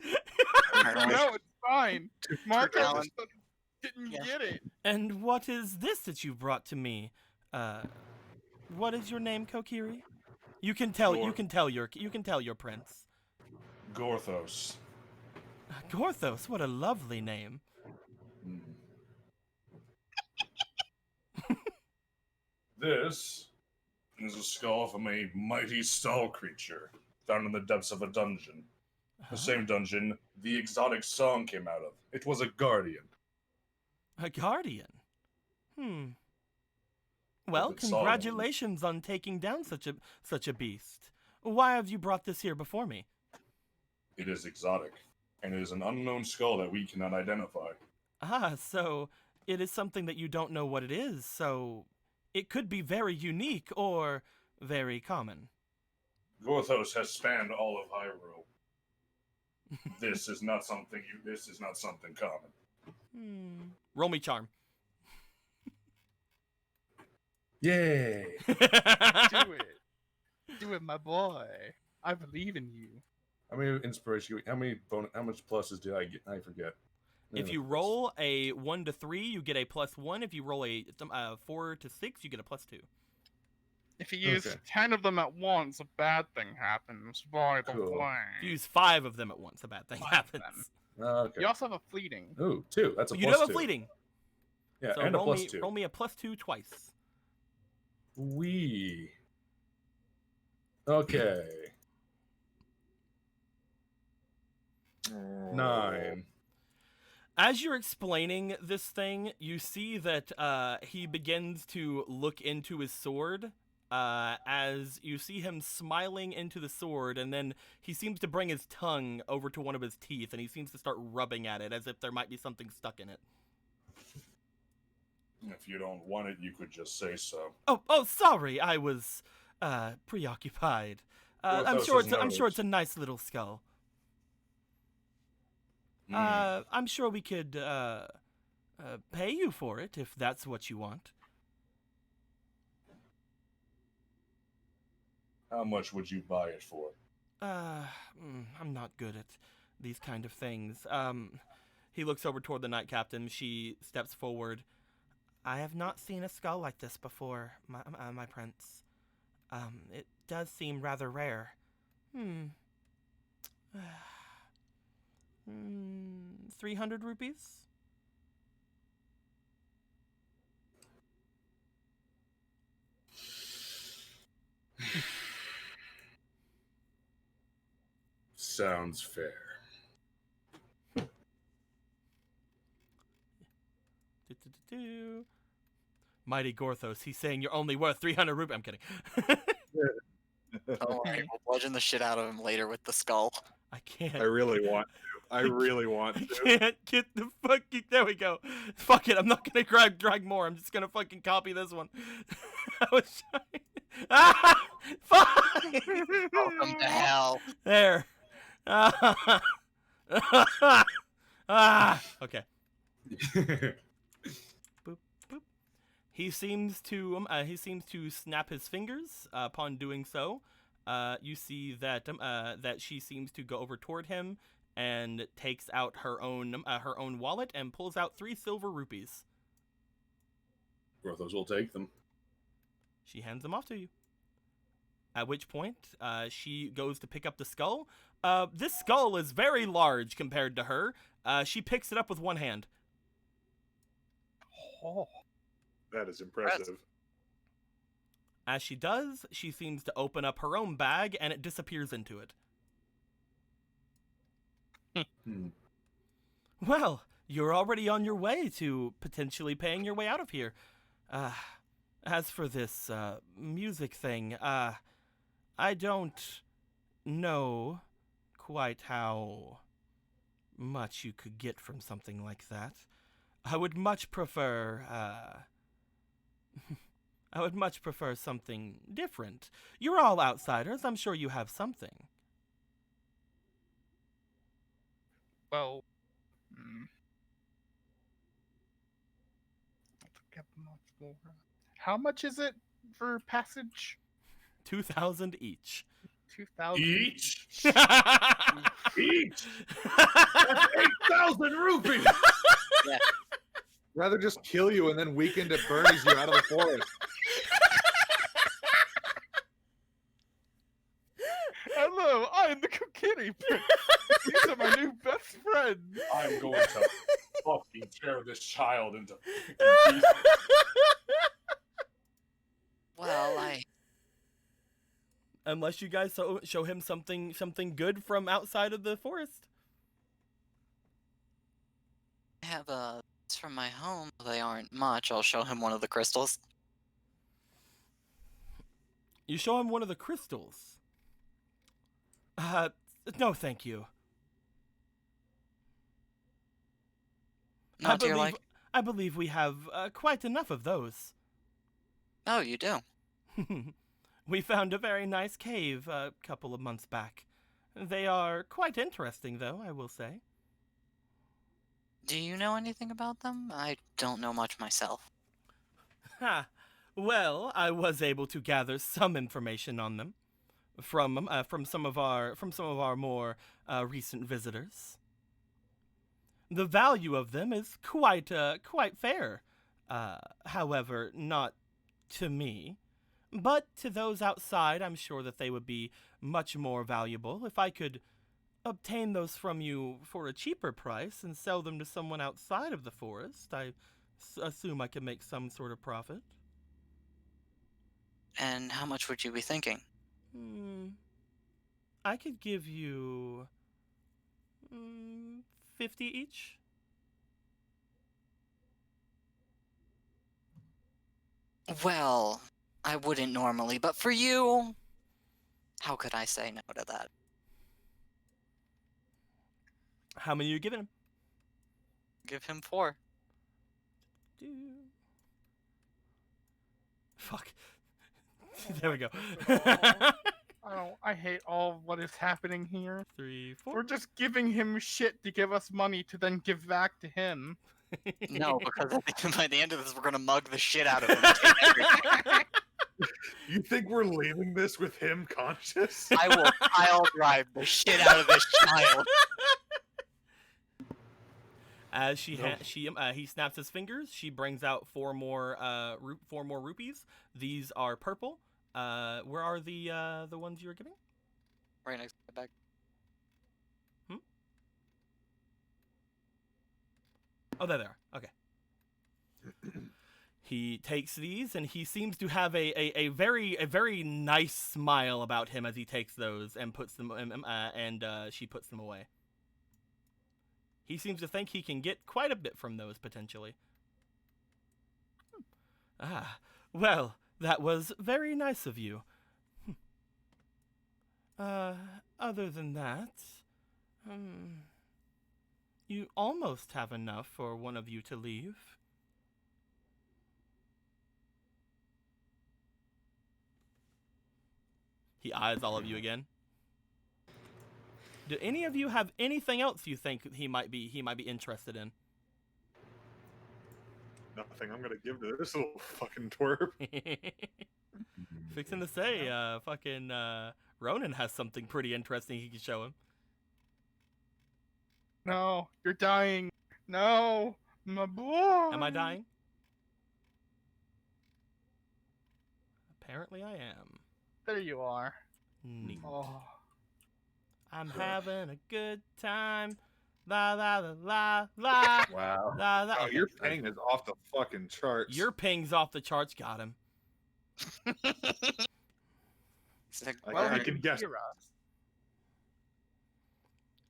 No, it's fine. Marco Alan. just didn't Yeah. get it. And what is this that you've brought to me? What is your name, Kokiri? You can tell your prince. Gorthos. Gorthos, what a lovely name. This is a skull from a mighty stall creature found in the depths of a dungeon. The same dungeon the exotic song came out of. It was a guardian. A guardian. Well, Of the song. congratulations on taking down such a beast. Why have you brought this here before me? It is exotic, and it is an unknown skull that we cannot identify. Ah, so it is something that you don't know what it is, so it could be very unique or very common. Gorthos has spanned all of Hyrule. This is not something common. Roll me charm. Yay! Do it. Do it, my boy. I believe in you. How many inspiration? How much pluses do I get? I forget. If you roll a 1 to 3, you get a +1. If you roll a 4 to 6, you get a +2. If you use Okay. 10 of them at once, a bad thing happens. By the Cool. way. If you use 5 of them at once, a bad thing 5 of happens. Okay. You also have a fleeting. Ooh, 2. That's a You plus do have 2. a fleeting. Yeah, So and a roll plus me, 2. roll me a +2 twice. Wee. Okay. 9. As you're explaining this thing, you see that he begins to look into his sword. As you see him smiling into the sword, and then he seems to bring his tongue over to one of his teeth, and he seems to start rubbing at it as if there might be something stuck in it. If you don't want it, you could just say so. Oh, sorry, I was preoccupied. I'm Gorthos sure is I'm sure nervous. it's a nice little skull. Hmm. I'm sure we could pay you for it if that's what you want. How much would you buy it for? I'm not good at these kind of things. He looks over toward the Knight Captain. She steps forward. I have not seen a skull like this before, my prince. It does seem rather rare. 300 rupees? Sounds fair. Mighty Gorthos, he's saying you're only worth 300 rupees. I'm kidding. Don't worry, we'll bludgeon the shit out of him later with the skull. I can't. I really want to. I really want I to. can't get the fucking. There we go. Fuck it. I'm not gonna drag more. I'm just gonna fucking copy this one. I was trying. Ah! Fuck! Welcome to hell. There. Okay. Boop, boop. He seems to snap his fingers. Upon doing so, you see that that she seems to go over toward him and takes out her own wallet and pulls out 3 silver rupees. Gorthos will take them. She hands them off to you. At which point, she goes to pick up the skull. This skull is very large compared to her. She picks it up with one hand. Oh. That is impressive. As she does, she seems to open up her own bag, and it disappears into it. Well, you're already on your way to potentially paying your way out of here. As for this music thing, I don't know quite how much you could get from something like that. I would much prefer something different. You're all outsiders. I'm sure you have something. Well, how much is it for passage? 2,000 each. 2,000 Each? Each? That's 8,000 rupees! Rather just kill you and then weekend at Bernie's you out of the forest. Hello, I am the Kokiri Prince. These are my new best friends. I'm going to fucking tear this child into pieces. Well, Unless you guys show him something good from outside of the forest. I have it's from my home. They aren't much. I'll show him one of the crystals. You show him one of the crystals. No, thank you. Not to your like. I believe we have quite enough of those. Oh, you do. We found a very nice cave a couple of months back. They are quite interesting, though, I will say. Do you know anything about them? I don't know much myself. Ha! Well, I was able to gather some information on them from some of our more recent visitors. The value of them is quite fair. However, not to me. But to those outside, I'm sure that they would be much more valuable. If I could obtain those from you for a cheaper price and sell them to someone outside of the forest, I assume I could make some sort of profit. And how much would you be thinking? I could give you 50 each. Well, I wouldn't normally, but for you, how could I say no to that? How many are you giving him? Give him 4. Fuck. There we go. I hate all of what is happening here. 3, 4. We're just giving him shit to give us money to then give back to him. No, because I think by the end of this, we're gonna mug the shit out of him. And take everything. You think we're leaving this with him conscious? I will pile drive the shit out of this child. As he snaps his fingers, she brings out four more rupees. These are purple. Where are the ones you were giving? Right next to the bag. Oh, there they are. Okay. He takes these, and he seems to have a very nice smile about him as he takes those and puts them, she puts them away. He seems to think he can get quite a bit from those potentially. Ah, well, that was very nice of you. Other than that, you almost have enough for one of you to leave. He eyes all of you again. Do any of you have anything else you think he might be interested in? Nothing I'm gonna give to this little fucking twerp. Fixing to say, fucking Ronan has something pretty interesting he can show him. No, you're dying. No, my boy. Am I dying? Apparently I am. There you are. Neat. Oh. I'm having a good time. La la la la la. Wow. La, la. Oh, Okay. your ping is off the fucking charts. Your ping's off the charts. Got him. I can guess. hear us.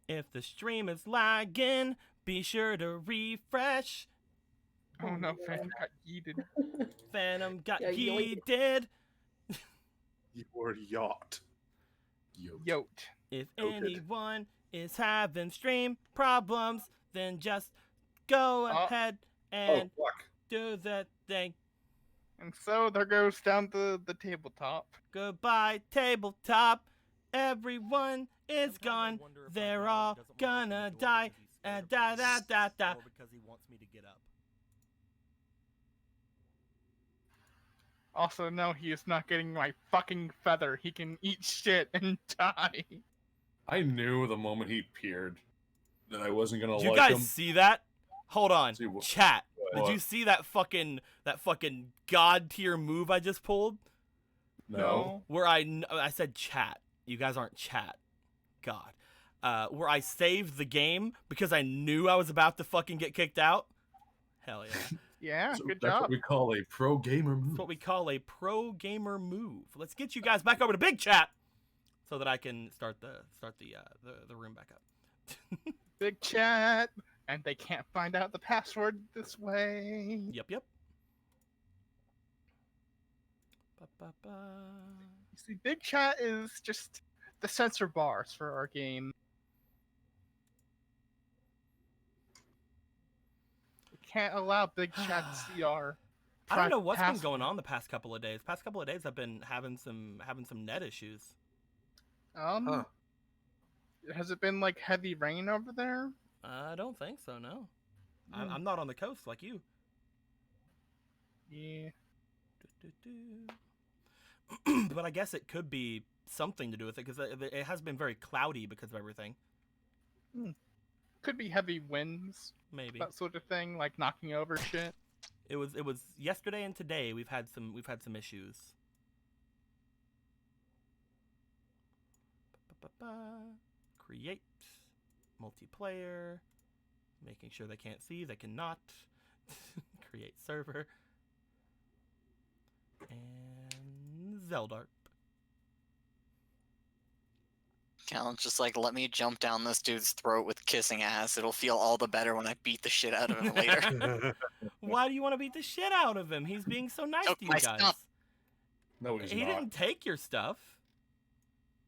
If the stream is lagging, be sure to refresh. Oh no, Phantom got yeeted. Phantom got Yeah, yoink. yeeted. Your yacht. Yote. If Noted. anyone is having stream problems, then just go Oh. ahead Oh, and fuck. do the thing. And so there goes down the tabletop. Goodbye, tabletop. Everyone is gone. They're all gonna die. Da da da da. Or because he wants me to get up. Also, no, he is not getting my fucking feather. He can eat shit and die. I knew the moment he appeared that I wasn't gonna Did you like guys him. see that? Hold on, See what- chat. Did what? you see that fucking god tier move I just pulled? No. Where I said chat. You guys aren't chat. God. Where I saved the game because I knew I was about to fucking get kicked out. Hell yeah. Yeah, So good that's job. what we call a pro gamer move. That's what we call a pro gamer move. Let's get you guys back over to big chat so that I can start the room back up. Big chat. And they can't find out the password this way. Yep. Ba-ba-ba. You see, big chat is just the censor bars for our game. We can't allow big chat to see our. I don't know what's been password. going on the past couple of days. Past couple of days I've been having some net issues. Huh. Has it been like heavy rain over there? I don't think so, no. Hmm. I'm not on the coast like you. Yeah. But I guess it could be something to do with it because it has been very cloudy because of everything. Could be heavy winds, Maybe that sort of thing, like knocking over shit. it was yesterday and today we've had some issues. Create multiplayer, making sure they can't see, they cannot. Create server and Zelda. Callan's just like, let me jump down this dude's throat with kissing ass. It'll feel all the better when I beat the shit out of him later. Why do you want to beat the shit out of him? He's being so nice Took to you my guys. stuff. No, he's He not. didn't take your stuff.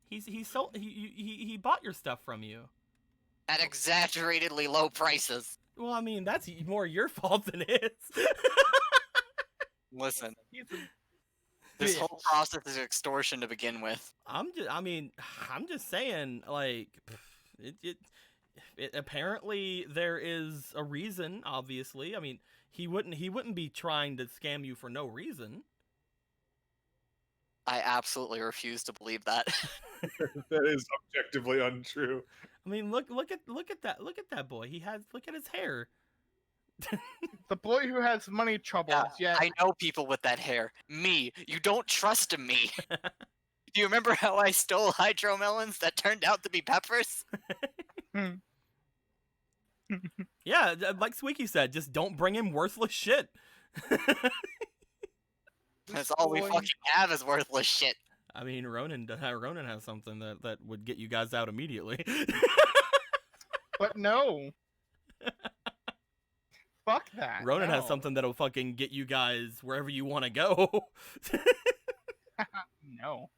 He bought your stuff from you. At exaggeratedly low prices. Well, I mean that's more your fault than his. Listen, He's a this bitch. whole process is extortion to begin with. I'm just saying, like, it apparently there is a reason. Obviously, I mean, he wouldn't be trying to scam you for no reason. I absolutely refuse to believe that. That is objectively untrue. I mean, look at that boy. Look at his hair. The boy who has money troubles. Yeah. I know people with that hair. Me. You don't trust me. Do you remember how I stole hydromelons that turned out to be peppers? Yeah, like Squeaky said, just don't bring him worthless shit. That's all we boy- fucking have is worthless shit. I mean, Ronan has something that would get you guys out immediately. But no. Fuck that. Ronan has no. something that'll fucking get you guys wherever you want to go. No.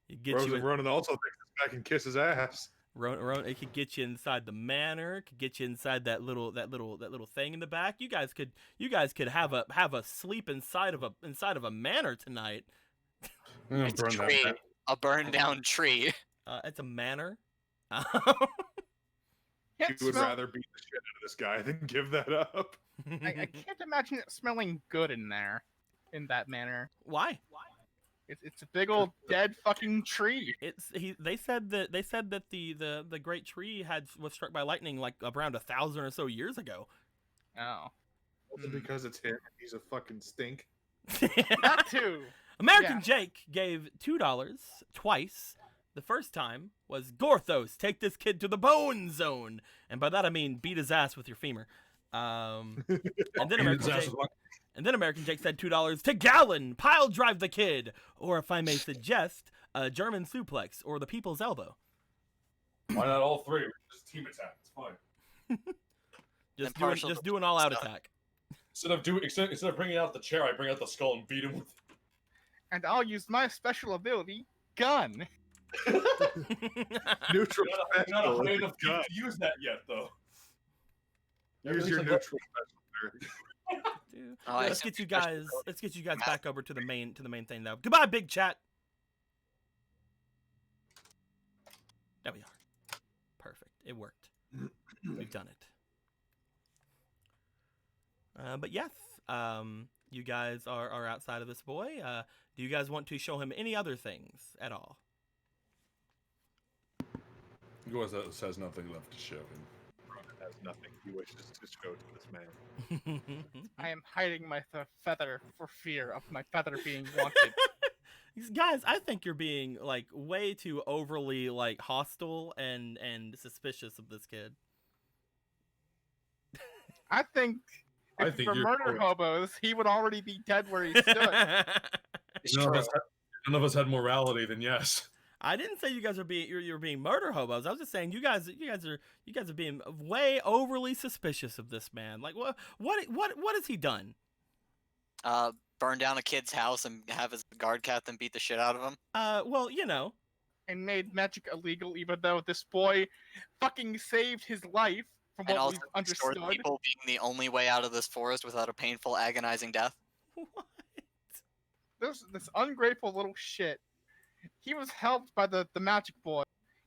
It gets you. Ronan also takes us back and kisses ass. Ronan, it could get you inside the manor. It could get you inside that little thing in the back. You guys could have a sleep inside of a manor tonight. I'm gonna It's a burn tree. that. A burned down tree. It's a manor. Can't You would smell- rather beat the shit out of this guy than give that up. I can't imagine it smelling good in there, in that manner. Why? It's a big old dead fucking tree. They said that the great tree was struck by lightning like around 1,000 or so years ago. Oh, Also because it's him. He's a fucking stink. that too. American Yeah. Jake gave $2 twice. The first time was Gorthos, take this kid to the bone zone, and by that I mean beat his ass with your femur. And then American Jake said $2 to Gallon, pile drive the kid, or if I may suggest, a German suplex or the people's elbow. Why not all three? Just team attack. It's fine. Just do an all out attack. Instead of bringing out the chair, I bring out the skull and beat him with. And I'll use my special ability, gun. Neutral You're not special. high enough God. to use that yet, though. Use your neutral special. Dude. Oh, I Let's see. get you guys back over to the main thing though. Goodbye, big chat. There we are. Perfect. It worked. We've done it. But yes, you guys are outside of this boy. Do you guys want to show him any other things at all? Gorthos has nothing left to show him. Ronan has nothing he wishes to show to this man. I am hiding my feather for fear of my feather being wanted. Guys, I think you're being like way too overly like hostile and suspicious of this kid. I think I if think for you're murder correct. hobos, he would already be dead where he stood. It's None true. of us had morality, then yes. I didn't say you guys are being you're being murder hobos. I was just saying you guys are being way overly suspicious of this man. Like what has he done? Burn down a kid's house and have his guard captain beat the shit out of him. Well, you know, And made magic illegal, even though this boy fucking saved his life, from And what also we've restored understood. people being the only way out of this forest without a painful, agonizing death. what? This ungrateful little shit. He was helped by the magic boy,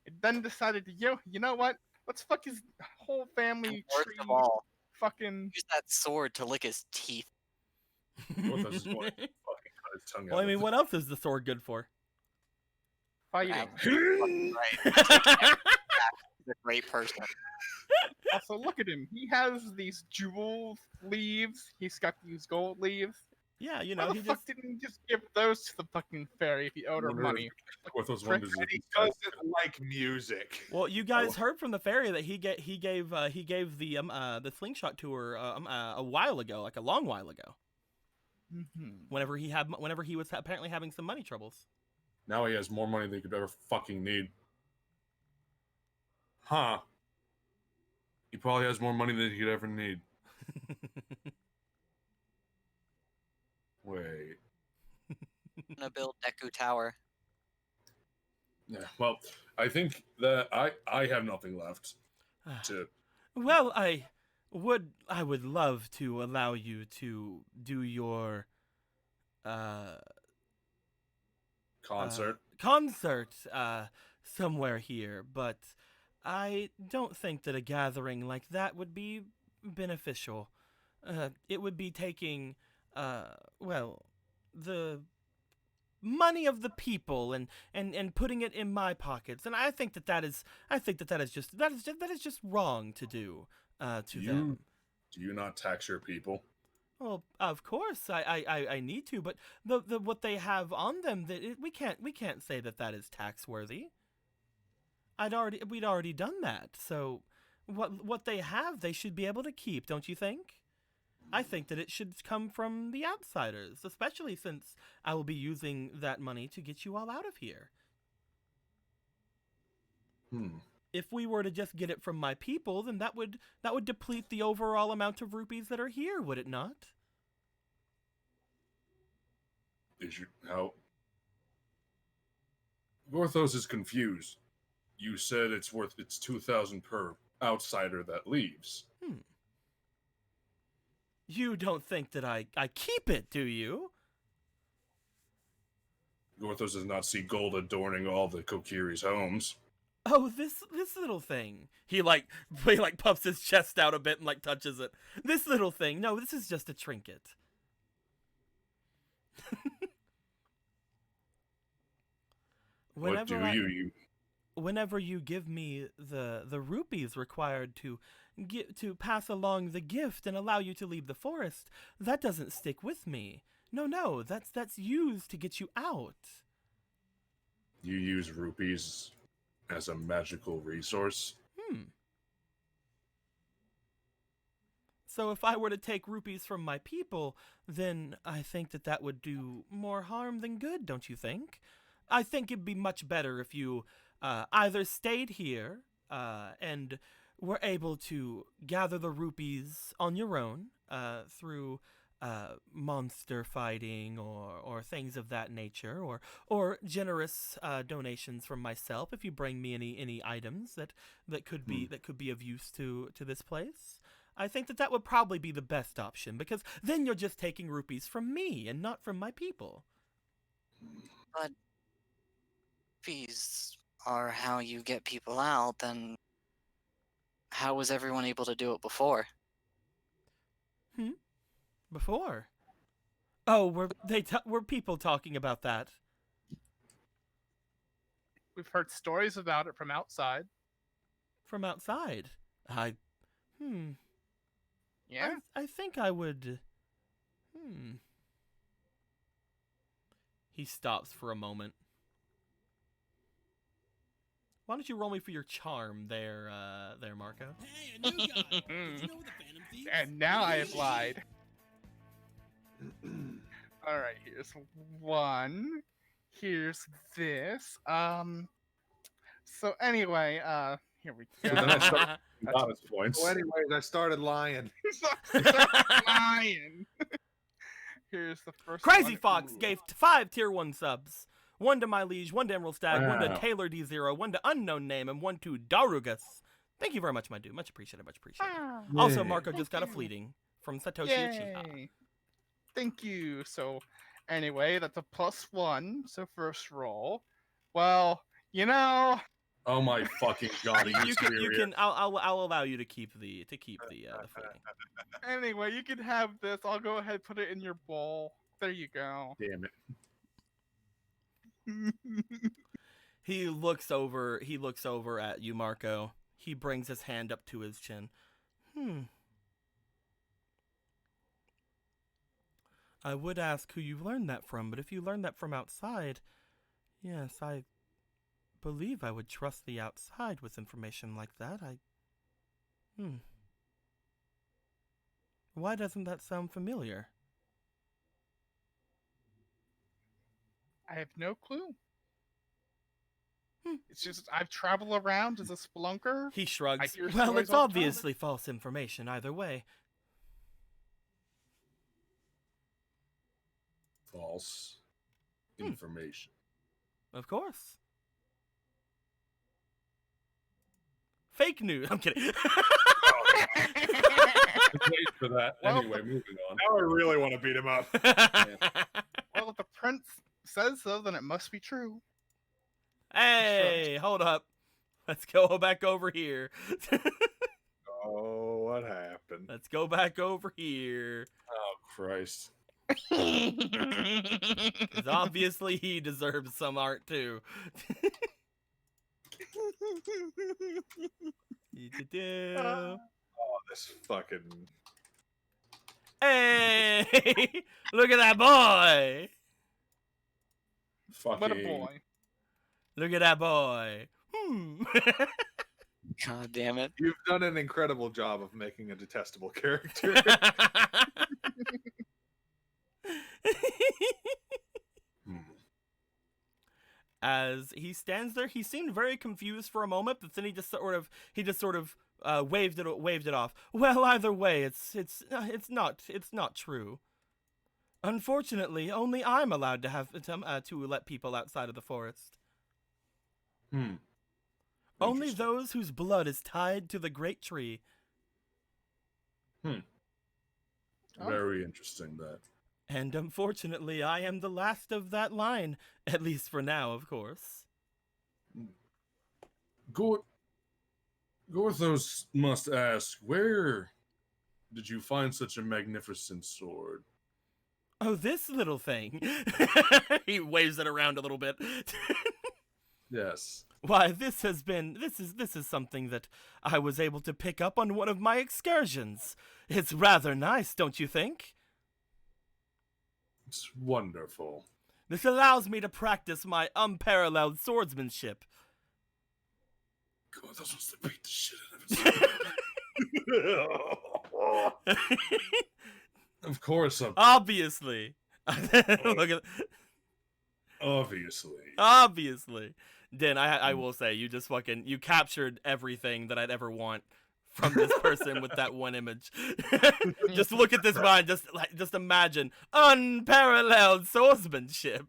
and then decided to, you know what? Let's fuck his whole family Worst tree. of all, Fucking. use that sword to lick his teeth. Gorthos is going to fucking cut his tongue out. Well, I mean, with what else is the sword good for? Fighting. Fucking right. He's a great person. Also, look at him. He has these jewel leaves. He's got these gold leaves. Yeah, you Why know, the he fuck just didn't he just give those to the fucking fairy if he owed her Wonder money? Gorthos prick. wonders And if he he's got- doesn't like music. well, you guys heard from the fairy that he gave the slingshot to her a while ago, like a long while ago. Mm-hmm. Whenever he was apparently having some money troubles. Now he has more money than he could ever fucking need. Huh. He probably has more money than he could ever need. Wait. I'm gonna build Deku Tower. Yeah, well, I think that I have nothing left to. Well, I would love to allow you to do your Concert. concert somewhere here, but I don't think that a gathering like that would be beneficial. It would be taking well, the money of the people and putting it in my pockets, and I think that is just wrong to do to them. Do you not tax your people? Well, of course I need to, but the what they have on them, we can't say that is tax worthy. We'd already done that. So what they have, they should be able to keep, don't you think? I think that it should come from the outsiders, especially since I will be using that money to get you all out of here. If we were to just get it from my people, then that would deplete the overall amount of rupees that are here, would it not? How? Gorthos is confused. You said it's 2,000 per outsider that leaves. You don't think that I keep it, do you? Gorthos does not see gold adorning all the Kokiri's homes. Oh, this little thing. He puffs his chest out a bit and like touches it. This little thing. No, this is just a trinket. What do you? Whenever you give me the rupees required to pass along the gift and allow you to leave the forest, that doesn't stick with me. No, that's used to get you out. You use rupees as a magical resource? So if I were to take rupees from my people, then I think that would do more harm than good, don't you think? I think it'd be much better if you either stayed here and were able to gather the rupees on your own through monster fighting or things of that nature, or generous donations from myself if you bring me any items that could be of use to this place. I think that would probably be the best option, because then you're just taking rupees from me and not from my people. But fees are how you get people out, then how was everyone able to do it before? Before? Oh, were people talking about that? We've heard stories about it from outside. From outside? Yeah. I think I would... He stops for a moment. Why don't you roll me for your charm there, Marco? Hey, a new guy. Did you know the Phantom Thieves? And now I have lied. All right, here's one. Here's this. So anyway, here we go. So then I start bonus points. So anyways, I started lying. Lying. Here's the first Crazy one. Fox Ooh. gave 5 tier 1 subs. 1 to My Liege, 1 to Emerald Stag, 1 to Wow. Taylor D0, 1 to Unknown Name, and 1 to Darugus. Thank you very much, my dude. Much appreciated, much appreciated. Ah, Also, Yay. Marco just got a you. fleeting from Satoshi Uchiha. yay. Thank you. So anyway, that's a +1. So first roll. Well, you know, Oh my fucking god! You can. I'll allow you to keep the fleeting. anyway, you can have this. I'll go ahead and put it in your bowl. There you go. Damn it! He looks over at you, Marco. He brings his hand up to his chin. I would ask who you learned that from, but if you learned that from outside, yes, I believe I would trust the outside with information like that. Why doesn't that sound familiar? I have no clue. It's just I've traveled around as a spelunker. He shrugs. hear Well, stories it's all the time. obviously false information either way. False information. Of course. Fake news. I'm kidding. Wait for that. Well, Anyway, moving on. Now I really want to beat him up. Well, if the prince says so, then it must be true. Hey, hold up. Let's go back over here. Oh, what happened? Let's go back over here. Oh Christ! Because obviously he deserves some art too. Oh, this fucking Hey, look at that boy. Fucking. What a boy. Look at that boy. God damn it. You've done an incredible job of making a detestable character. Hmm. As he stands there, he seemed very confused for a moment, but then he just sort of waved it off. Well, either way, it's not true. Unfortunately, only I'm allowed to have to let people outside of the forest. Hmm. Only Interesting. those whose blood is tied to the great tree. Oh. Very interesting, that. And unfortunately, I am the last of that line, at least for now, of course. Gorthos must ask, where did you find such a magnificent sword? Oh, this little thing. He waves it around a little bit. Yes. Why, this is something that I was able to pick up on one of my excursions. It's rather nice, don't you think? It's wonderful. This allows me to practice my unparalleled swordsmanship. Gorthos wants to beat the shit out of himself. Of course, Obviously. Look at obviously. obviously. Dan, I will say, you captured everything that I'd ever want from this person with that one image. Just look at this mind, just imagine unparalleled swordsmanship.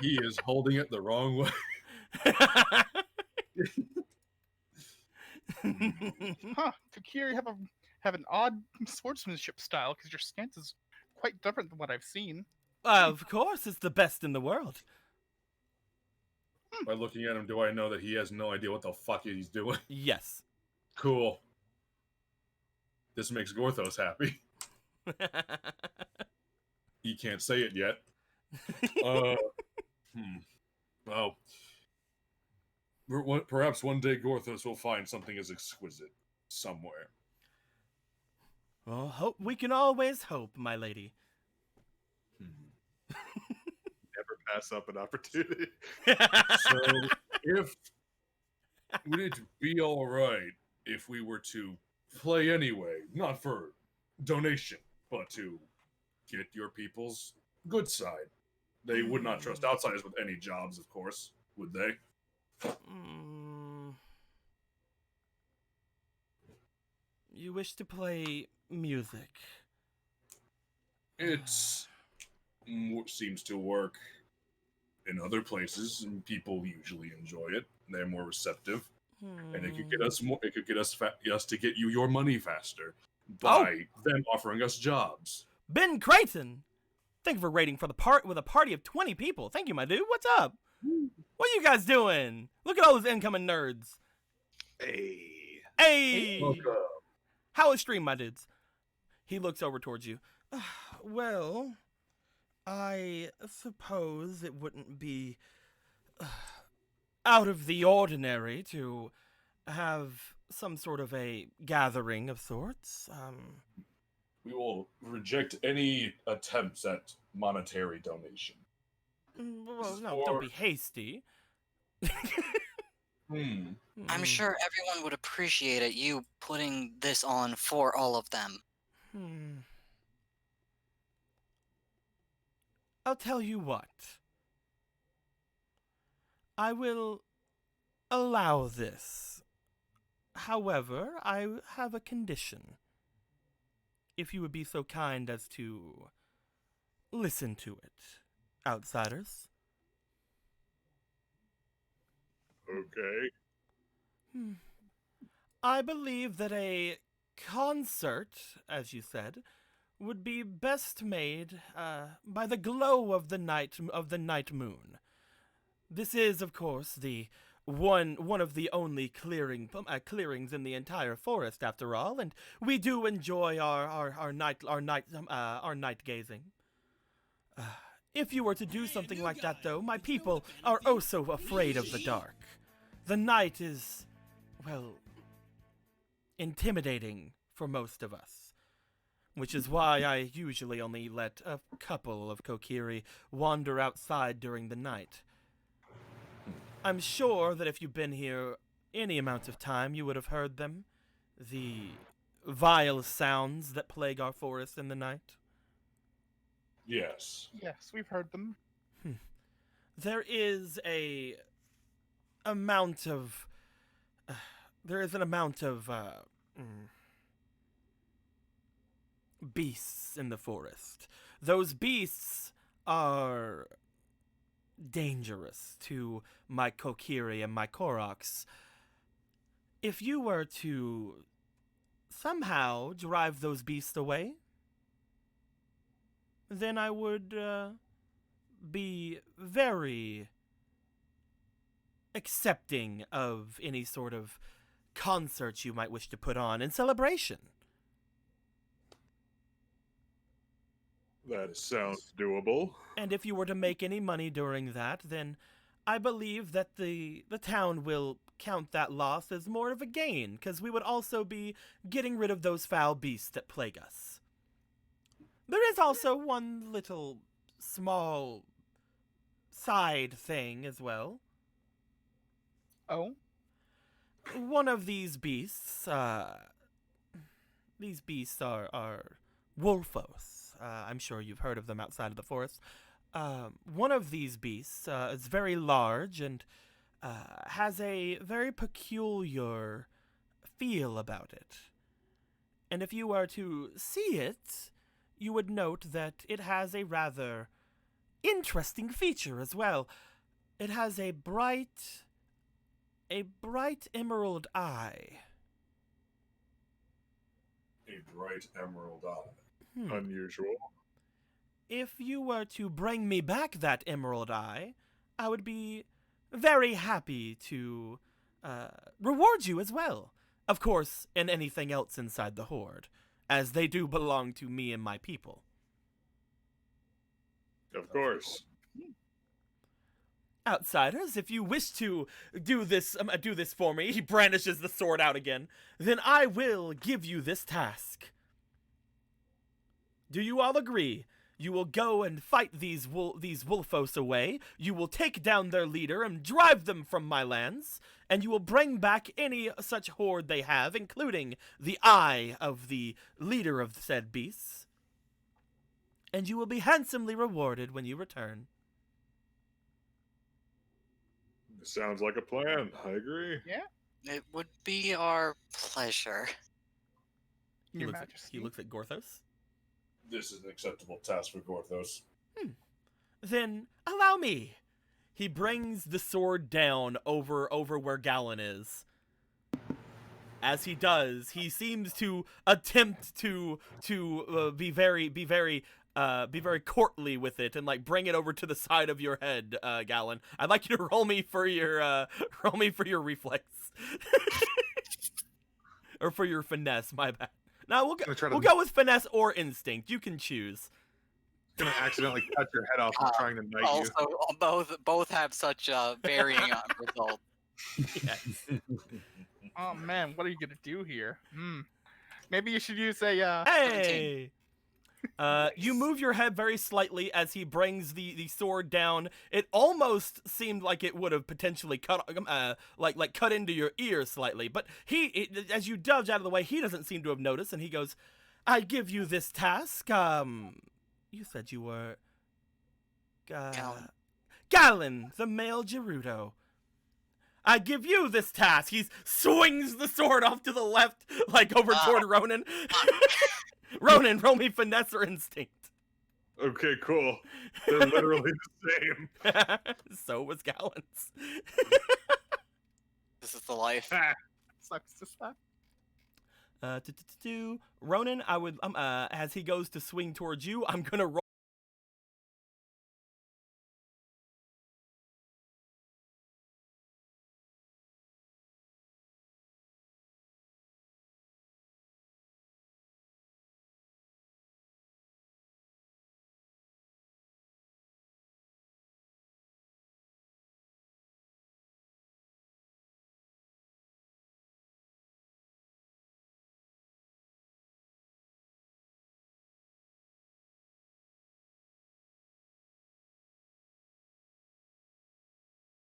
He is holding it the wrong way. Huh. Kokiri have an odd swordsmanship style because your stance is quite different than what I've seen. Of course, it's the best in the world. By looking at him, do I know that he has no idea what the fuck he's doing? Yes. Cool. This makes Gorthos happy. He can't say it yet. Well, perhaps one day Gorthos will find something as exquisite somewhere. Well, we can always hope, my lady. Never pass up an opportunity. So, if would it be all right if we were to play anyway, not for donation, but to get your people's good side? They would not trust outsiders with any jobs, of course, would they? You wish to play music? It seems to work in other places, and people usually enjoy it. They're more receptive, and it could get us more. It could get us to get you your money faster by them offering us jobs. Ben Creighton! Thank you for raiding for the with a party of 20 people. Thank you, my dude. What's up? What are you guys doing? Look at all those incoming nerds. Hey. Hey! Welcome. How is stream, my dudes? He looks over towards you. Well, I suppose it wouldn't be out of the ordinary to have some sort of a gathering of sorts. We will reject any attempts at monetary donation. Well, no, don't be hasty. I'm sure everyone would appreciate it, you putting this on for all of them. I'll tell you what. I will allow this. However, I have a condition. If you would be so kind as to listen to it, outsiders. Okay. I believe that a concert, as you said, would be best made by the glow of the night moon. This is, of course, the one of the only clearings in the entire forest, after all, and we do enjoy our night gazing. If you were to do something like that, though, my people are oh so afraid of the dark. The night is, well, intimidating for most of us. which is why I usually only let a couple of Kokiri wander outside during the night. I'm sure that if you've been here any amount of time, you would have heard them. The vile sounds that plague our forest in the night. Yes. Yes, we've heard them. There is a amount of there is an amount of beasts in the forest. Those beasts are dangerous to my Kokiri and my Koroks. If you were to somehow drive those beasts away, then I would be very accepting of any sort of concert you might wish to put on in celebration. That sounds doable. And if you were to make any money during that, then I believe that the town will count that loss as more of a gain, because we would also be getting rid of those foul beasts that plague us. There is also one little small side thing as well. Oh, One of these beasts are wolfos. I'm sure you've heard of them outside of the forest. One of these beasts is very large and has a very peculiar feel about it. And if you were to see it, you would note that it has a rather interesting feature as well. It has a bright emerald eye. A bright emerald eye. Unusual. If you were to bring me back that emerald eye, I would be very happy to reward you as well. Of course, and anything else inside the Horde, as they do belong to me and my people. Of course. Outsiders, if you wish to do this for me, he brandishes the sword out again, then I will give you this task. Do you all agree? You will go and fight these wolfos away, you will take down their leader and drive them from my lands, and you will bring back any such horde they have, including the eye of the leader of said beasts, and you will be handsomely rewarded when you return. Sounds like a plan. I agree. It would be our pleasure. Your Majesty. He looks at Gorthos. This is an acceptable task for Gorthos. Then allow me. He brings the sword down over where Galen is. As he does, he seems to attempt to be very courtly with it and like bring it over to the side of your head, Galen. I'd like you to roll me for your reflex, or for your finesse. My bad. No, we'll go with finesse or instinct. You can choose. Gonna accidentally cut your head off from trying to knight you. Also, both have such varying results. Yes. Oh man, what are you gonna do here? Maybe you should use a Hey! You move your head very slightly as he brings the sword down. It almost seemed like it would have potentially cut cut into your ear slightly, but as you dodge out of the way, he doesn't seem to have noticed, and he goes, "I give you this task. You said you were Galen, the male Gerudo. I give you this task." He swings the sword off to the left, like over toward Ronan. Ronan, roll me finesse or instinct. Okay, cool. They're literally the same. So was Galen's. This is the life. sucks to suck. Ronan, I would as he goes to swing towards you, I'm gonna roll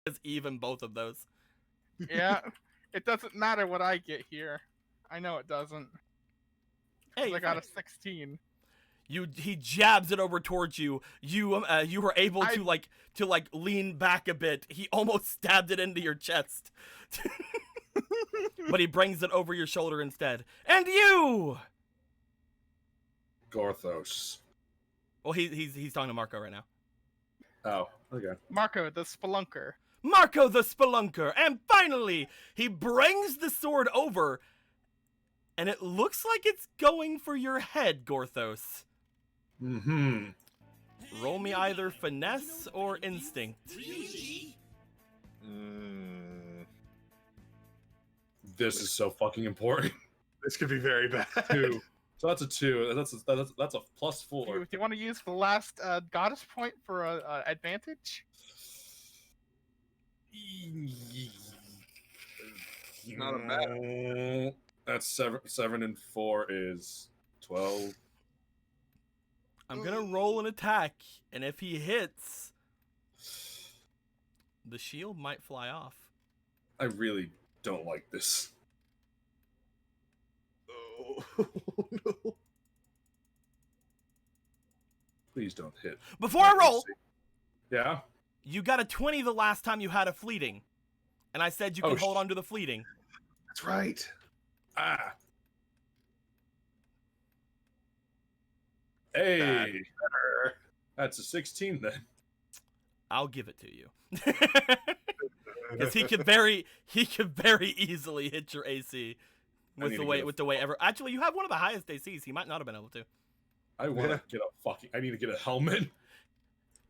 It's even both of those. Yeah, it doesn't matter what I get here. I know it doesn't. 'Cause Hey, I got a 16. he jabs it over towards you. You were able to lean back a bit. He almost stabbed it into your chest. But he brings it over your shoulder instead. And you! Gorthos. Well, he's talking to Marco right now. Oh, okay. Marco, the spelunker. Marco the Spelunker! And finally, he brings the sword over, and it looks like it's going for your head, Gorthos. Mm-hmm. Roll me either finesse or instinct. This is so fucking important. This could be very bad. 2. So that's a 2. That's a plus 4. Do you want to use the last goddess point for advantage? Not a bad. That's 7 and 4 is 12. I'm gonna roll an attack, and if he hits, the shield might fly off. I really don't like this. Oh, no. Please don't hit. Before I roll, Yeah? you got a 20 the last time you had a fleeting, and I said you could hold on to the fleeting. That's right. Ah. Hey. That's a 16 then. I'll give it to you. Because he could very easily hit your AC with the way ever. Actually, you have one of the highest ACs. He might not have been able to. I want to get a fucking. I need to get a helmet.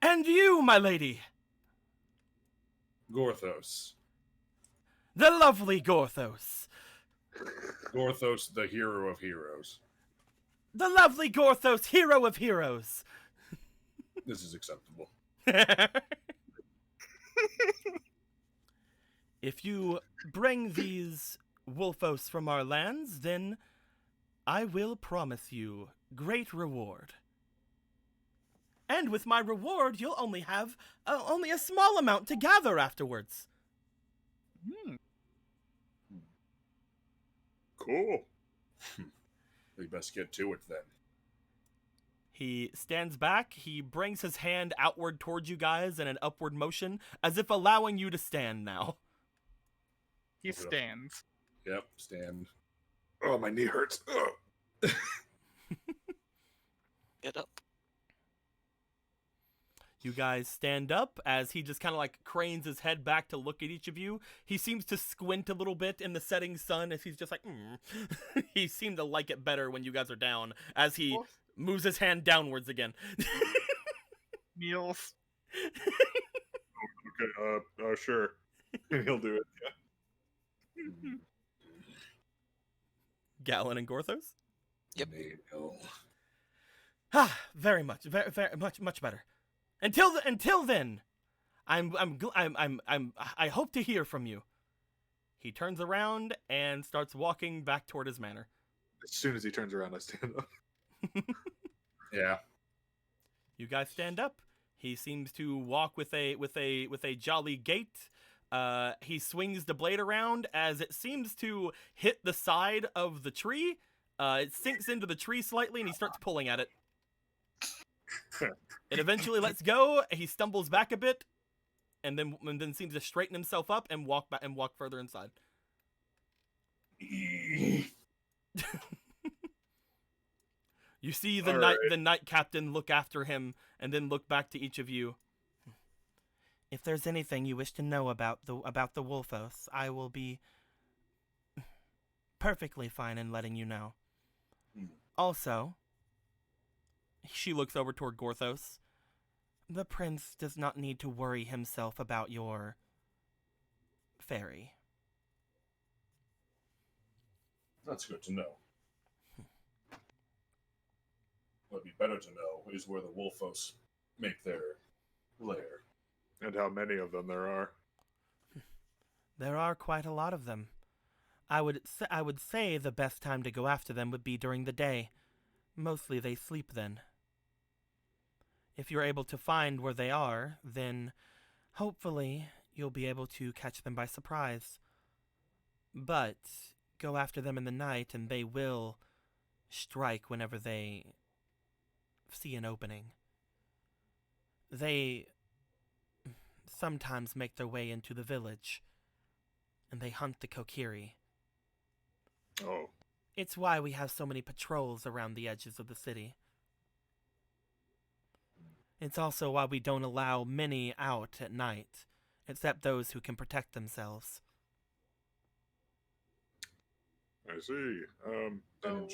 And you, my lady, Gorthos. the lovely Gorthos, Gorthos, the hero of heroes. the lovely Gorthos, hero of heroes. This is acceptable. If you bring these Wolfos from our lands, then I will promise you great reward. And with my reward, you'll only have only a small amount to gather afterwards. Cool. We best get to it then. He stands back, he brings his hand outward towards you guys in an upward motion, as if allowing you to stand now. He stands. Yep, stand. Oh, my knee hurts. Ugh. Get up. You guys stand up as he just kind of like cranes his head back to look at each of you. He seems to squint a little bit in the setting sun as he's just like, He seemed to like it better when you guys are down as he moves his hand downwards again. Kneels. Okay, sure. He'll do it. Yeah. Gallon and Gorthos? Yep. Ah, very much better. Until then, I hope to hear from you. He turns around and starts walking back toward his manor. As soon as he turns around, I stand up. Yeah. You guys stand up. He seems to walk with a jolly gait. He swings the blade around as it seems to hit the side of the tree. It sinks into the tree slightly, and he starts pulling at it. It eventually lets go. He stumbles back a bit, and then seems to straighten himself up and walk further inside. You see the night captain look after him, and then look back to each of you. If there's anything you wish to know about the Wolfos, I will be perfectly fine in letting you know. Also, she looks over toward Gorthos. The prince does not need to worry himself about your fairy. That's good to know. What'd be better to know is where the Wolfos make their lair. And how many of them there are. There are quite a lot of them. I would say the best time to go after them would be during the day. Mostly they sleep then. If you're able to find where they are, then hopefully you'll be able to catch them by surprise. But go after them in the night, and they will strike whenever they see an opening. They sometimes make their way into the village, and they hunt the Kokiri. Oh, It's why we have so many patrols around the edges of the city. It's also why we don't allow many out at night, except those who can protect themselves. I see. So, And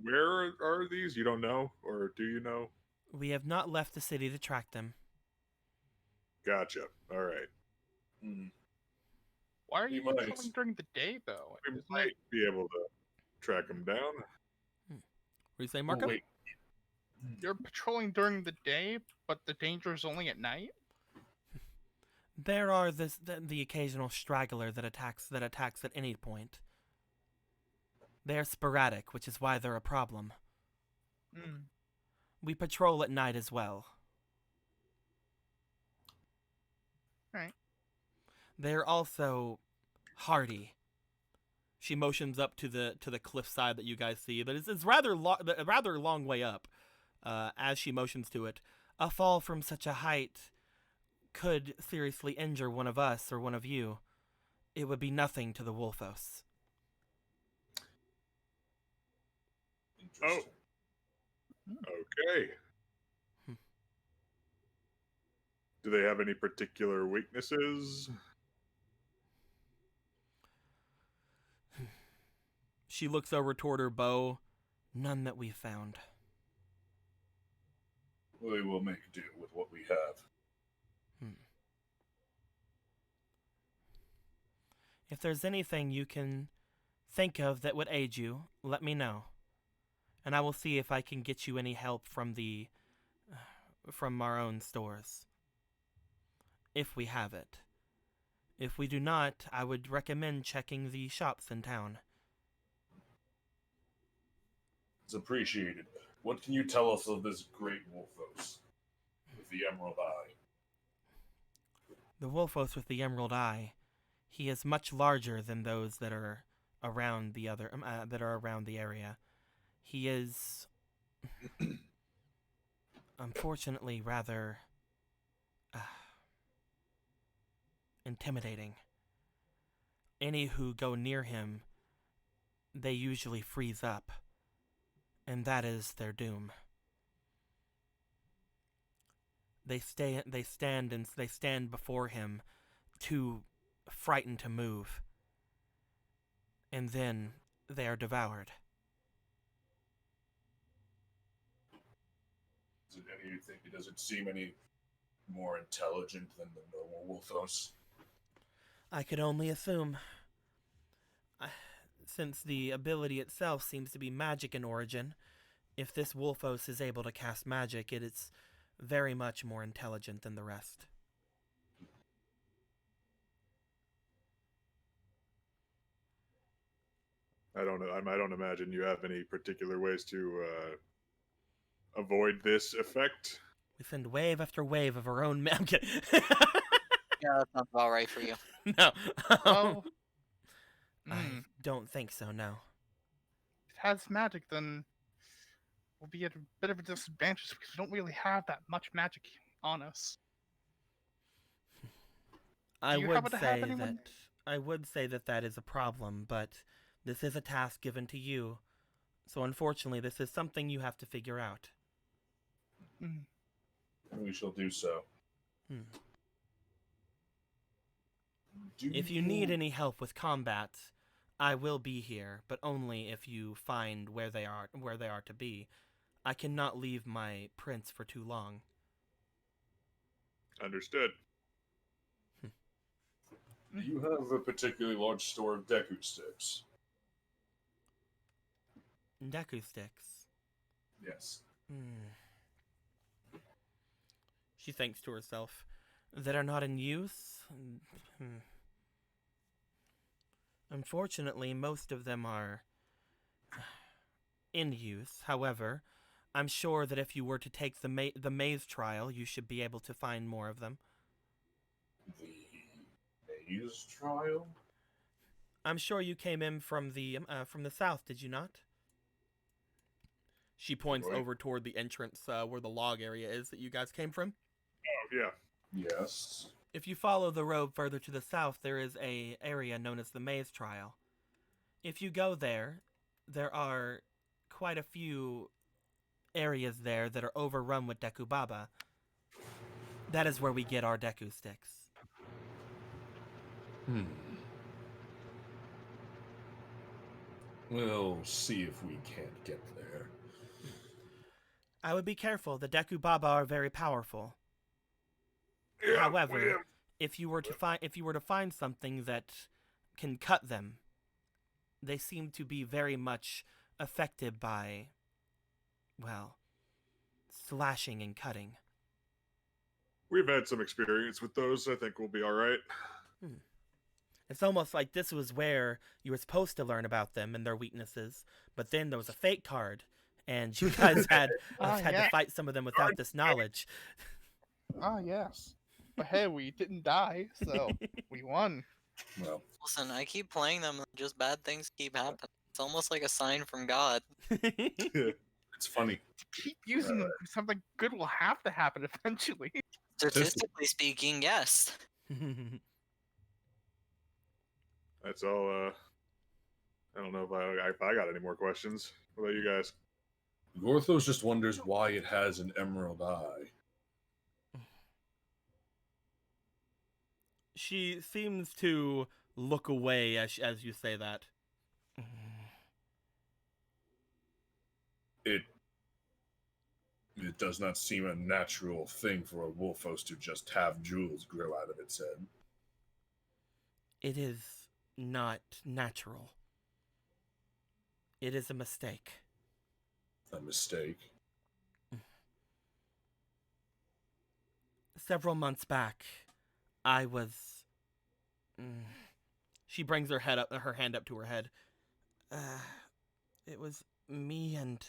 where are these? You don't know, or do you know? We have not left the city to track them. Gotcha. All right. Why are We you might. patrolling during the day, though? We Isn't might it? be able to track them down. What do you say, Oh, Marco? wait. You're patrolling during the day, but the danger is only at night? There are the occasional straggler that attacks at any point. They are sporadic, which is why they're a problem. Hmm. We patrol at night as well. Right. They're also hardy. She motions up to the cliffside that you guys see, but it's rather long way up. As she motions to it, a fall from such a height could seriously injure one of us or one of you. It would be nothing to the Wolfos. Interesting. Okay. Hmm. Do they have any particular weaknesses? She looks over toward her bow. None that we've found. We will make do with what we have. If there's anything you can think of that would aid you, let me know. And I will see if I can get you any help from our own stores. If we have it. If we do not, I would recommend checking the shops in town. It's appreciated. What can you tell us of this great Wolfos with the Emerald Eye? The Wolfos with the Emerald Eye, he is much larger than those that are around the area. He is unfortunately rather intimidating. Any who go near him, they usually freeze up, and that is their doom. They stand before him, too frightened to move, and then they are devoured. Does it seem any more intelligent than the normal Wolfos? I could only assume. Since the ability itself seems to be magic in origin, if this Wolfos is able to cast magic, it is very much more intelligent than the rest. I don't imagine you have any particular ways to avoid this effect. We send wave after wave of our own magic. Yeah, that sounds about right for you. No. Well, I don't think so, no. if it has magic, then we'll be at a bit of a disadvantage because we don't really have that much magic on us. I you would happen to have say anyone- that is a problem, but this is a task given to you. So unfortunately, this is something you have to figure out. Mm. We shall do so. If you need any help with combat, I will be here, but only if you find where they are to be. I cannot leave my prince for too long. Understood. Do you have a particularly large store of Deku sticks? Deku sticks. Yes. She thinks to herself. That are not in use? Unfortunately, most of them are in use. However, I'm sure that if you were to take the maze trial, you should be able to find more of them. maze trial? I'm sure you came in from the south, did you not? She points Boy. over toward the entrance where the log area is that you guys came from. Oh, yeah. Yes. If you follow the road further to the south, there is a area known as the Maze Trial. If you go there, there are quite a few areas there that are overrun with Deku Baba. That is where we get our Deku sticks. We'll see if we can't get there. I would be careful. The Deku Baba are very powerful. Yeah, However, we have- if you were to find something that can cut them, they seem to be very much affected by, well, slashing and cutting. we've had some experience with those. I think we'll be all right. It's almost like this was where you were supposed to learn about them and their weaknesses, but then there was a fate card, and you guys had had yeah. to fight some of them without this knowledge. Ah, yes. But hey, we didn't die, so we won. Well, Listen, I keep playing them and just bad things keep happening. It's almost like a sign from God. it's funny. Keep using them, something good will have to happen eventually. Statistically speaking, yes. That's all. I don't know if I got any more questions. What about you guys? Gorthos just wonders why it has an emerald eye. She seems to look away as you say that. It does not seem a natural thing for a Wolfos to just have jewels grow out of its head. It is not natural. It is a mistake. A mistake. Several months back, I was. She brings her hand up to her head. It was me and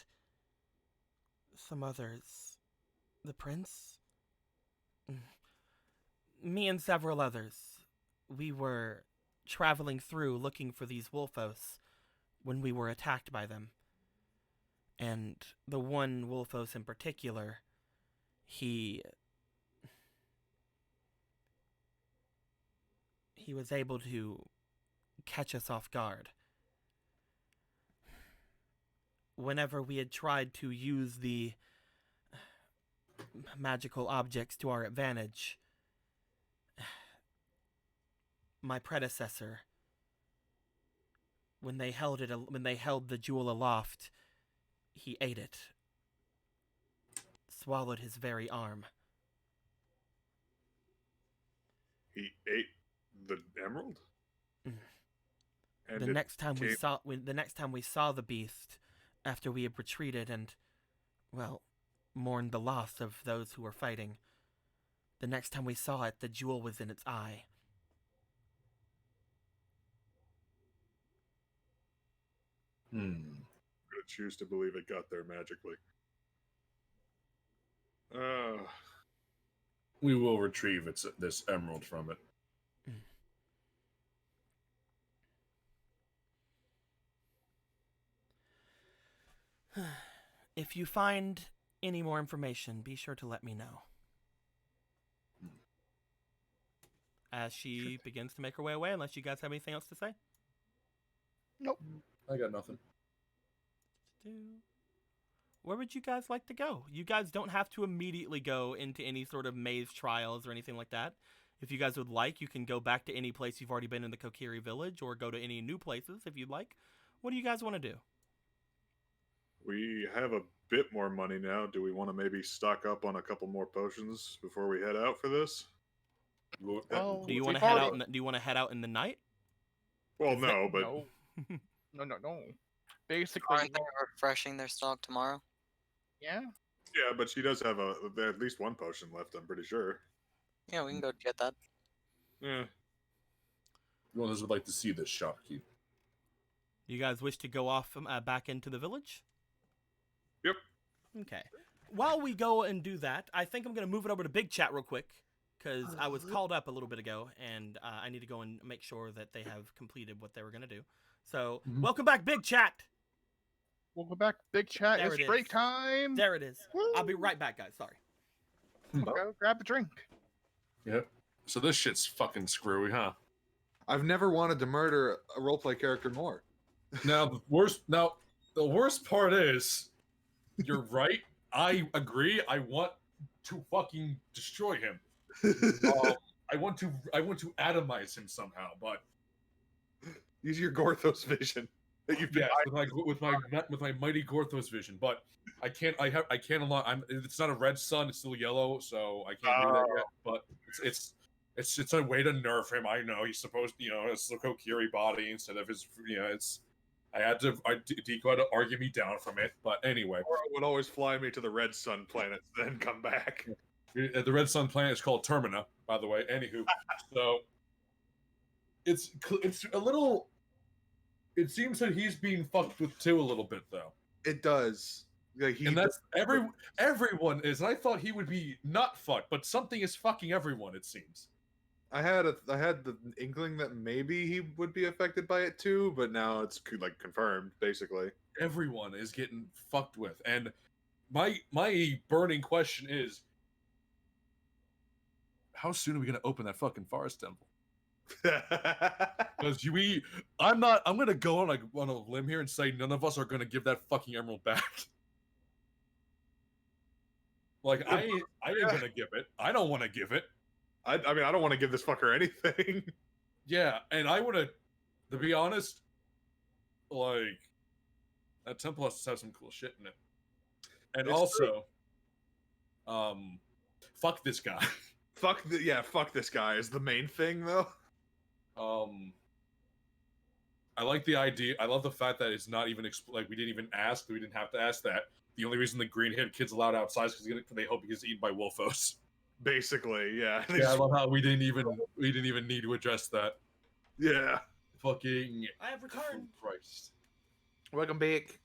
some others. The prince? Me and several others. We were traveling through looking for these Wolfos when we were attacked by them. And the one Wolfos in particular, he was able to catch us off guard. Whenever we had tried to use the magical objects to our advantage, my predecessor, when they held the jewel aloft, he ate it, swallowed his very arm. He ate the emerald. And The it next time we came- saw the beast, after we had retreated and, well, mourned the loss of those who were fighting, the next time we saw it, the jewel was in its eye. I'm gonna choose to believe it got there magically. We will retrieve this emerald from it. If you find any more information, be sure to let me know. As she begins to make her way away, unless you guys have anything else to say. Nope. I got nothing. Where would you guys like to go? You guys don't have to immediately go into any sort of maze trials or anything like that. If you guys would like, you can go back to any place you've already been in the Kokiri village, or go to any new places if you'd like. What do you guys want to do? We have a bit more money now. Do we want to maybe stock up on a couple more potions before we head out for this? Well, Do you want to we've head already- out? Do you want to head out in the night? Well, no, but No. Basically, Aren't they refreshing their stock tomorrow? yeah. yeah, but she does have at least one potion left. I'm pretty sure. Yeah, we can go get that. Yeah. One of us would like to see this shopkeep. You guys wish to go off back into the village? Yep. Okay. While we go and do that, I think I'm going to move it over to Big Chat real quick, because I was called up a little bit ago, and I need to go and make sure that they have completed what they were gonna do. So, welcome back, Big Chat. Welcome back, Big Chat. There It's it is. break time. There it is. I'll be right back, guys. Sorry. Go grab a drink. Yep. So this shit's fucking screwy, huh? I've never wanted to murder a roleplay character more. Now the worst part is, you're right. I agree. I want to fucking destroy him. I want to atomize him somehow, but Use your Gorthos vision that you've been. yes, with my mighty Gorthos vision. But I can't. I can't allow. It's not a red sun. It's still yellow, so I can't do that yet. But it's a way to nerf him. I know he's supposed. It's the Kokiri body instead of his. It's. Deco had to argue me down from it, but anyway. Or it would always fly me to the red sun planets, then come back. The red sun planet is called Termina, by the way. Anywho, so it's a little. It seems that he's being fucked with too a little bit, though. It does. Like And that's everyone is. And I thought he would be not fucked, but something is fucking everyone. It seems. I had the inkling that maybe he would be affected by it too, but now it's like confirmed, basically. Everyone is getting fucked with, and my burning question is, how soon are we gonna open that fucking forest temple? Because I'm gonna go on a limb here and say none of us are gonna give that fucking emerald back. Like I ain't gonna give it. I don't want to give it. I mean, I don't want to give this fucker anything. Yeah, and I would have, to be honest, like, that temple has to have some cool shit in it. And It's also, fuck this guy. Fuck this guy is the main thing, though. I like the idea. I love the fact that it's not even like we didn't even ask. We didn't have to ask that. The only reason the green-haired kid's allowed outside is because they hope he gets eaten by wolfos. Basically, yeah. Yeah, I love how we didn't even need to address that. Yeah. Fucking. I have returned. Christ. Welcome back. Just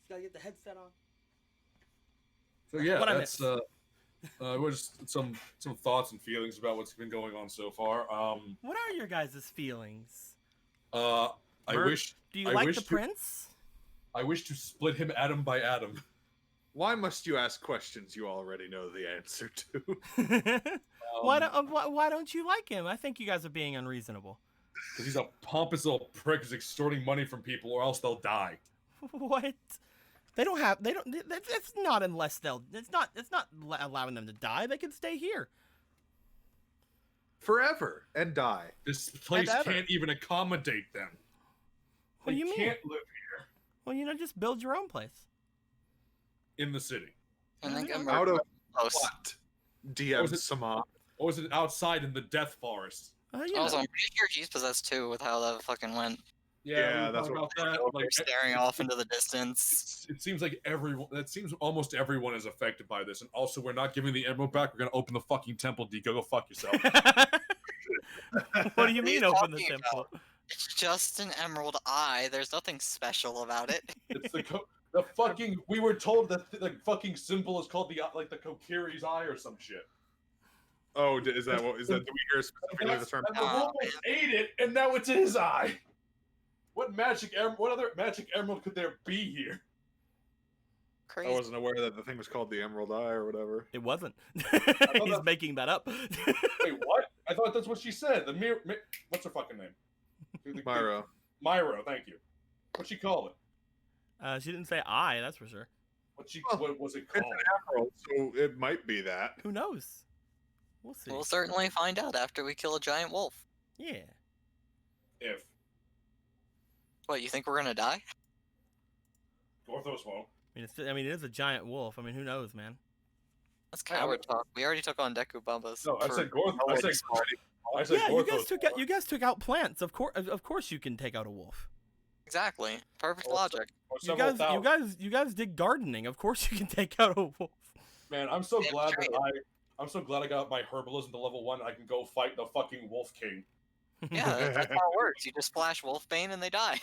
gotta get the headset on. So yeah, What I that's was some thoughts and feelings about what's been going on so far. What are your guys' feelings? I wish. Do you I like wish the to- prince? I wish to split him atom by atom. Why must you ask questions you already know the answer to? Why don't you like him? I think you guys are being unreasonable. Because he's a pompous little prick who's extorting money from people, or else they'll die. What? They don't. That's not unless they'll. It's not allowing them to die. They can stay here. Forever and die. This place ever. can't even accommodate them. What do you mean? Can't live here Well, just build your own place. in the city. I think I'm Out of close. what? DM Was it- Sama. Or was it outside in the Death Forest? Also, I'm pretty sure he's possessed too, with how that fucking went. Yeah, we that's talked what- about that. They're Like, staring off into the distance. it seems like everyone. That seems almost everyone is affected by this, and also we're not giving the emerald back. We're gonna open the fucking temple. Deco, go fuck yourself. What do you What are mean you open the talking temple? It's just an emerald eye. There's nothing special about it. It's the fucking. We were told that the fucking symbol is called the Kokiri's eye or some shit. Oh, is that what? Is that? Do we hear specifically the term? And the wolves ate it, and now it's in his eye. What other magic emerald could there be here? I Crazy. wasn't aware that the thing was called the Emerald Eye or whatever. It wasn't. thought He's that- making that up. Wait, what? I thought that's what she said. What's her fucking name? Myro. Myro, thank you. What'd she call it? She didn't say I. That's for sure. What was it It's an called? emerald, so it might be that. Who knows? We'll see. We'll certainly find out after we kill a giant wolf. Yeah. If What, you think we're gonna die? Gorthos won't. I mean, it is a giant wolf. I mean, who knows, man? That's coward talk. We already took on Deku Bumbas. No, I for said Gorthos. no I said reason. Yeah, Gorthos. you guys took out plants. Of course, you can take out a wolf. Exactly. Perfect Or- logic. Or You several thousand. guys did gardening. Of course, you can take out a wolf. Man, I'm so Damn glad straight. that I'm so glad I got my herbalism to level 1. I can go fight the fucking Wolf King. Yeah, that's how it works. You just splash Wolfbane and they die.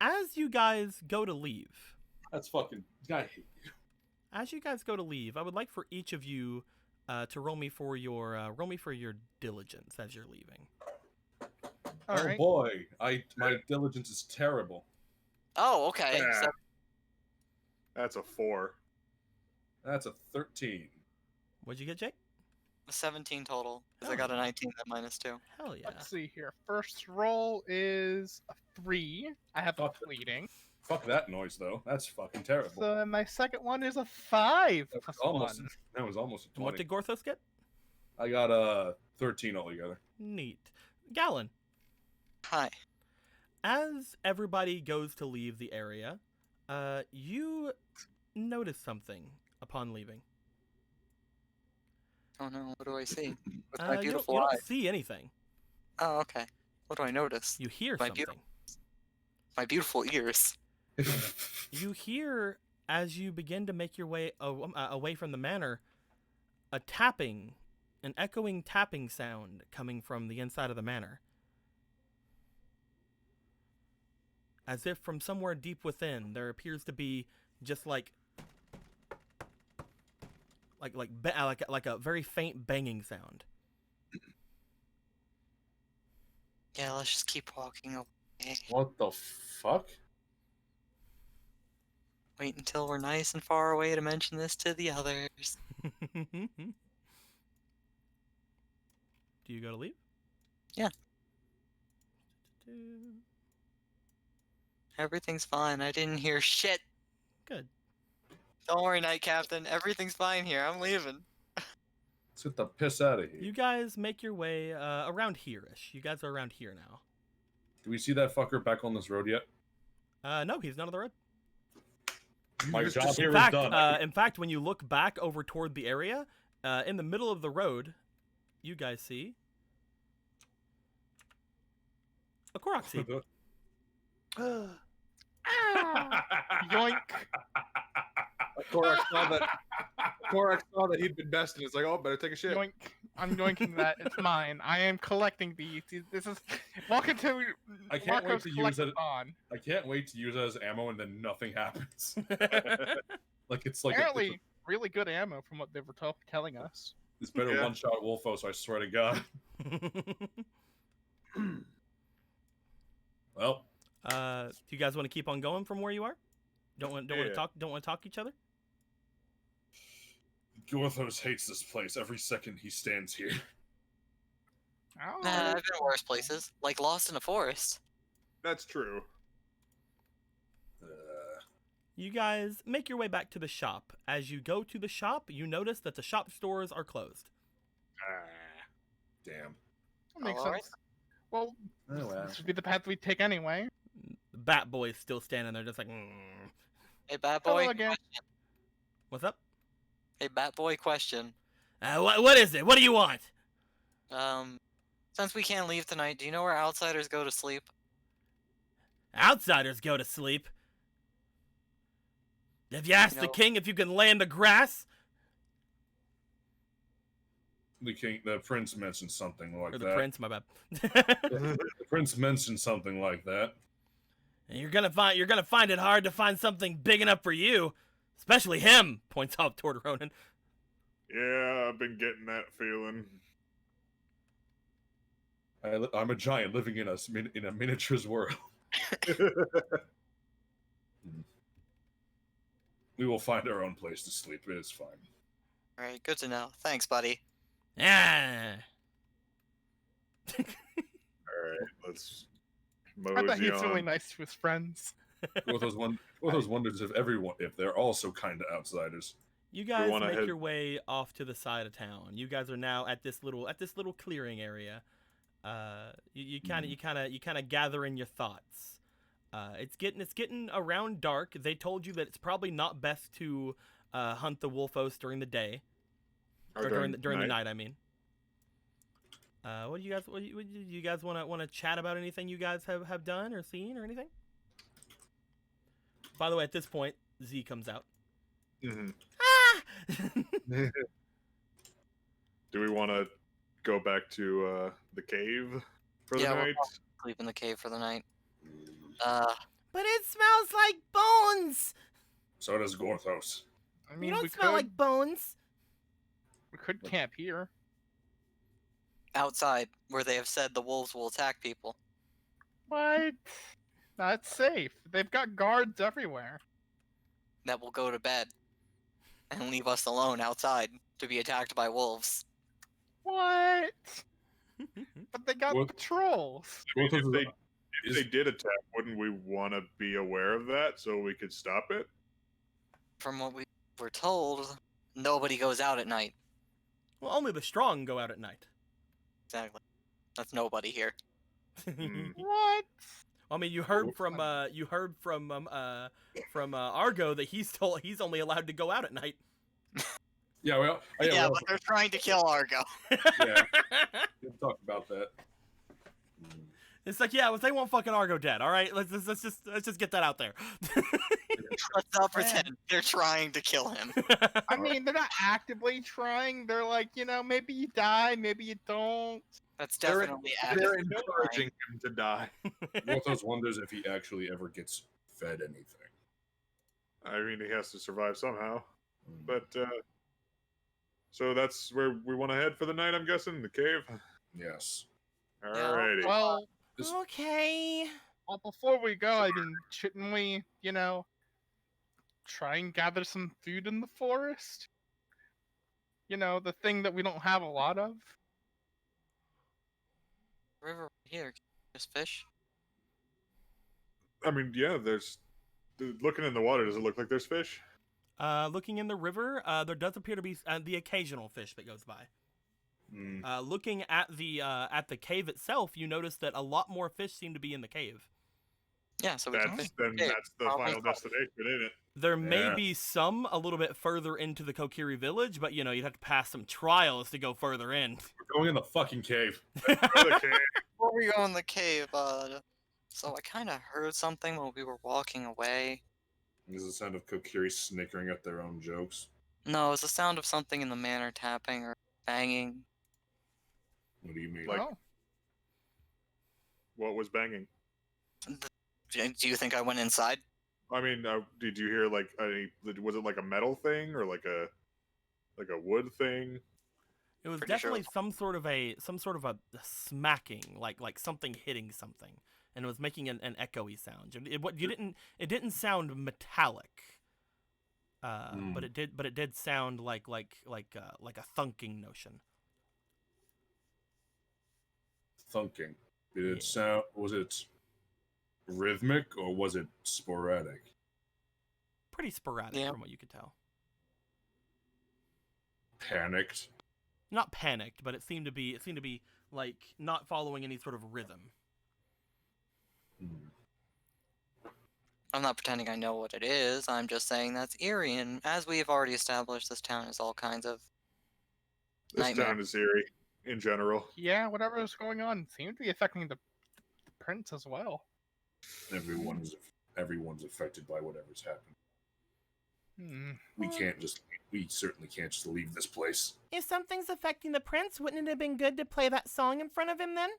As you guys go to leave, That's fucking. I hate you. As you guys go to leave, I would like for each of you to roll me for your diligence as you're leaving. All oh right. boy, my diligence is terrible. Oh, okay. Ah, So, that's a 4. That's a 13. What'd you get, Jake? 17 total, because I Oh, got a yeah. 19 at -2. Hell yeah. Let's see here. First roll is a 3. I have a Fuck. pleading. Fuck that noise though. That's fucking terrible. So my second one is a 5 That plus was almost 1. that was almost a And what 20. did Gorthos get? I got a 13 altogether. Neat. Gallon, Hi. as everybody goes to leave the area, you notice something upon leaving. Oh no, what do I see? With You my don't, beautiful you don't eyes. see anything. Oh, okay. What do I notice? You hear My something. My beautiful ears. You hear, as you begin to make your way away from the manor, a tapping, an echoing tapping sound coming from the inside of the manor. As if from somewhere deep within, there appears to be just like a very faint banging sound. Yeah, let's just keep walking away. What the fuck? Wait until we're nice and far away to mention this to the others. Do you go to leave? Yeah. Everything's fine. I didn't hear shit. Good. Don't worry, Night Captain. Everything's fine here. I'm leaving. Let's get the piss out of here. You guys make your way around here-ish. You guys are around here now. Do we see that fucker back on this road yet? No, he's not on the road. My job here In is fact, done. in fact, when you look back over toward the area, in the middle of the road, you guys see a Korok seed. Yoink. Korak saw that he'd been bested. It's like, oh, better take a shit. Yoink. I'm yoinking that. It's mine. I am collecting these. This is welcome to I can't wait Marco's to use it. collectathon. I can't wait to use it as ammo and then nothing happens. Like it's like Apparently, really good ammo from what they were telling us. it's better Yeah. one shot Wolfos, I swear to God. Well, Do you guys want to keep on going from where you are? Don't want to Yeah. talk. Don't want to talk to each other. Gorthos hates this place every second he stands here. Oh, Nah, I've been worse places, like lost in a forest. That's true. You guys make your way back to the shop. As you go to the shop, you notice that the shop stores are closed. Damn. that makes All right. sense. Well, Oh, well. this would be the path we take anyway. The Bat Boy's still standing there, just like. Hey, Bat Hello Boy. again. What's up? Hey, Bat Boy. Question. What is it? What do you want? Since we can't leave tonight, do you know where outsiders go to sleep? Outsiders go to sleep. Have you asked the No. king if you can lay in the grass? The prince mentioned something like Or the that. prince, my bad. The prince mentioned something like that. And you're gonna find it hard to find something big enough for you, especially him. Points out toward Ronan. Yeah, I've been getting that feeling. I'm a giant living in a miniatures world. We will find our own place to sleep. It is fine. All right, good to know. Thanks, buddy. Ah. All right, let's I bet mosey he's really on. nice to his friends. Gorthos wonders if they're also kind to outsiders. You guys wanna make head- your way off to the side of town. You guys are now at this little clearing area. You kind of gather in your thoughts. It's getting around dark. They told you that it's probably not best to hunt the Wolfos during the day or during the night. I mean, what do you guys want to chat about? Anything you guys have done or seen or anything? By the way, at this point, Z comes out. Mhm. Ah! Do we want to go back to the cave for the Yeah, we're night? probably sleep in the cave for the night. But it smells like bones. So does Gorthos. I You mean, don't we smell could like bones. we could camp here. Outside, where they have said the wolves will attack people. What? That's safe. They've got guards everywhere. That will go to bed and leave us alone outside to be attacked by wolves. What? But they got What- patrols. I mean, Gothos if is- they did attack, wouldn't we want to be aware of that so we could stop it? From what we were told, nobody goes out at night. Well, only the strong go out at night. Exactly. That's nobody here. Hmm. What? I mean, you heard from Argo that he's only allowed to go out at night. Yeah, well, Yeah, but they're trying to kill Argo. yeah, we'll talk about that. It's like, yeah, well, they want fucking Argo dead. All right, let's just get that out there. Let's not pretend they're trying to kill him. I mean, they're not actively trying. They're like, maybe you die, maybe you don't. That's They're- definitely They're active. encouraging him to die. Gothos wonders if he actually ever gets fed anything. I mean, he has to survive somehow. Mm. But so that's where we want to head for the night, I'm guessing, the cave. Yes. Alrighty. Well, Okay. well, before we go, I mean, shouldn't we, try and gather some food in the forest? The thing that we don't have a lot of. River here, just fish. I mean, yeah. Looking in the water. Does it look like there's fish? Looking in the river, there does appear to be the occasional fish that goes by. Mm. Looking at the cave itself, you notice that a lot more fish seem to be in the cave. Yeah, so we can fish. That's the Probably final so. destination, isn't it? There may Yeah. be some a little bit further into the Kokiri village, but you'd have to pass some trials to go further in. We're going in the fucking cave. Or the cave. Before we go in the cave, so I kind of heard something while we were walking away. This is the sound of Kokiri snickering at their own jokes. No, it's the sound of something in the manor tapping or banging. What do you mean? Like- Oh, What was banging? Do you think I went inside? I mean, did you hear like was it like a metal thing or like a wood thing? It was Pretty sure definitely it some sort of a smacking, like something hitting something, and it was making an echoey sound. It didn't sound metallic, but it did sound like a thunking notion. Thunking. Did it Yeah. sound? Was it rhythmic or was it sporadic? Pretty sporadic Yeah. from what you could tell. Panicked. Not panicked, but it seemed to be like not following any sort of rhythm. Hmm. I'm not pretending I know what it is. I'm just saying that's eerie, and as we have already established, this town is all kinds of This nightmare. town is eerie in general. yeah, whatever is going on seemed to be affecting the prince as well. Everyone's affected by whatever's happened. Hmm. We certainly can't just leave this place. If something's affecting the prince, wouldn't it have been good to play that song in front of him then?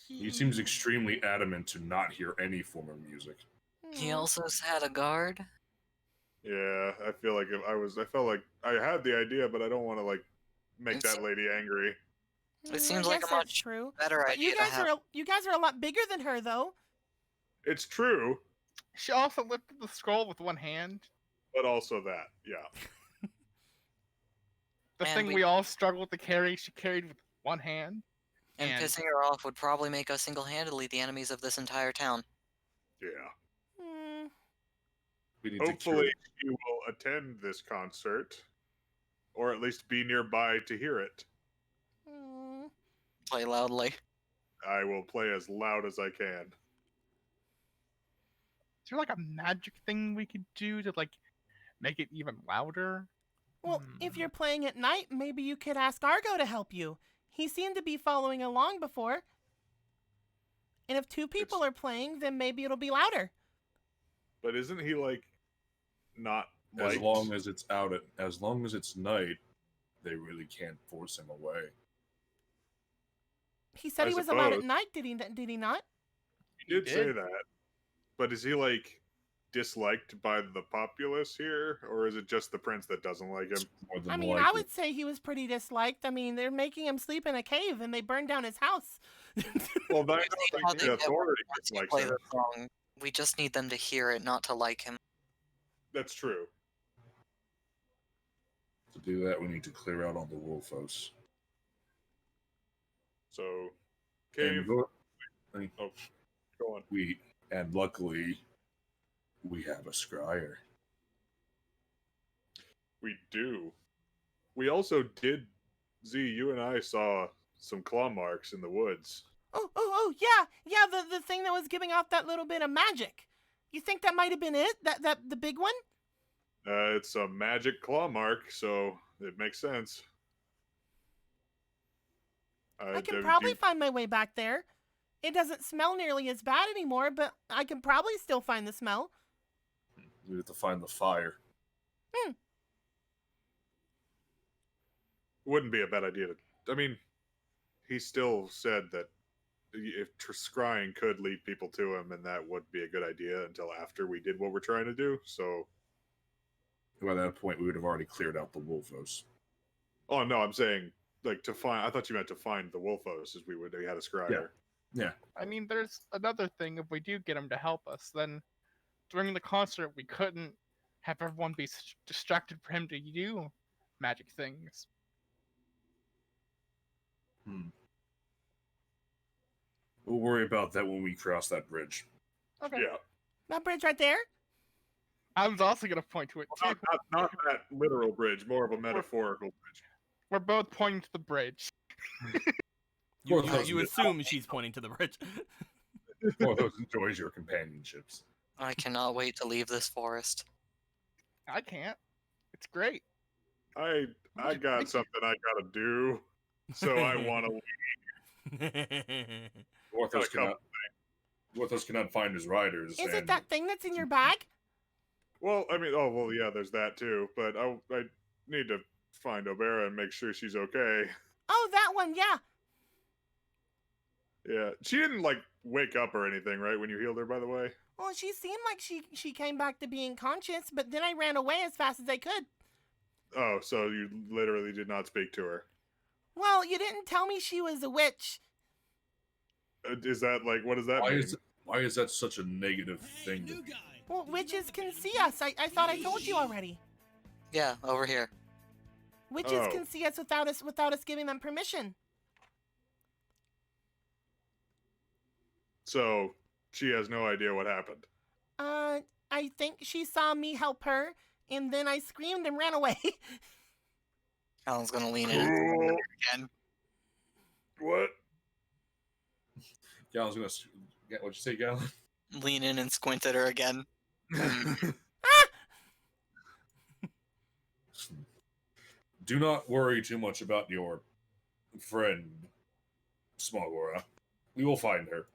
He seems extremely adamant to not hear any form of music. He also had a guard. Yeah, I feel like I felt like I had the idea, but I don't want to like make It's- that lady angry. It seems I like a guess that's much true. better But idea you to guys have. you guys are a lot bigger than her though. It's true, She also lifted the scroll with one hand. but also that, yeah. The And thing we- we all struggled to carry, she carried with one hand. And And- pissing her off would probably make us single-handedly the enemies of this entire town. Yeah. Hmm. We need to Hopefully, cure. she will attend this concert, or at least be nearby to hear it. Hmm. Play loudly. I will play as loud as I can. Is there like a magic thing we could do to like make it even louder? Well, if you're playing at night, maybe you could ask Argo to help you. He seemed to be following along before. And if two people are playing, then maybe it'll be louder. But isn't he like not As liked? long as it's night, they really can't force him away. He said I he was allowed at suppose. night, did he not? He did say did. that, but is he like disliked by the populace here, or is it just the prince that doesn't like him? More than I mean, I likely. would say he was pretty disliked. I mean, they're making him sleep in a cave and they burned down his house. Well, I You don't see think how the they get authority once you likes play him. the song. We just need them to hear it, not to like him. That's true. To do that, we need to clear out all the Wolfos. So, And cave. go, Go on. and luckily, we have a scryer. We do. We also did. Z, you and I saw some claw marks in the woods. Oh, yeah, the thing that was giving off that little bit of magic. You think that might have been it? That the big one? It's a magic claw mark, so it makes sense. I can do probably you- find my way back there. It doesn't smell nearly as bad anymore, but I can probably still find the smell. We have to find the fire. wouldn't be a bad idea to. I mean, he still said that if scrying could lead people to him, and that would be a good idea until after we did what we're trying to do. So, By that point, we would have already cleared out the Wolfos. oh no, I'm saying like to find. I thought you meant to find the Wolfos, as we had a scryer. Yeah. I mean, there's another thing. If we do get him to help us, then during the concert, we couldn't have everyone be distracted for him to do magic things. We'll worry about that when we cross that bridge. Okay. Yeah. That bridge right there? I was also going to point to it, too. Not that literal bridge, more of a metaphorical bridge. We're both pointing to the bridge. You assume she's pointing to the bridge. Porthos enjoys your companionships. I cannot wait to leave this forest. I can't. It's great. I got something I gotta do, so I want to. Porthos cannot find his riders. Is it and that thing that's in your bag? Well, I mean, oh well, yeah, there's that too. But I need to find Obera and make sure she's okay. Oh, that one, yeah. Yeah, she didn't like wake up or anything, right? When you healed her, by the way. Well, she seemed like she came back to being conscious, but then I ran away as fast as I could. Oh, so you literally did not speak to her. Well, you didn't tell me she was a witch. Is that like what does that mean? Why is that such a negative thing? Well, witches can see us. I thought I told you already. Yeah, over here. Witches Oh. can see us without us giving them permission. So she has no idea what happened. I think she saw me help her, and then I screamed and ran away. Alan's gonna lean in Cool. again. What? Galen's gonna. What'd you say, Galen? Lean in and squint at her again. Do not worry too much about your friend, Smogora. We will find her.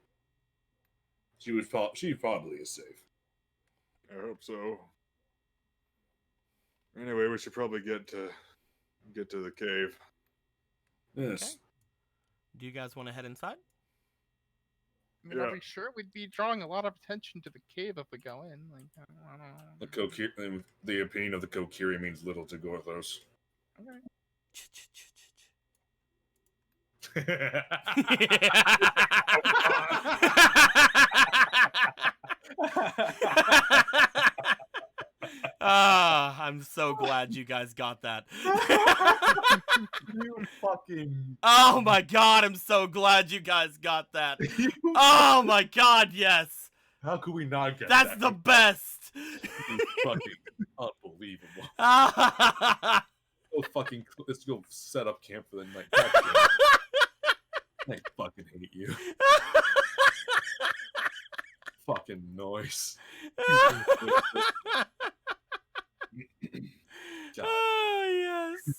She probably is safe. I hope so. Anyway, we should probably get to the cave. Yes. Okay. Do you guys want to head inside? I mean, Yeah. are we sure we'd be drawing a lot of attention to the cave if we go in? Like, I don't know. The opinion of the Kokiri means little to Gorthos. Okay. Ah, I'm so glad you guys got that. You fucking. Oh my god, I'm so glad you guys got that. Oh my god, yes. How could we not get That's that? the best. It's fucking unbelievable. Let's go set up camp for the night. God damn it. I fucking hate you. Fucking noise. God, Oh, yes.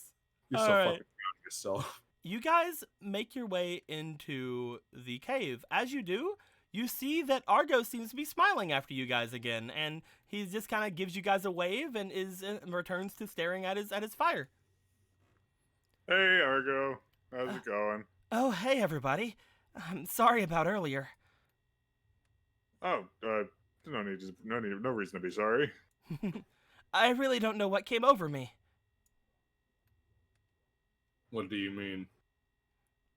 you're so All right. fucking proud of yourself. You guys make your way into the cave. As you do, you see that Argo seems to be smiling after you guys again, and he just kind of gives you guys a wave and returns to staring at his fire. Hey, Argo, how's it going? Oh, hey everybody. I'm sorry about earlier. Oh, No reason to be sorry. I really don't know what came over me. What do you mean?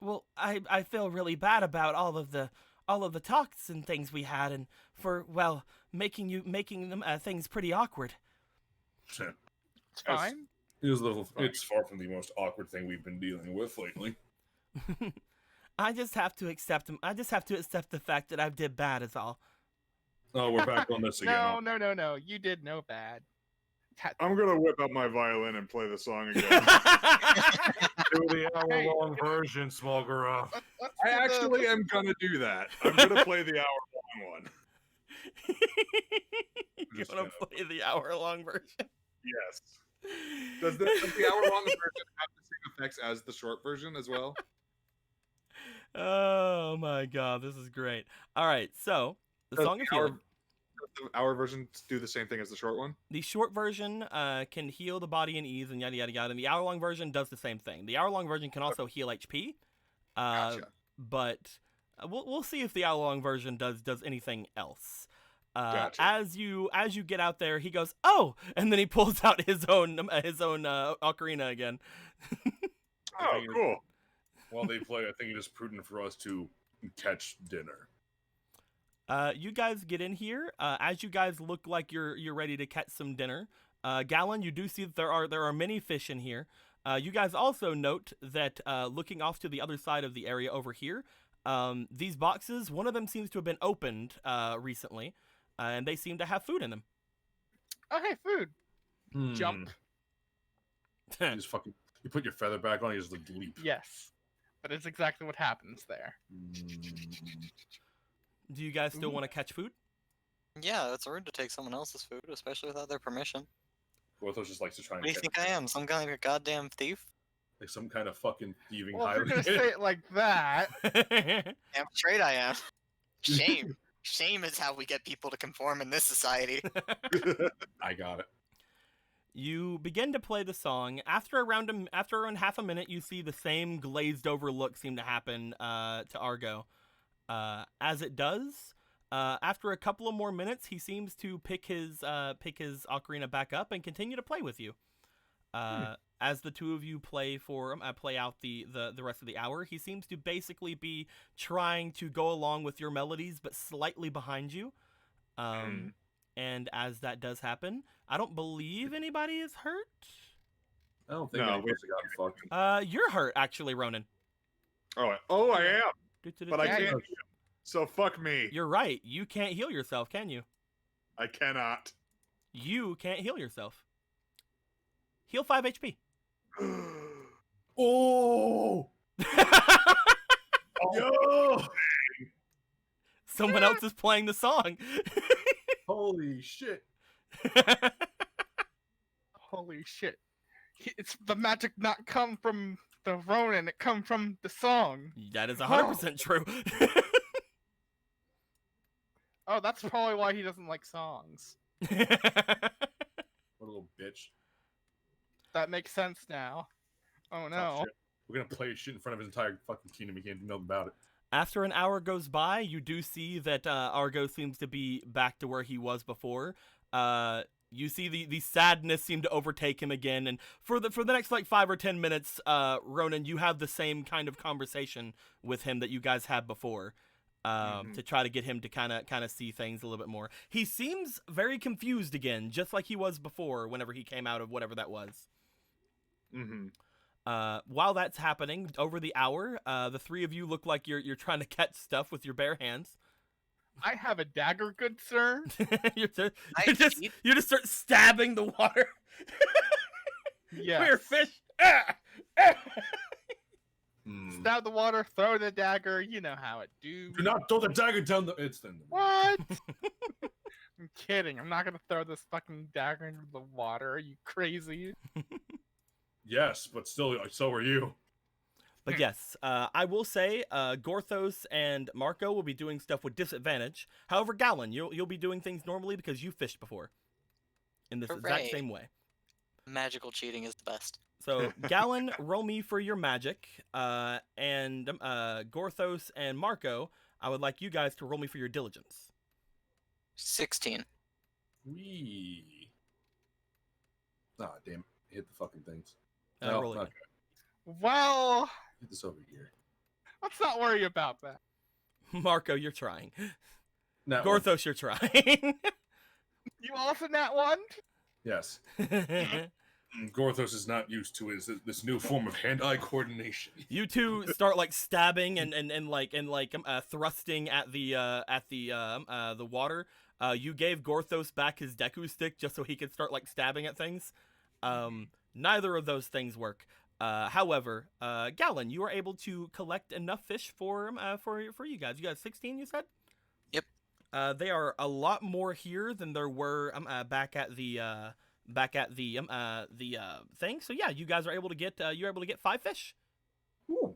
Well, I feel really bad about all of the talks and things we had, and for making them things pretty awkward. It's As- fine. It's far from the most awkward thing we've been dealing with lately. I just have to accept them. I just have to accept the fact that I did bad. Is all. Oh, we're back on this again. No. You did no bad. I'm gonna whip out my violin and play the song again. Do the hour-long version, small girl. I actually am gonna do that. I'm gonna play the hour-long one. You Just want to play the hour-long version? Yes. Does the hour-long version have the same effects as the short version as well? Oh my god, this is great. All right, so the Does song of the hour- healing. Does the hour version do the same thing as the short one? The short version can heal the body and ease and yada yada yada. And the hour-long version does the same thing. The hour-long version can also heal HP. Gotcha. But we'll see if the hour-long version does anything else. Gotcha. As you get out there, he goes, "Oh!" and then he pulls out his own ocarina again. Oh, cool. While they play, I think it is prudent for us to catch dinner. You guys get in here. As you guys look like you're ready to catch some dinner. Gallon, you do see that there are many fish in here. You guys also note that looking off to the other side of the area over here, these boxes, one of them seems to have been opened recently, and they seem to have food in them. Oh, hey, food. Jump. You just fucking. You put your feather back on. You just leap. Yes. But it's exactly what happens there. Do you guys still want to catch food? Yeah, it's rude to take someone else's food, especially without their permission. Porthos just likes to try and What do you catch think I am? Some kind of a goddamn thief? like some kind of fucking thieving Well, if you're highway. gonna say it like that, Damn straight I am. Shame. Shame is how we get people to conform in this society. I got it. You begin to play the song. After around half a minute, you see the same glazed over look seem to happen to Argo. As it does, after a couple of more minutes, he seems to pick his ocarina back up and continue to play with you. As the two of you play out the rest of the hour, he seems to basically be trying to go along with your melodies, but slightly behind you. And as that does happen, I don't believe anybody is hurt. I don't think No, any of us have gotten fucked. You're hurt, actually, Ronan. I am, but I Yeah, can't. So fuck me. You're right. You can't heal yourself, can you? I cannot. You can't heal yourself. Heal 5 HP. Oh! Yo! Someone else is playing the song. Holy shit! holy shit. It's the magic not come from the Ronin, it come from the song. That is 100% true. Oh, that's probably why he doesn't like songs. What a little bitch. That makes sense now. Oh Tough no. shit. We're gonna play shit in front of his entire fucking kingdom. He can't do nothing about it. After an hour goes by, you do see that Argo seems to be back to where he was before. You see the sadness seem to overtake him again, and for the next like 5 or 10 minutes, Ronan, you have the same kind of conversation with him that you guys had before, to try to get him to kind of see things a little bit more. He seems very confused again, just like he was before whenever he came out of whatever that was. While that's happening, over the hour, the three of you look like you're trying to catch stuff with your bare hands. I have a dagger, good sir. you just start stabbing the water. Yes. We're fish. Stab the water, throw the dagger, you know how it do. Do not throw the dagger down the. It's in the. What? I'm kidding. I'm not gonna throw this fucking dagger into the water. Are you crazy? Yes, but still, so are you. But yes, I will say Gorthos and Marco will be doing stuff with disadvantage. However, Gallon, you'll be doing things normally because you fished before. In this exact Hooray. same way. Magical cheating is the best. So, Gallon, roll me for your magic. And Gorthos and Marco, I would like you guys to roll me for your diligence. 16. Wee. Ah, damn. Hit the fucking things. Roll again. okay. Well, Hit this over here. let's not worry about that. Marco, you're trying. That one. Gorthos, you're trying. You also that one? Yes. Gorthos is not used to this new form of hand-eye coordination. You two start like stabbing and thrusting at the water. You gave Gorthos back his Deku stick just so he could start like stabbing at things. Neither of those things work. However, Gallon, you are able to collect enough fish for you guys. You got 16, you said? Yep. They are a lot more here than there were back at the thing. So yeah, you guys are able to get 5 fish. Ooh.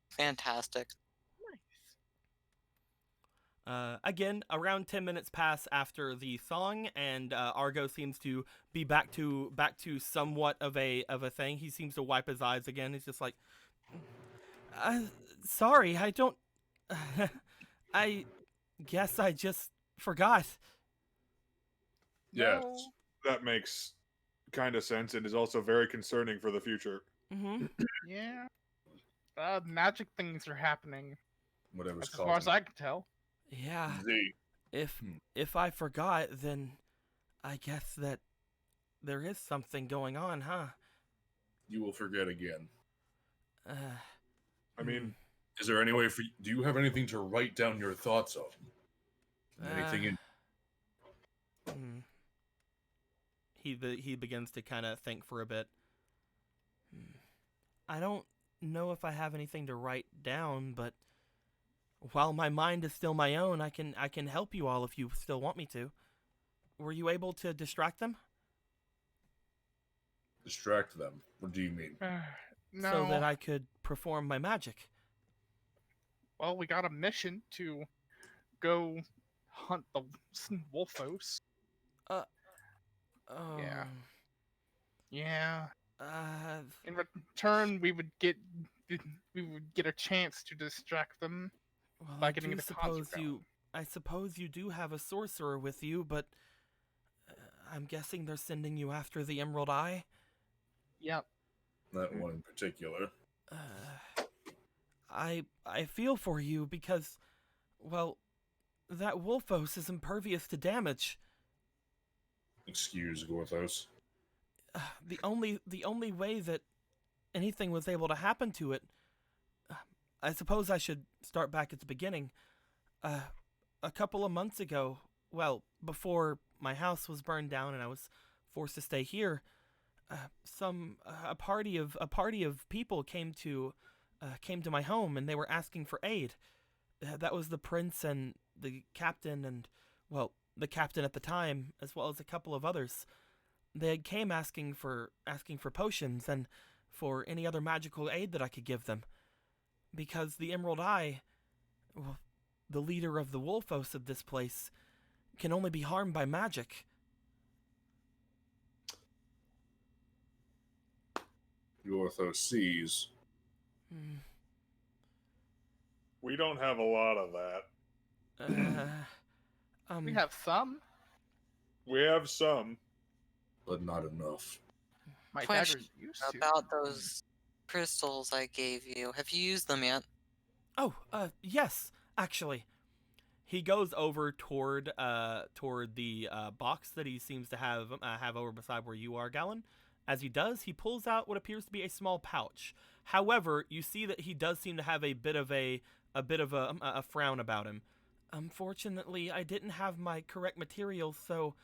Fantastic. Again, around 10 minutes pass after the song, and Argo seems to be back to somewhat of a thing. He seems to wipe his eyes again. He's just like, sorry, I don't. I guess I just forgot. Yes. No. That makes kind of sense and is also very concerning for the future. Mm-hmm. Yeah. Magic things are happening. Whatever's As far as causing I can tell. Yeah. Z. If I forgot, then I guess that there is something going on, huh? You will forget again. I mean, Is there any way for you? Do you have anything to write down your thoughts on? Anything in? Hmm. He begins to kind of think for a bit. I don't know if I have anything to write down, but while my mind is still my own, I can help you all if you still want me to. Were you able to distract them? Distract them. What do you mean? No. So that I could perform my magic. Well, we got a mission to go hunt the Wolfos. Yeah. Yeah. In return, we would get a chance to distract them. Well, By I getting do the suppose concert you. I suppose you do have a sorcerer with you, but I'm guessing they're sending you after the Emerald Eye. Yep. That one in particular. I feel for you because, well, that Wolfos is impervious to damage. Excuse Gorthos. The only way that anything was able to happen to it, I suppose I should start back at the beginning. A couple of months ago, well, before my house was burned down and I was forced to stay here, a party of people came to my home and they were asking for aid. That was the prince and the captain and, well, the captain at the time, as well as a couple of others. They came asking for potions and for any other magical aid that I could give them. Because the Emerald Eye, well, the leader of the Wolfos of this place, can only be harmed by magic. Gorthos sees. we don't have a lot of that. We have some. We have some. But not enough. My Question dagger used to. about those crystals I gave you. Have you used them yet? Oh, yes, actually. He goes over toward the box that he seems to have over beside where you are, Gallon. As he does, he pulls out what appears to be a small pouch. However, you see that he does seem to have a bit of a frown about him. Unfortunately, I didn't have my correct materials, so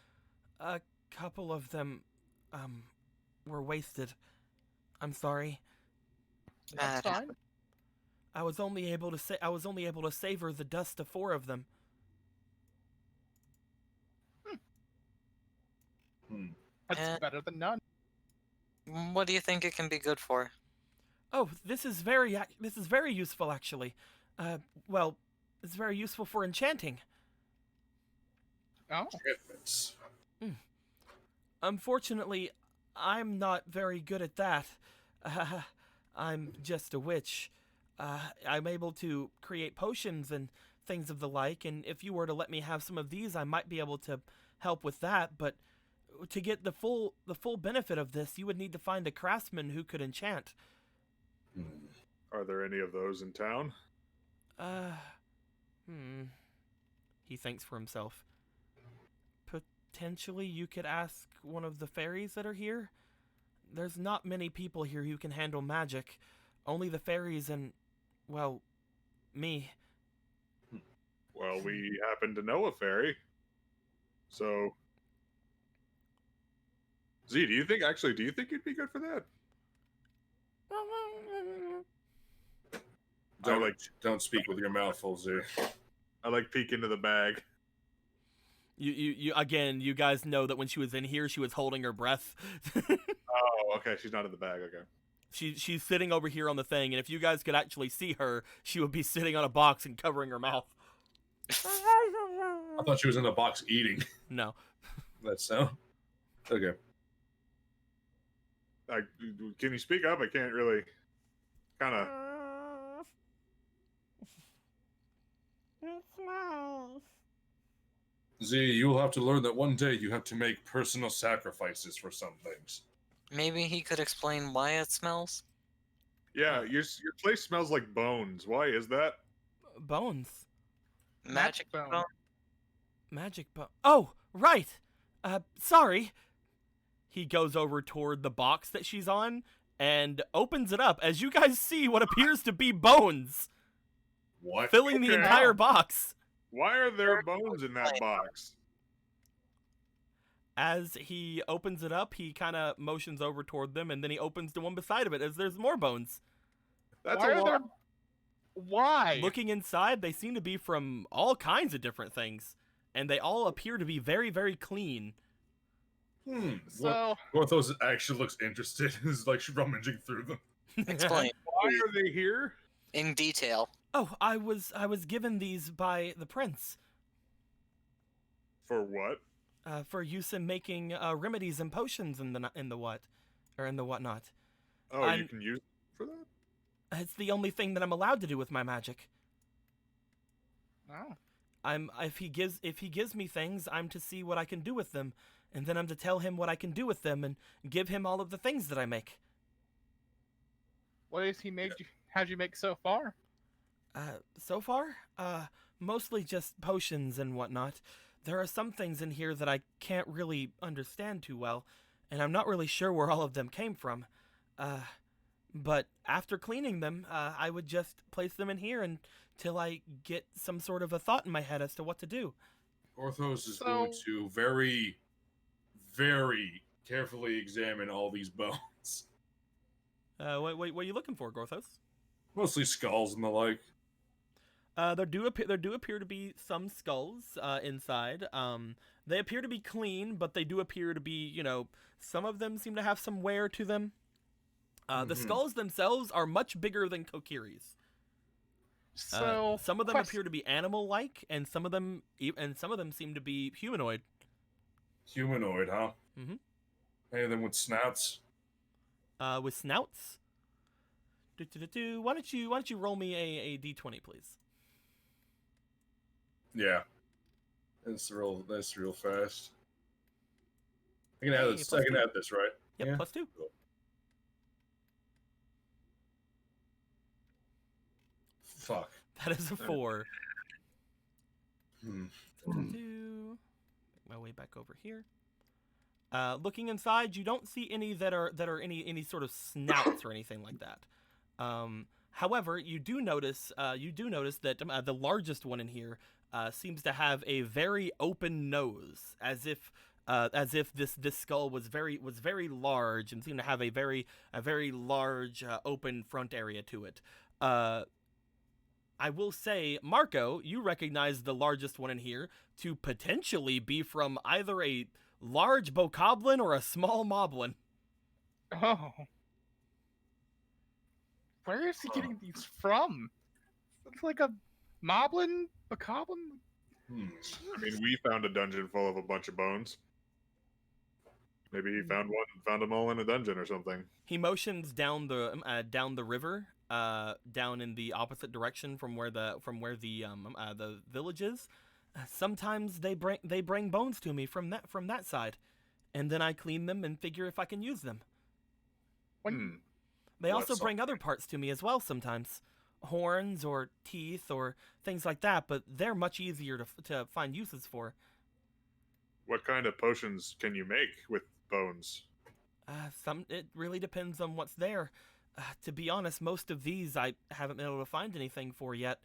a couple of them were wasted. I'm sorry. That's fine. I was only able to savor the dust of 4 of them. That's better than none. What do you think it can be good for? Oh, this is very useful actually. Well, it's very useful for enchanting. Oh. Enchantments. Unfortunately, I'm not very good at that. I'm just a witch. I'm able to create potions and things of the like, and if you were to let me have some of these, I might be able to help with that, but to get the full benefit of this, you would need to find a craftsman who could enchant. Are there any of those in town? He thinks for himself. Potentially you could ask one of the fairies that are here. There's not many people here who can handle magic. Only the fairies and, well, me. Well, we happen to know a fairy. So, Z, do you think you'd be good for that? Don't speak with your mouth full, Z. I like peek into the bag. You again, you guys know that when she was in here, she was holding her breath. Oh, okay. She's not in the bag. Okay. She's sitting over here on the thing, and if you guys could actually see her, she would be sitting on a box and covering her mouth. I thought she was in a box eating. No. That sound. Okay. Can you speak up? I can't really. Kind of. It smells. Z, you will have to learn that one day you have to make personal sacrifices for some things. Maybe he could explain why it smells? Yeah, your place smells like bones. Why is that? Bones. Magic bone. bone? Magic bone. Oh, right. Sorry. He goes over toward the box that she's on and opens it up as you guys see what appears to be bones What? filling the Okay. entire box. Why are there bones in that box? As he opens it up, he kind of motions over toward them, and then he opens the one beside of it as there's more bones. That's Why a are lot. there? Why? Looking inside, they seem to be from all kinds of different things, and they all appear to be very, very clean. So Gorthos actually looks interested. Is like rummaging through them. Explain. Why are they here? In detail. Oh, I was given these by the prince For what? for use in making remedies and potions in the whatnot. Oh, I'm- you can use it for that? It's the only thing that I'm allowed to do with my magic. oh, If he gives me things, I'm to see what I can do with them, and then I'm to tell him what I can do with them and give him all of the things that I make. what has he made you? How'd you make so far? So far, mostly just potions and whatnot. There are some things in here that I can't really understand too well, and I'm not really sure where all of them came from. But after cleaning them, I would just place them in here until I get some sort of a thought in my head as to what to do. Gorthos is going to very, very carefully examine all these bones. What are you looking for, Gorthos? Mostly skulls and the like. There do appear to be some skulls inside. They appear to be clean, but they do appear to be, some of them seem to have some wear to them. The skulls themselves are much bigger than Kokiri's. So Some of them appear to be animal-like, and some of them seem to be humanoid. Humanoid, huh? Mhm. Any of them with snouts? With snouts. Why don't you roll me a d20, please? Yeah. That's real fast. I can add Hey, this. plus I can two. add this, right? Yep, Yeah. +2. Fuck. That is a 4. Hmm. Make my way back over here. Looking inside, you don't see any that are any sort of snouts or anything like that. However, you do notice that the largest one in here seems to have a very open nose, as if this skull was very large and seemed to have a very large open front area to it. I will say, Marco, you recognize the largest one in here to potentially be from either a large bokoblin or a small moblin. Oh. Where is he getting these from? It's like a moblin, bokoblin. I mean, we found a dungeon full of a bunch of bones. Maybe he found them all in a dungeon or something. He motions down the river down in the opposite direction from where the village is. Sometimes they bring bones to me from that side, and then I clean them and figure if I can use them. Hmm. They Well, also that's bring other parts to me as well sometimes, horns or teeth or things like that. But they're much easier to find uses for. What kind of potions can you make with bones? It really depends on what's there. To be honest, most of these I haven't been able to find anything for yet.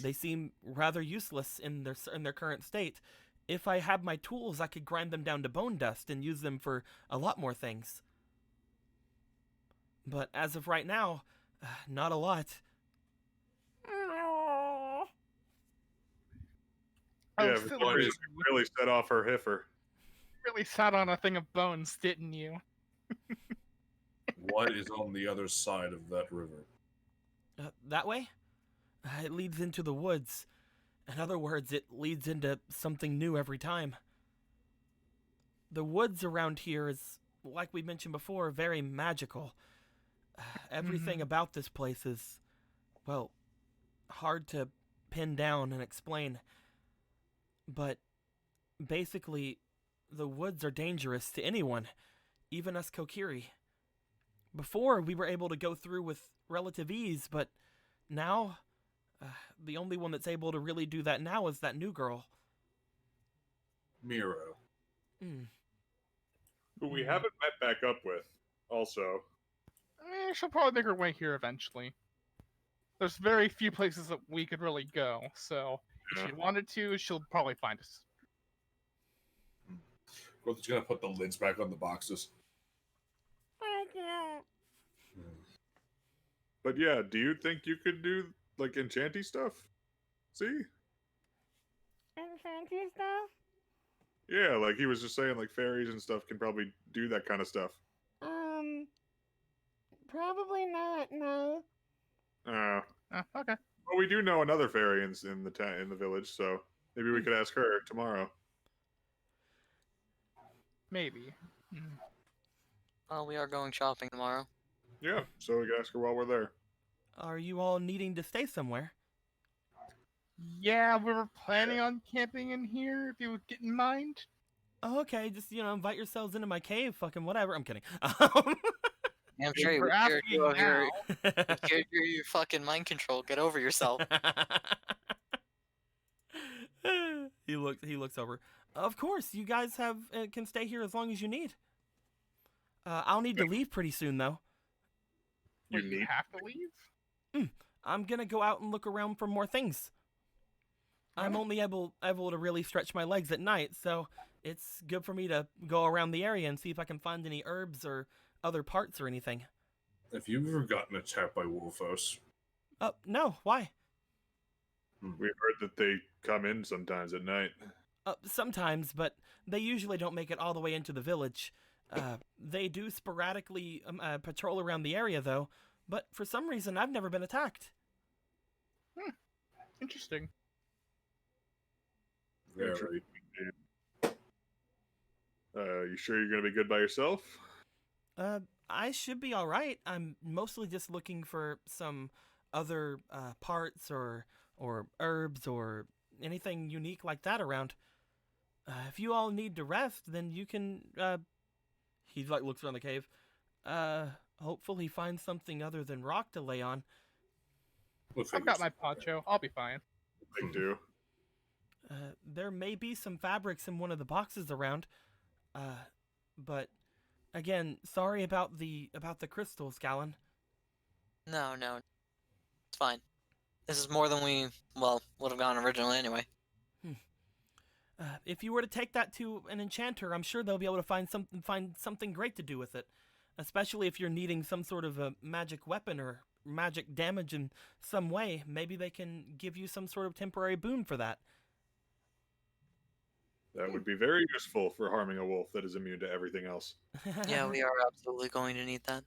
They seem rather useless in their current state. If I had my tools, I could grind them down to bone dust and use them for a lot more things. But as of right now, not a lot. Yeah, silly Victoria you. really set off her heifer. Really sat on a thing of bones, didn't you? What is on the other side of that river? That way? It leads into the woods. In other words, it leads into something new every time. The woods around here is, like we mentioned before, very magical. Everything about this place is, well, hard to pin down and explain. But basically, the woods are dangerous to anyone, even us Kokiri. Before, we were able to go through with relative ease, but now, the only one that's able to really do that now is that new girl. Miro. Who we haven't met back up with, also. She'll probably make her way here eventually. There's very few places that we could really go, so if she wanted to, she'll probably find us. Growth's gonna put the lids back on the boxes. But yeah, do you think you could do, like, enchanty stuff? See? Enchanty stuff? Yeah, like he was just saying, like, fairies and stuff can probably do that kind of stuff. Probably not, no. Okay. Well, we do know another fairy in the village, so maybe we could ask her tomorrow. Maybe. Well, we are going shopping tomorrow. Yeah, so we can ask her while we're there. Are you all needing to stay somewhere? Yeah, we were planning on camping in here, if you would get in mind. Oh, okay, just, invite yourselves into my cave, fucking whatever. I'm kidding. I'm sure you We're asking your fucking mind control. Get over yourself. He looks over. Of course, you guys can stay here as long as you need. I'll need to leave pretty soon, though. You You need have to leave? I'm gonna go out and look around for more things. I'm only able to really stretch my legs at night, so it's good for me to go around the area and see if I can find any herbs or other parts or anything. Have you ever gotten attacked by Wolfos? No, why? We heard that they come in sometimes at night. Sometimes, but they usually don't make it all the way into the village. They do sporadically patrol around the area, though, but for some reason I've never been attacked. Interesting. Very. You sure you're gonna be good by yourself? I should be all right. I'm mostly just looking for some other parts or herbs or anything unique like that around. If you all need to rest, then you can. He looks around the cave. Hopefully find something other than rock to lay on. I've got my poncho. I'll be fine. I do. There may be some fabrics in one of the boxes around. But again, sorry about the crystals, Gallon. No, it's fine. This is more than we would have gone originally anyway. If you were to take that to an enchanter, I'm sure they'll be able to find something great to do with it. Especially if you're needing some sort of a magic weapon or magic damage in some way. Maybe they can give you some sort of temporary boon for that. That would be very useful for harming a wolf that is immune to everything else. Yeah, we are absolutely going to need that.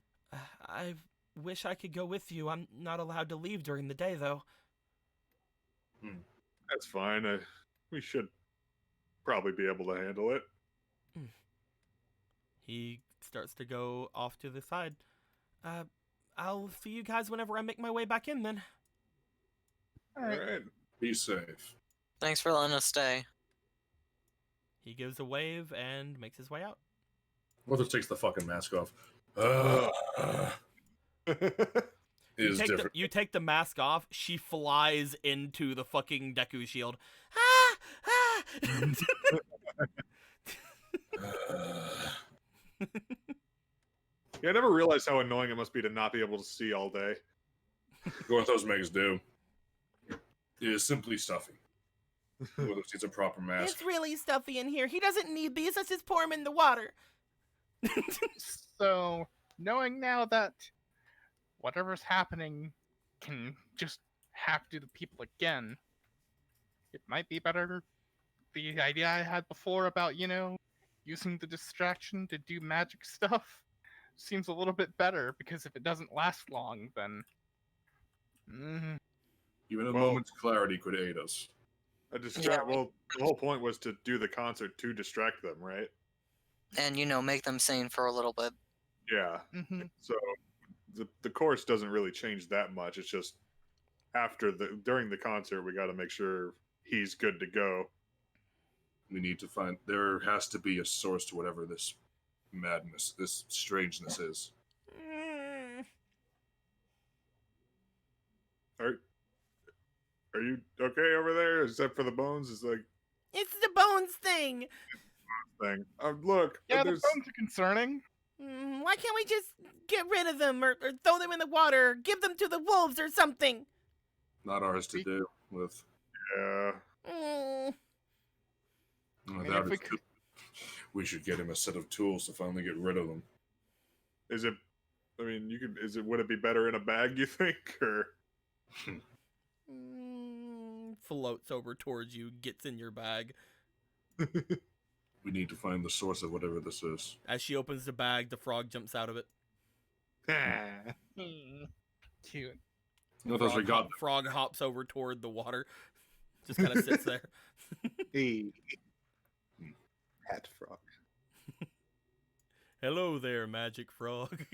I wish I could go with you. I'm not allowed to leave during the day, though. That's fine. We should probably be able to handle it. He starts to go off to the side. I'll see you guys whenever I make my way back in then. All right. Be safe. Thanks for letting us stay. He gives a wave and makes his way out. Porthos takes the fucking mask off. You Is take, different. you take the mask off, she flies into the fucking Deku shield. Ah! Ah! Yeah, I never realized how annoying it must be to not be able to see all day. Gorthos makes do. It is simply stuffy. Gorthos needs a proper mask. It's really stuffy in here. He doesn't need these. Let's just pour him in the water. So, knowing now that whatever's happening can just happen to the people again, it might be better. The idea I had before about, using the distraction to do magic stuff seems a little bit better, because if it doesn't last long, then. Even a Well- moment's clarity could aid us. Well, the whole point was to do the concert to distract them, right? And, make them sane for a little bit. Yeah. Mhm. So the course doesn't really change that much. It's just during the concert, we got to make sure he's good to go. We need to find. There has to be a source to whatever this madness, this strangeness is. Are you okay over there? Except for the bones, is like It's the bones thing. thing. Look, Yeah, the there's bones are concerning. Why can't we just get rid of them or throw them in the water or give them to the wolves or something? Not ours to do with. yeah. Mm. That if we is good. We should get him a set of tools to finally get rid of them. Is it? I mean, you could. Is it? Would it be better in a bag? You think, or? Floats over towards you, gets in your bag. We need to find the source of whatever this is. As she opens the bag, the frog jumps out of it. Cute. No, those we got. Frog hops over toward the water. Just kind of sits there. Hey. Hat frog. Hello there, magic frog.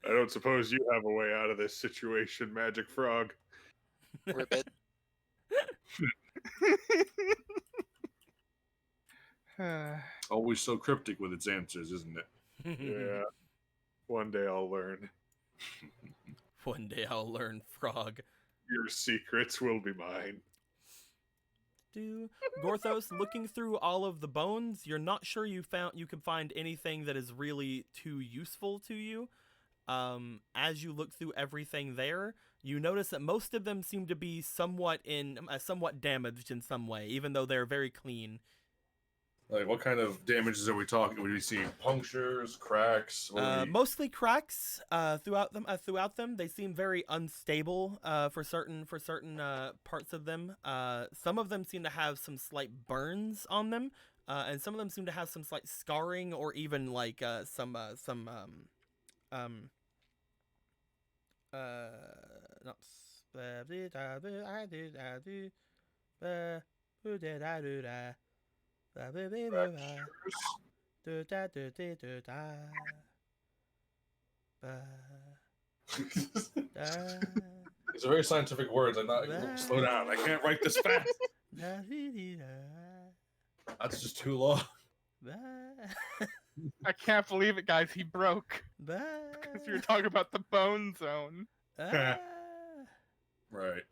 I don't suppose you have a way out of this situation, Magic Frog. Ribbit. Always so cryptic with its answers, isn't it? Yeah. One day I'll learn. One day I'll learn, frog. Your secrets will be mine. Gorthos, looking through all of the bones, you're not sure you can find anything that is really too useful to you. As you look through everything there, you notice that most of them seem to be somewhat damaged in some way, even though they're very clean. Like, what kind of damages are we talking? Would we see punctures, cracks? Mostly cracks throughout them. They seem very unstable for certain parts of them. Some of them seem to have some slight burns on them, and some of them seem to have some slight scarring or even like These are very scientific words. I'm not. Slow down. I can't write this fast. That's just too long. I can't believe it, guys. He broke. Because we were talking about the bone zone. Right.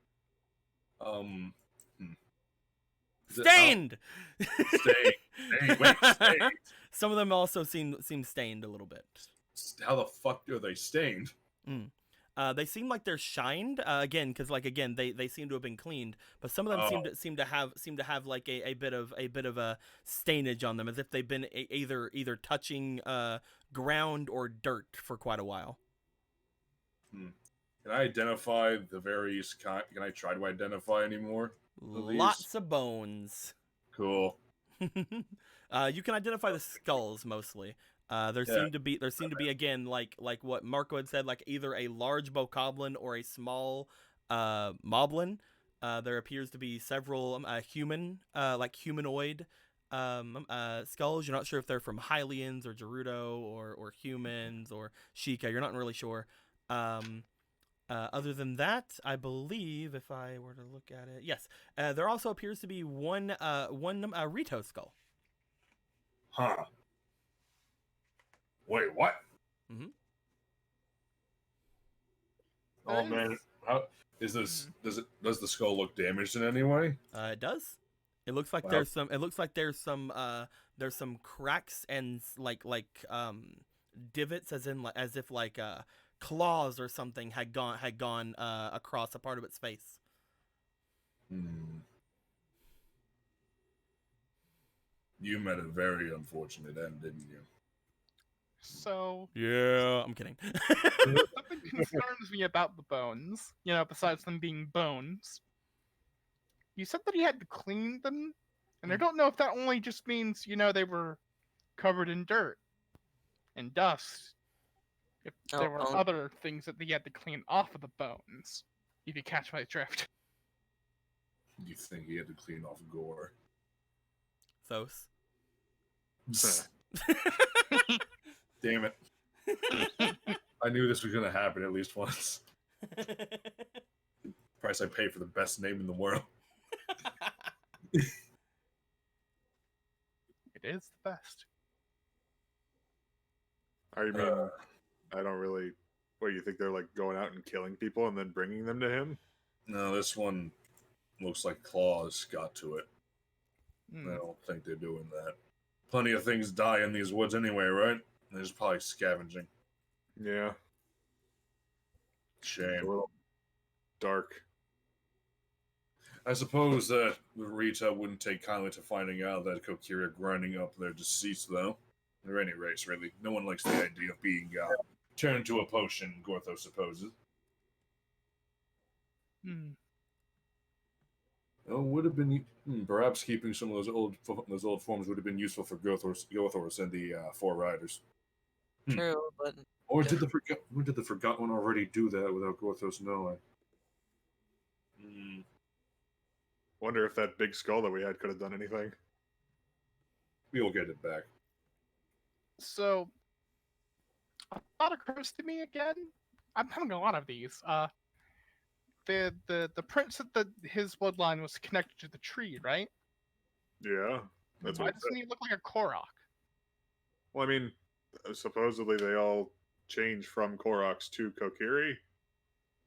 Stained. Stained. Wait, stained. Some of them also seem stained a little bit. How the fuck are they stained? They seem like they're shined again, because they seem to have been cleaned, but some of them seem to have like a bit of a stainage on them, as if they've been either touching ground or dirt for quite a while. Can I identify the various kind? Can I try to identify any more? Lots of bones. Cool. You can identify the skulls mostly. There seem to be again like what Marco had said, like either a large bokoblin or a small moblin. There appears to be several humanoid skulls. You're not sure if they're from Hylians or Gerudo or humans or Sheikah. You're not really sure. Other than that, I believe if I were to look at it, yes, there also appears to be one Rito skull. Huh. Wait, what? Mm-hmm. Oh There man, is- how is this? Does the skull look damaged in any way? It does. It looks like Wow. there's some. It looks like there's some cracks and divots, as if claws or something had gone across a part of its face. Hmm. You met a very unfortunate end, didn't you? So Yeah, I'm kidding. something concerns me about the bones. You know, besides them being bones. You said that he had to clean them, and I don't know if that only just means they were covered in dirt and dust. If there were other things that he had to clean off of the bones. If you catch my drift. You think he had to clean off gore? Thos. Damn it! I knew this was gonna happen at least once. Price I pay for the best name in the world. It is the best. I mean, I don't really. What, you think they're like going out and killing people and then bringing them to him? No, this one looks like claws got to it. Hmm. I don't think they're doing that. Plenty of things die in these woods anyway, right? They're just probably scavenging. Yeah, it's a Shame. little dark. I suppose that Rita wouldn't take kindly to finding out that Kokiri are grinding up their deceased, though. Or any race, really. No one likes the idea of being turned into a potion, Gorthos supposes. Hmm. Oh, would have been perhaps keeping some of those old forms would have been useful for Gothors and the Four Riders. True, but Or did the Forgotten One already do that without Gorthos knowing? Wonder if that big skull that we had could have done anything. We'll get it back. So, a thought occurs to me again. I'm having a lot of these. The prince that his bloodline was connected to the tree, right? Yeah, that's Why what it doesn't said. he look like a Korok? Well, I mean, supposedly they all changed from Koroks to Kokiri.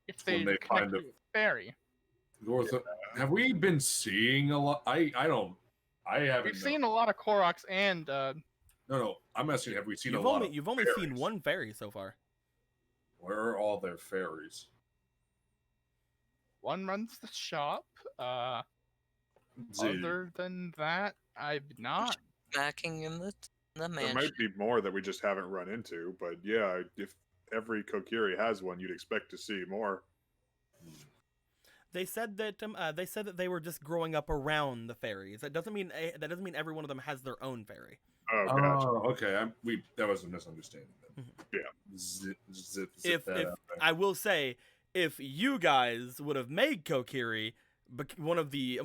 If When they they find connected a- with fairy. Gorthos, have we been seeing a lot? I haven't. We've seen a lot of Koroks and No. I'm asking, have we seen You've a lot only of you've only seen fairies? one fairy so far. Where are all their fairies? one runs the shop. Other than that, I've not. backing in the There mansion. might be more that we just haven't run into, but yeah, if every Kokiri has one, you'd expect to see more. They said that they were just growing up around the fairies. That doesn't mean every one of them has their own fairy. Oh, gotcha. Okay. That was a misunderstanding. Then. Yeah. Zip If that out there. I will say, if you guys would have made Kokiri, one of the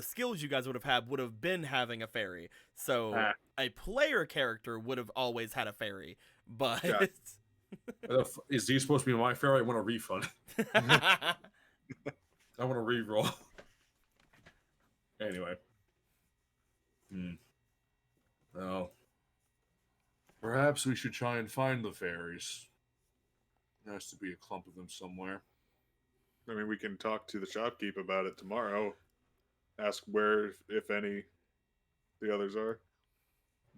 skills you guys would have been having a fairy. So a player character would have always had a fairy, but. Yeah. Is he supposed to be my fairy? I want a refund. I want to re-roll. Anyway. Well, perhaps we should try and find the fairies. There has to be a clump of them somewhere. I mean, we can talk to the shopkeep about it tomorrow. Ask where, if any, the others are.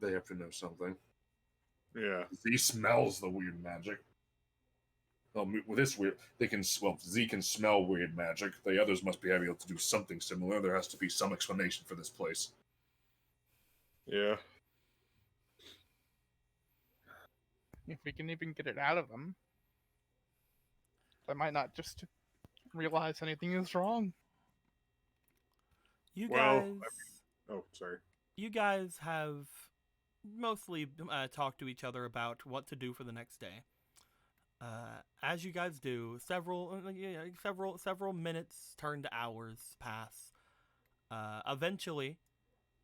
They have to know something. Yeah. He smells the weird magic. Well, with this weird, Z can smell weird magic. The others must be able to do something similar. There has to be some explanation for this place. Yeah. If we can even get it out of them, I might not just realize anything is wrong. You Well, guys. Oh, sorry. You guys have mostly talked to each other about what to do for the next day. As you guys do, several minutes turn to hours pass. Eventually,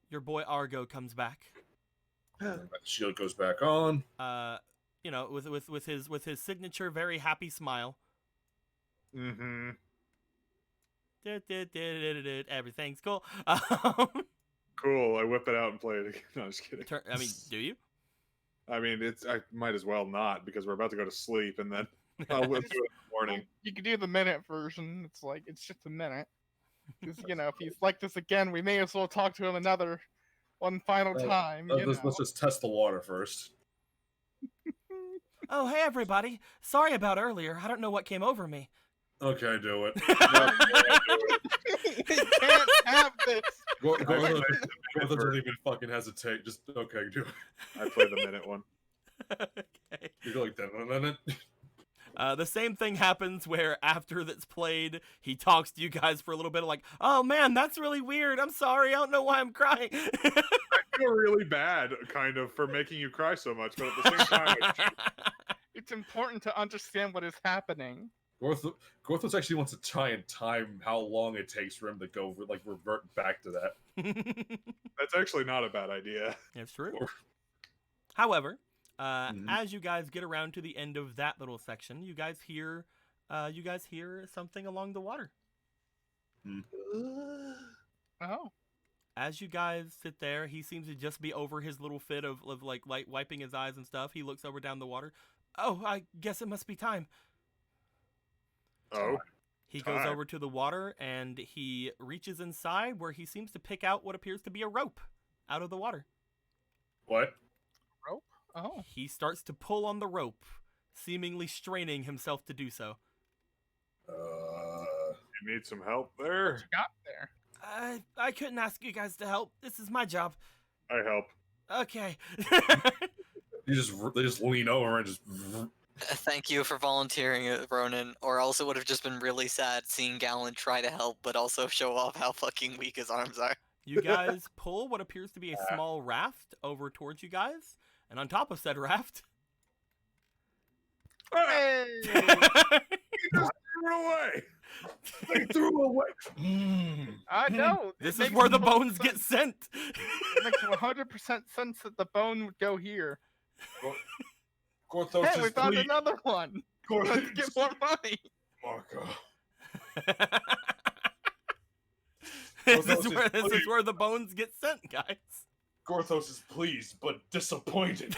your boy Argo comes back. The shield goes back on. you know, with his signature very happy smile. Mm-hmm. Everything's cool. Cool. I whip it out and play it again. No, I'm just kidding. I mean, do you? I mean, I might as well not because we're about to go to sleep and then I'll whip do it in the morning. You can do the minute version. It's like it's just a minute. Because if he's like this again, we may as well talk to him one final time. Let's just test the water first. Oh, hey everybody. Sorry about earlier. I don't know what came over me. Okay, do it. He can't have this. Go doesn't even fucking hesitate. Just okay, do it. I play the minute one. Okay. You're like that. The same thing happens where after that's played, he talks to you guys for a little bit like, oh man, that's really weird. I'm sorry. I don't know why I'm crying. I feel really bad, kind of, for making you cry so much, but at the same time, It's important to understand what is happening. Gorthos actually wants to try and time how long it takes for him to go revert back to that. that's actually not a bad idea. It's true. However, as you guys get around to the end of that little section, you guys hear something along the water. Oh. As you guys sit there, he seems to just be over his little fit of like wiping his eyes and stuff. He looks over down the water. Oh, I guess it must be time. Oh. He goes over to the water and he reaches inside where he seems to pick out what appears to be a rope out of the water. What? Rope? Oh. He starts to pull on the rope, seemingly straining himself to do so. You need some help there? What you got there? I couldn't ask you guys to help. This is my job. I help. Okay. They just lean over and just. Thank you for volunteering it, Ronan, or else it would have just been really sad seeing Gallon try to help, but also show off how fucking weak his arms are. You guys pull what appears to be a small raft over towards you guys, and on top of said raft... Hey! He just threw it away! They threw it away! I know. This is where the bones get sent! It makes 100% sense that the bone would go here. Gorthos Hey, we found another one. Let's get more money. Marco. This is where the bones get sent, guys. Gorthos is pleased but disappointed.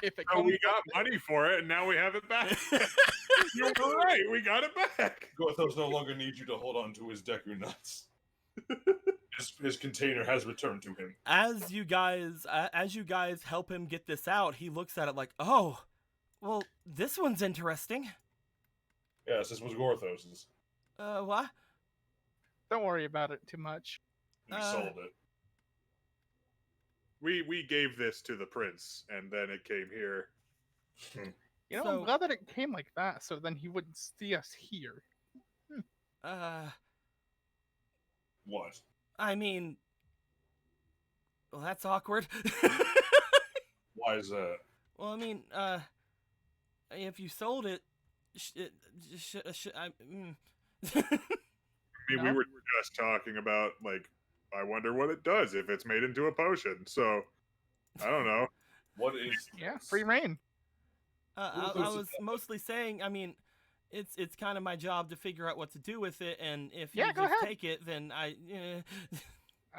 If it Oh, we comes got money for it, and now we have it back. You were right, we got it back. Gorthos no longer needs you to hold on to his Deku nuts. His container has returned to him. As you guys help him get this out, he looks at it like, oh, well, this one's interesting. Yes, this was Gorthos's. What? Don't worry about it too much. He sold it. We gave this to the prince, and then it came here. You know, So- I'm glad that it came like that, so then he wouldn't see us here. What? I mean, well, that's awkward. Why is that? Well, I mean, if you sold it, I mean, we were just talking about, like, I wonder what it does if it's made into a potion. So, I don't know. What is Yeah, this? free reign. I was mostly saying, I mean, it's kind of my job to figure out what to do with it, and if Yeah, you go just ahead. take it, then I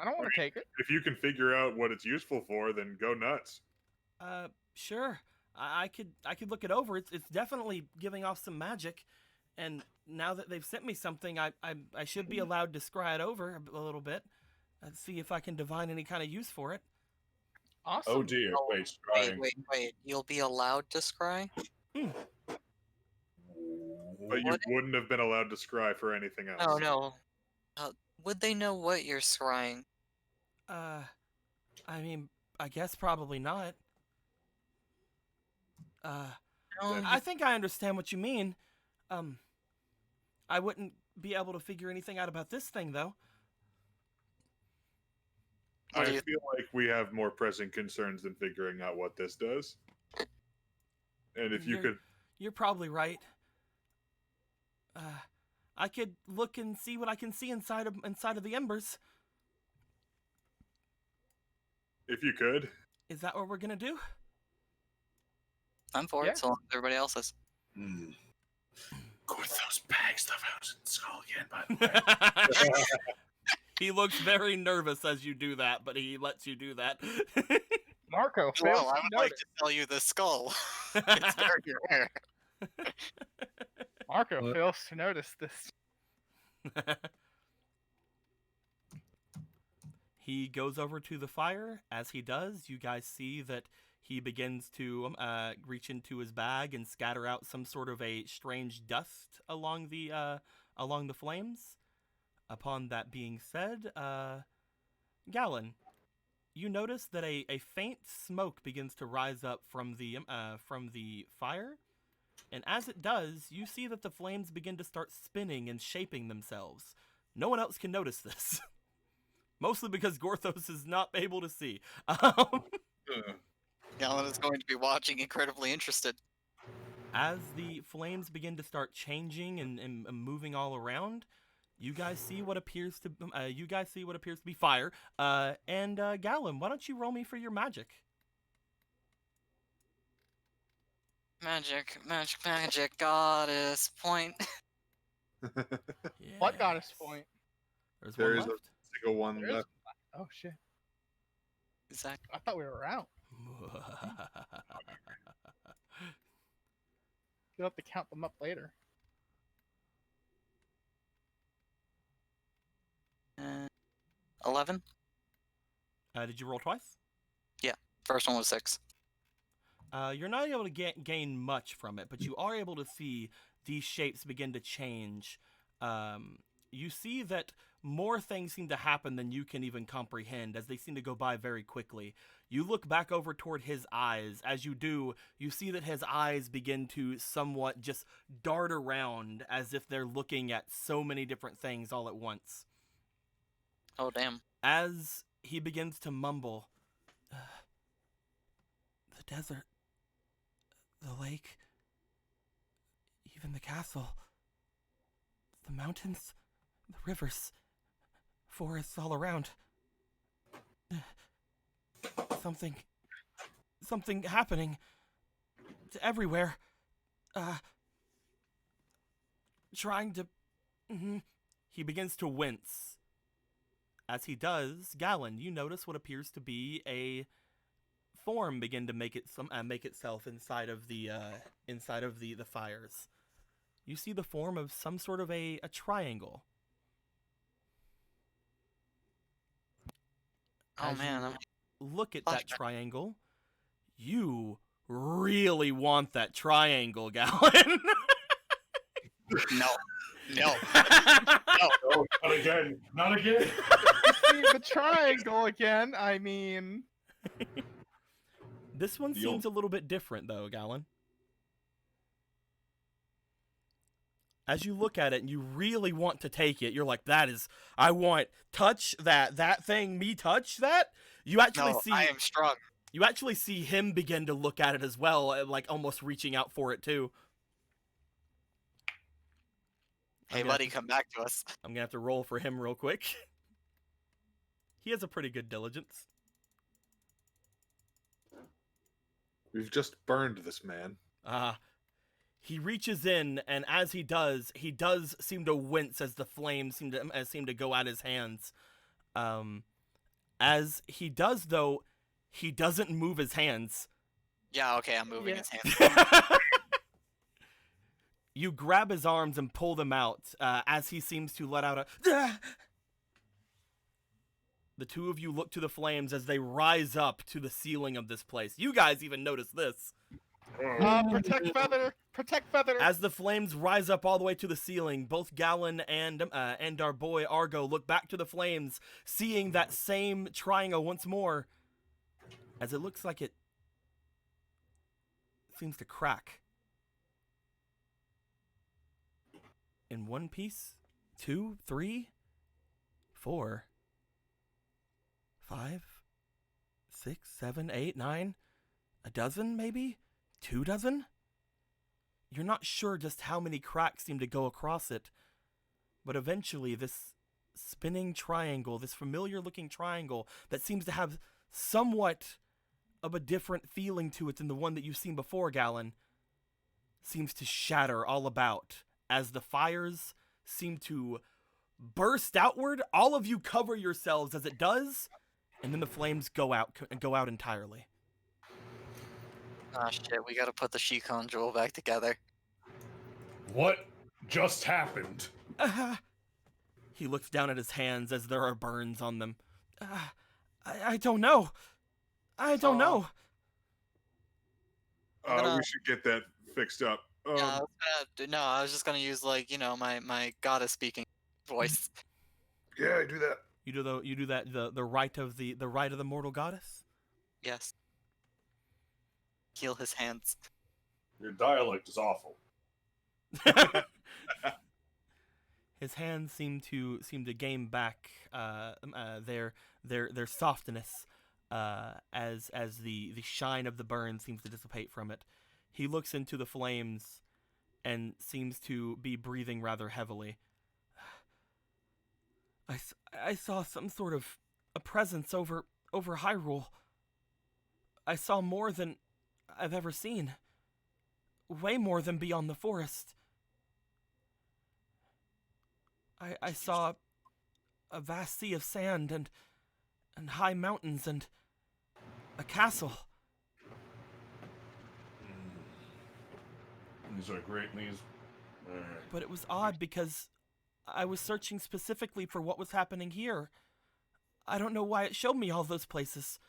don't want to take it. If you can figure out what it's useful for, then go nuts. Sure. I could look it over. It's definitely giving off some magic, and now that they've sent me something, I should be allowed to scry it over a little bit and see if I can divine any kind of use for it. Awesome. Oh dear, Oh, wait, scrying. Wait. You'll be allowed to scry? But you What? wouldn't have been allowed to scry for anything else. Oh, no. Would they know what you're scrying? I mean, I guess probably not. I think I understand what you mean. I wouldn't be able to figure anything out about this thing, though. I What do you- feel like we have more pressing concerns than figuring out what this does. And if you You're- could, You're probably right. I could look and see what I can see inside of the embers. if you could. Is that what we're gonna do? I'm for Yeah. it, so long as everybody else is. Gorthos bag stuff out in the skull again, by the way. He looks very nervous as you do that, but he lets you do that. Marco fails Well, I to would like notice. to sell you the skull. It's very rare. Marco What? fails to notice this. He goes over to the fire. As he does, you guys see that he begins to reach into his bag and scatter out some sort of a strange dust along the flames. Upon that being said, Gallon, you notice that a faint smoke begins to rise up from the fire, and as it does, you see that the flames begin to start spinning and shaping themselves. No one else can notice this. Mostly because Gorthos is not able to see. Galen is going to be watching, incredibly interested. As the flames begin to start changing and moving all around, you guys see what appears to be fire. And Gallon, why don't you roll me for your magic? Magic, goddess point. What goddess Yes. point? There's There one is a left. single one There is left. Oh shit! Exactly. I thought we were out. You'll have to count them up later. Uh, 11. Did you roll twice? First one was 6. You're not able to gain much from it, but you are able to see these shapes begin to change. You see that more things seem to happen than you can even comprehend, as they seem to go by very quickly. You look back over toward his eyes. As you do, you see that his eyes begin to somewhat just dart around as if they're looking at so many different things all at once. Oh, damn. As he begins to mumble, the desert, the lake, even the castle, the mountains, the rivers, forests all around. Something happening to everywhere. Trying to... He begins to wince. As he does, Gallon, you notice what appears to be a form begin to make itself inside of the fires. You see the form of some sort of a triangle. Oh, As man. you look at Flashback. that triangle, you really want that triangle, Gallon. No. No. Oh, not again. Not again. See the triangle again. I mean, This one The seems a little bit different, though, Gallon. As you look at it and you really want to take it, you're like, I want, touch that thing, me touch that? You actually No, see I am strong. You actually see him begin to look at it as well, like almost reaching out for it too. Hey, I'm gonna buddy, have to- come back to us. I'm gonna have to roll for him real quick. He has a pretty good diligence. We've just burned this man. He reaches in, and as he does seem to wince as the flames seem to go at his hands. As he does, though, he doesn't move his hands. Yeah, okay, I'm moving Yeah. his hands. You grab his arms and pull them out as he seems to let out a... "Ah!" The two of you look to the flames as they rise up to the ceiling of this place. You guys even notice this. protect feather, protect feather. As the flames rise up all the way to the ceiling, both Gallon and our boy Argo look back to the flames, seeing that same triangle once more, as it looks like it seems to crack. In one piece, 2, 3, 4, 5, 6, 7, 8, 9, a dozen maybe? 2 dozen? You're not sure just how many cracks seem to go across it, but eventually this spinning triangle, this familiar looking triangle that seems to have somewhat of a different feeling to it than the one that you've seen before, Galen, seems to shatter all about as the fires seem to burst outward. All of you cover yourselves as it does, and then the flames go out entirely. Oh shit, we gotta put the Shikon jewel back together. What just happened? He looks down at his hands as there are burns on them. I don't know. I don't know. We should get that fixed up. Yeah, I was just gonna use like, you know, my goddess speaking voice. Yeah, do that. You do that the rite of the rite of the mortal goddess? Yes. Heal his hands. Your dialect is awful. His hands seem to gain back their softness as the shine of the burn seems to dissipate from it. He looks into the flames and seems to be breathing rather heavily. I saw some sort of a presence over Hyrule. I saw more than I've ever seen. Way more than beyond the forest. I saw a vast sea of sand and high mountains and a castle. These are great news. But it was odd because I was searching specifically for what was happening here. I don't know why it showed me all those places.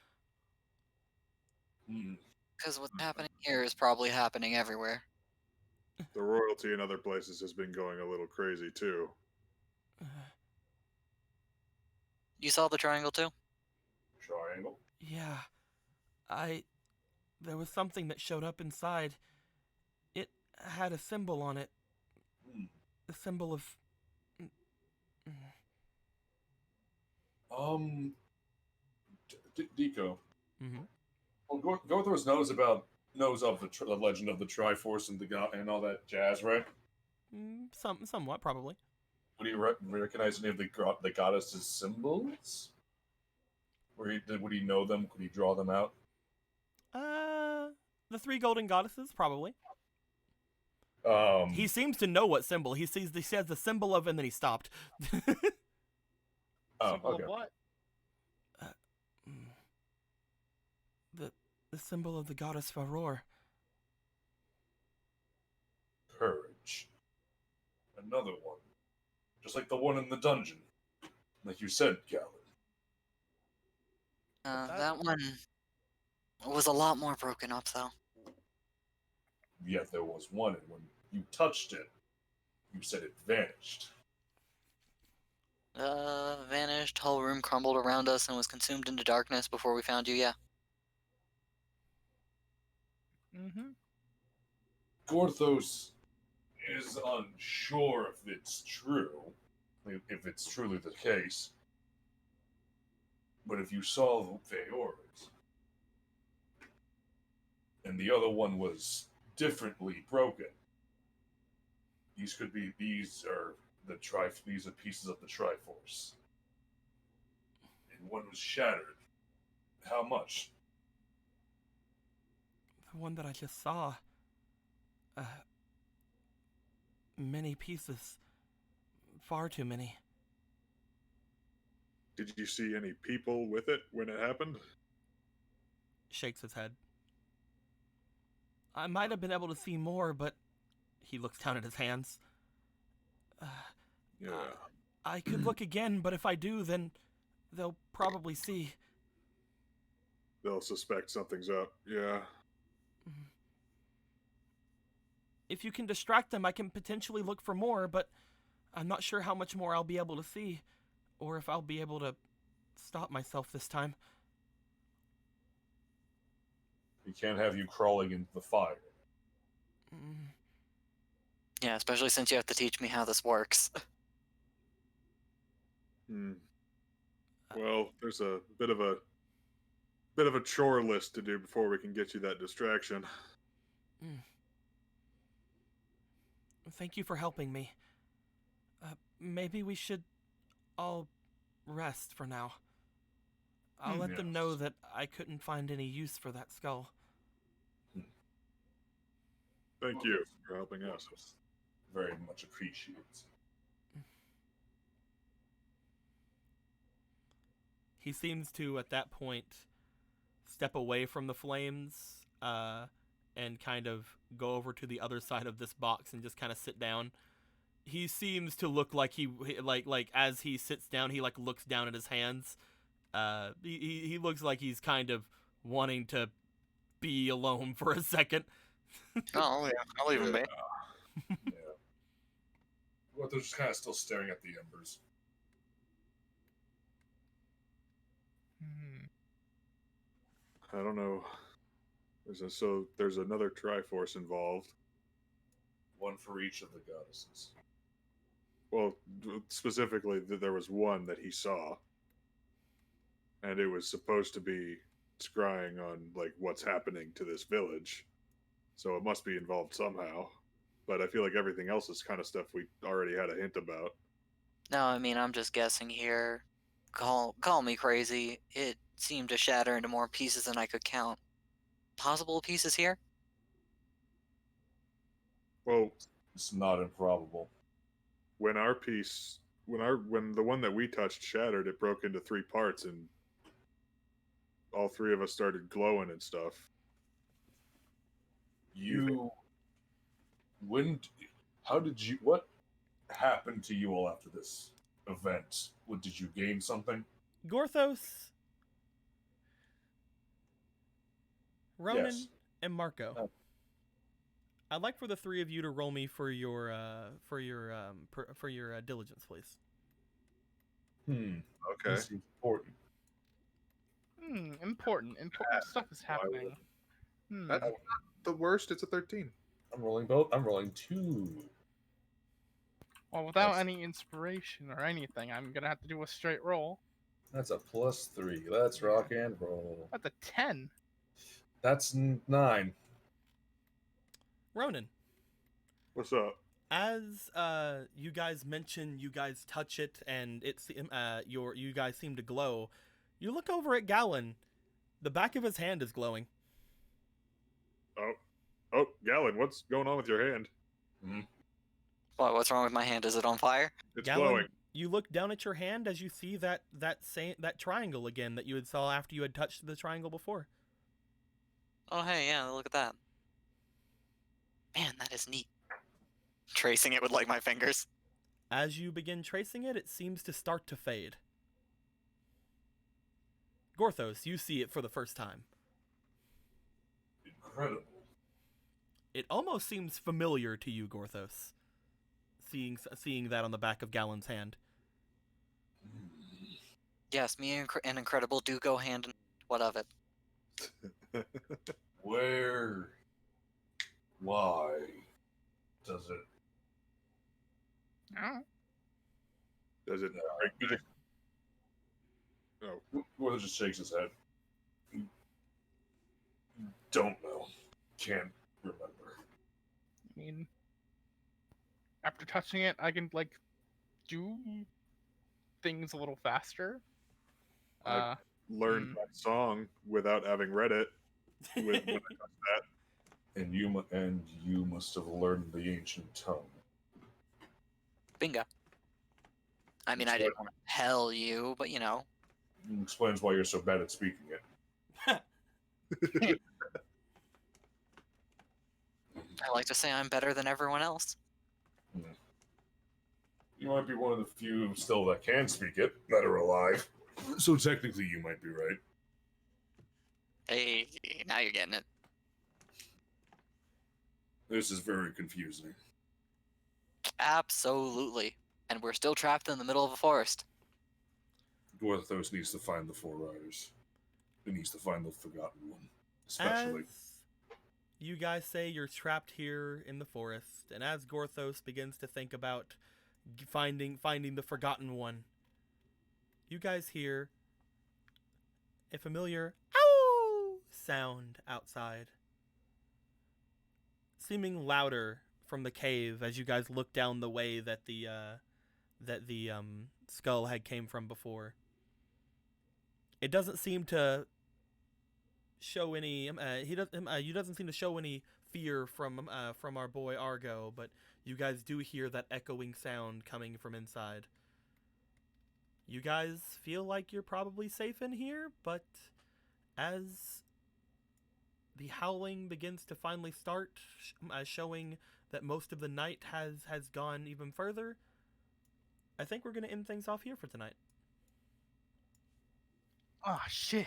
Because what's happening here is probably happening everywhere. The royalty in other places has been going a little crazy too. You saw the triangle too? Triangle? Yeah. There was something that showed up inside. It had a symbol on it. A symbol of... Deco. Mm-hmm. Well, Gothor's knows of the legend of the Triforce and and all that jazz, right? Somewhat, probably. Would he recognize any of the goddess's symbols? Would he know them? Could he draw them out? The three golden goddesses, probably. He seems to know what symbol. He says the symbol of, and then he stopped. Symbol okay. of what? The symbol of the goddess Varor. Courage. Another one. Just like the one in the dungeon. Like you said, Galen. That one was a lot more broken up, though. Yet there was one, and when you touched it, you said it vanished. Vanished, whole room crumbled around us and was consumed into darkness before we found you, yeah. Mm-hmm. Gorthos is unsure if it's true, if it's truly the case. But if you saw the Feoras, and the other one was differently broken, these are pieces of the Triforce. And one was shattered. How much? The one that I just saw. Many pieces. Far too many. Did you see any people with it when it happened? Shakes his head. I might have been able to see more, but he looks down at his hands. Yeah. I could look again, but if I do, then they'll probably see. They'll suspect something's up. Yeah. If you can distract them, I can potentially look for more, but I'm not sure how much more I'll be able to see, or if I'll be able to stop myself this time. We can't have you crawling into the fire. Yeah, especially since you have to teach me how this works. Well, there's a bit of a chore list to do before we can get you that distraction. Thank you for helping me. Maybe we should all rest for now. I'll let them Yes. know that I couldn't find any use for that skull. Thank you for helping us. Very much appreciated. He seems to, at that point, step away from the flames and kind of go over to the other side of this box and just kind of sit down. He seems to look like like as he sits down, he like looks down at his hands. He looks like he's kind of wanting to be alone for a second. Oh, yeah, I'll leave him be. Yeah. Well, they're just kind of still staring at the embers. Hmm. I don't know. There's another Triforce involved. One for each of the goddesses. Well, specifically, there was one that he saw, and it was supposed to be scrying on like what's happening to this village, so it must be involved somehow. But I feel like everything else is kind of stuff we already had a hint about. No, I mean, I'm just guessing here. Call me crazy. It seemed to shatter into more pieces than I could count. Possible pieces here? Well, It's not improbable. when our piece, when the one that we touched shattered, it broke into 3 parts, and all 3 of us started glowing and stuff. What happened to you all after this event? Did you gain something? Gorthos, Ronan, Yes. and Marco. Oh. I'd like for the 3 of you to roll me for your diligence, please. Okay. Okay. This seems important. Important stuff is happening. That's not the worst. It's a 13. I'm rolling both. I'm rolling 2. Well, without That's- any inspiration or anything, I'm gonna have to do a straight roll. That's a +3. Let's rock and roll. That's a 10. That's 9. Ronan, What's up? as you guys mention, you guys touch it, and you guys seem to glow. You look over at Gallon. The back of his hand is glowing. Oh, Gallon, what's going on with your hand? What's wrong with my hand? Is it on fire? It's Gallon, glowing. you look down at your hand as you see that triangle again that you had saw after you had touched the triangle before. Oh, hey, yeah, look at that. Man, that is neat. Tracing it with, like, my fingers. As you begin tracing it, it seems to start to fade. Gorthos, you see it for the first time. Incredible. It almost seems familiar to you, Gorthos, seeing that on the back of Gallon's hand. Yes, me and Incredible do go hand in hand. What of it? Where? Why does it? Oh. Does it break back? No. Gortha just shakes his head. Don't know. Can't remember. I mean, after touching it, I can like do things a little faster. I learned that song without having read it. When I touched that. And you must have learned the ancient tongue. Bingo. I mean, I didn't want to tell you, but you know. It explains why you're so bad at speaking it. I like to say I'm better than everyone else. You might be one of the few still that can speak it, that are alive. So technically you might be right. Hey, now you're getting it. This is very confusing. Absolutely. And we're still trapped in the middle of a forest. Gorthos needs to find the 4 riders. He needs to find the Forgotten One. Especially. As you guys say you're trapped here in the forest, and as Gorthos begins to think about finding the Forgotten One, you guys hear a familiar ow sound outside, seeming louder from the cave as you guys look down the way that the skull had came from before. it doesn't seem to show any. You doesn't seem to show any fear from our boy Argo, but you guys do hear that echoing sound coming from inside. You guys feel like you're probably safe in here, but as the howling begins to finally start, showing that most of the night has gone even further, I think we're going to end things off here for tonight. Oh, shit.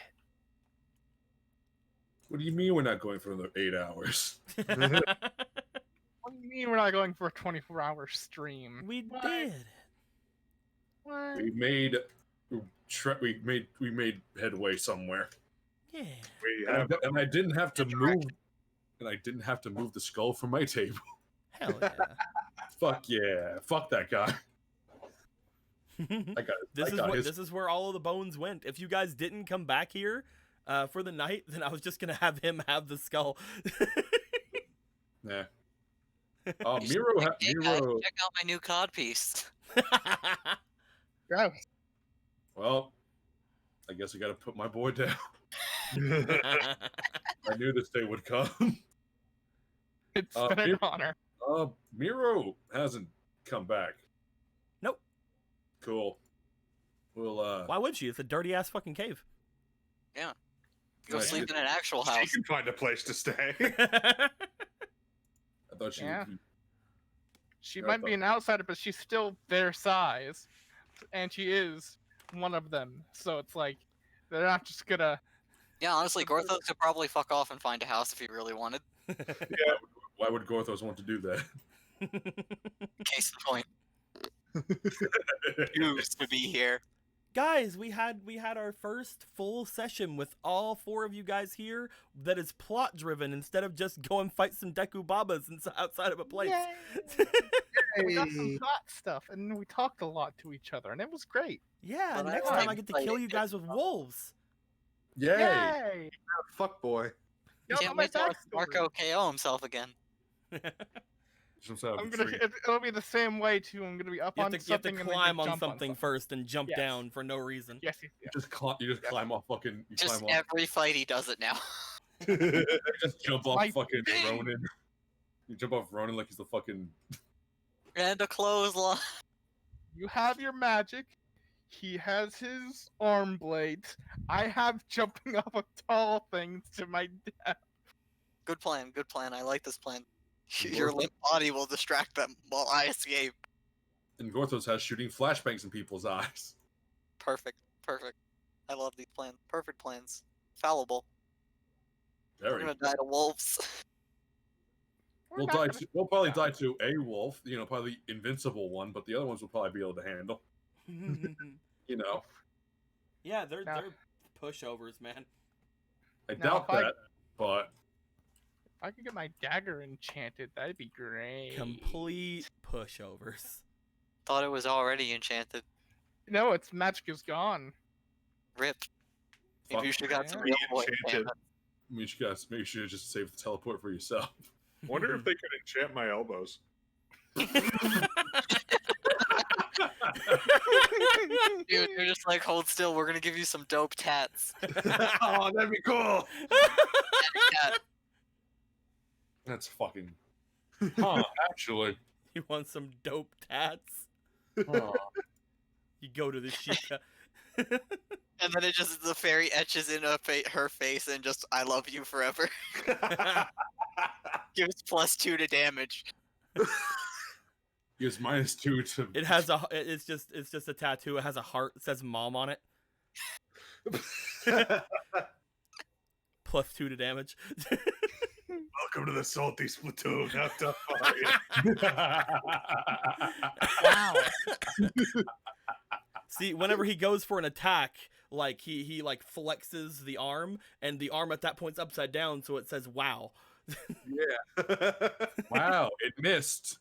What do you mean we're not going for another 8 hours? What do you mean we're not going for a 24-hour stream? We What? did. What? We made headway somewhere. Yeah. We And have I didn't have to move. And I didn't have to move the skull from my table. Hell yeah. Fuck yeah. Fuck that guy. I got it. This is where all of the bones went. If you guys didn't come back here for the night, then I was just gonna have him have the skull. Nah. You should Miro. check out my new cod piece. Gross. Well, I guess I got to put my boy down. I knew this day would come. It's been an honor. Miro hasn't come back. Nope. Cool. Well, Why would she? It's a dirty ass fucking cave. Go Yeah, sleep in an actual She house. can find a place to stay. I thought she Yeah. would. She Yeah, I might thought- be an outsider, but she's still their size. And she is one of them. So it's like, they're not just gonna... Yeah, honestly, Gorthos could probably fuck off and find a house if he really wanted. Why would Gorthos want to do that? Case in point. Used to be here. Guys, we had our first full session with all 4 of you guys here that is plot driven instead of just go and fight some Deku Babas outside of a place. We got some hot stuff, and we talked a lot to each other, and it was great. Yeah, But I next like time I get to kill you guys with wolves. Yay! Yay! Fuck boy. Y'all know Can't my wait to watch backstory. Marco KO himself again. I'm gonna. It'll be the same way too. I'm gonna be up You on have to something and then climb just on jump something first and jump Yes. down for no reason. Yes. You just climb off fucking. You Just climb off. every fight he does it now. Just jump off my fucking thing. Ronin. You jump off Ronin like he's the fucking. And a clothesline. You have your magic. He has his arm blades. I have jumping off of tall things to my death. Good plan, good plan. I like this plan. Your limp body will distract them while I escape. And Gorthos has shooting flashbangs in people's eyes. Perfect, perfect. I love these plans. Perfect plans. Fallible. We're Very. gonna die to wolves. We'll probably die to a wolf. You know, probably the invincible one, but the other ones will probably be able to handle. You know, Yeah, they're Now- pushovers, man. I Now, doubt if I- that, but If I could get my dagger enchanted, that'd be great. Complete pushovers. Thought it was already enchanted. No, its magic is gone. Rip. Maybe Fuck. you should have got some Yeah. real boy. Enchanted. maybe you should just save the teleport for yourself. Wonder if they could enchant my elbows. Dude, they're just like, hold still, we're gonna give you some dope tats. Oh, that'd be cool. Tat. That's fucking. Huh? Actually. You want some dope tats? Huh. You go to the Sheikah. And then it just, the fairy etches in her face and just, I love you forever. Gives +2 to damage. Gives -2 to. It has a. It's just a tattoo. It has a heart that says "mom" on it. +2 to damage. Welcome to the salty splatoon. How tough are you? Wow. See, whenever he goes for an attack, like he like flexes the arm, and the arm at that point's upside down, so it says "wow." Yeah. Wow, it missed.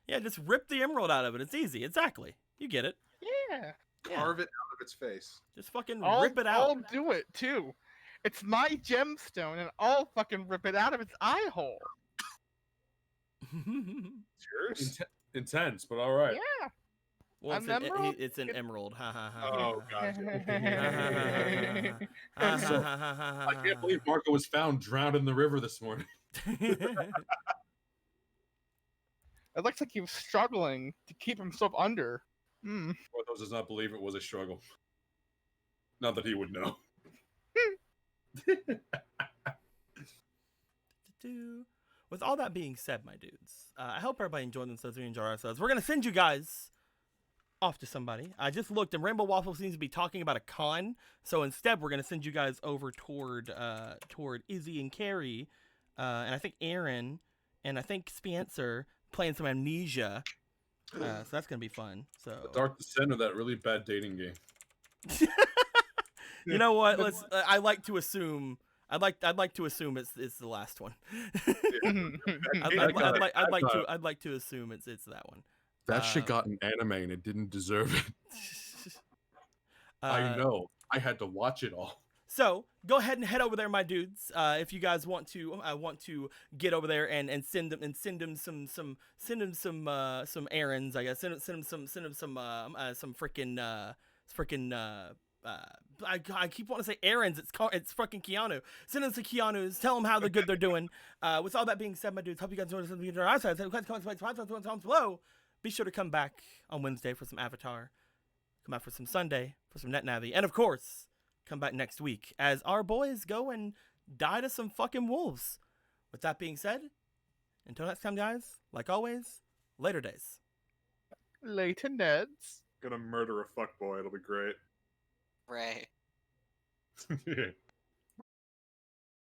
Yeah, just rip the emerald out of it. It's easy. Exactly. You get it. Yeah. Carve it out of its face. Just fucking I'll, rip it out. I'll do it too. It's my gemstone, and I'll fucking rip it out of its eye hole. It's yours. Intense, but all right. Well, An emerald? it's an emerald. Ha ha ha. Oh, ha, gotcha. ha. So, I can't believe Marco was found drowned in the river this morning. It looks like he was struggling to keep himself under. Hmm. Porthos does not believe it was a struggle. Not that he would know. With all that being said, my dudes, I hope everybody enjoyed themselves. We enjoy ourselves. We're gonna send you guys off to somebody. I just looked, and Rainbow Waffle seems to be talking about a con. So instead, we're gonna send you guys over toward Izzy and Carrie, and I think Aaron, and I think Spencer playing some Amnesia. So that's gonna be fun. So The Dark Descent of that really bad dating game. you know what? Let's. I like to assume. I'd like to assume it's the last one. I'd like to assume it's that one. That shit got an anime and it didn't deserve it. I know. I had to watch it all. So go ahead and head over there, my dudes. If you guys want to get over there and send them some errands. I guess send them some freaking I keep wanting to say errands. It's fucking Keanu. Send them to Keanu's. Tell them how good they're doing. With all that being said, my dudes, hope you guys enjoyed this. Comments below. Be sure to come back on Wednesday for some Avatar. Come out for some Sunday for some NetNavi, and of course, come back next week as our boys go and die to some fucking wolves. With that being said, until next time, guys. Like always, later days. Later, Neds. Gonna murder a fuckboy. It'll be great. Right. Yeah.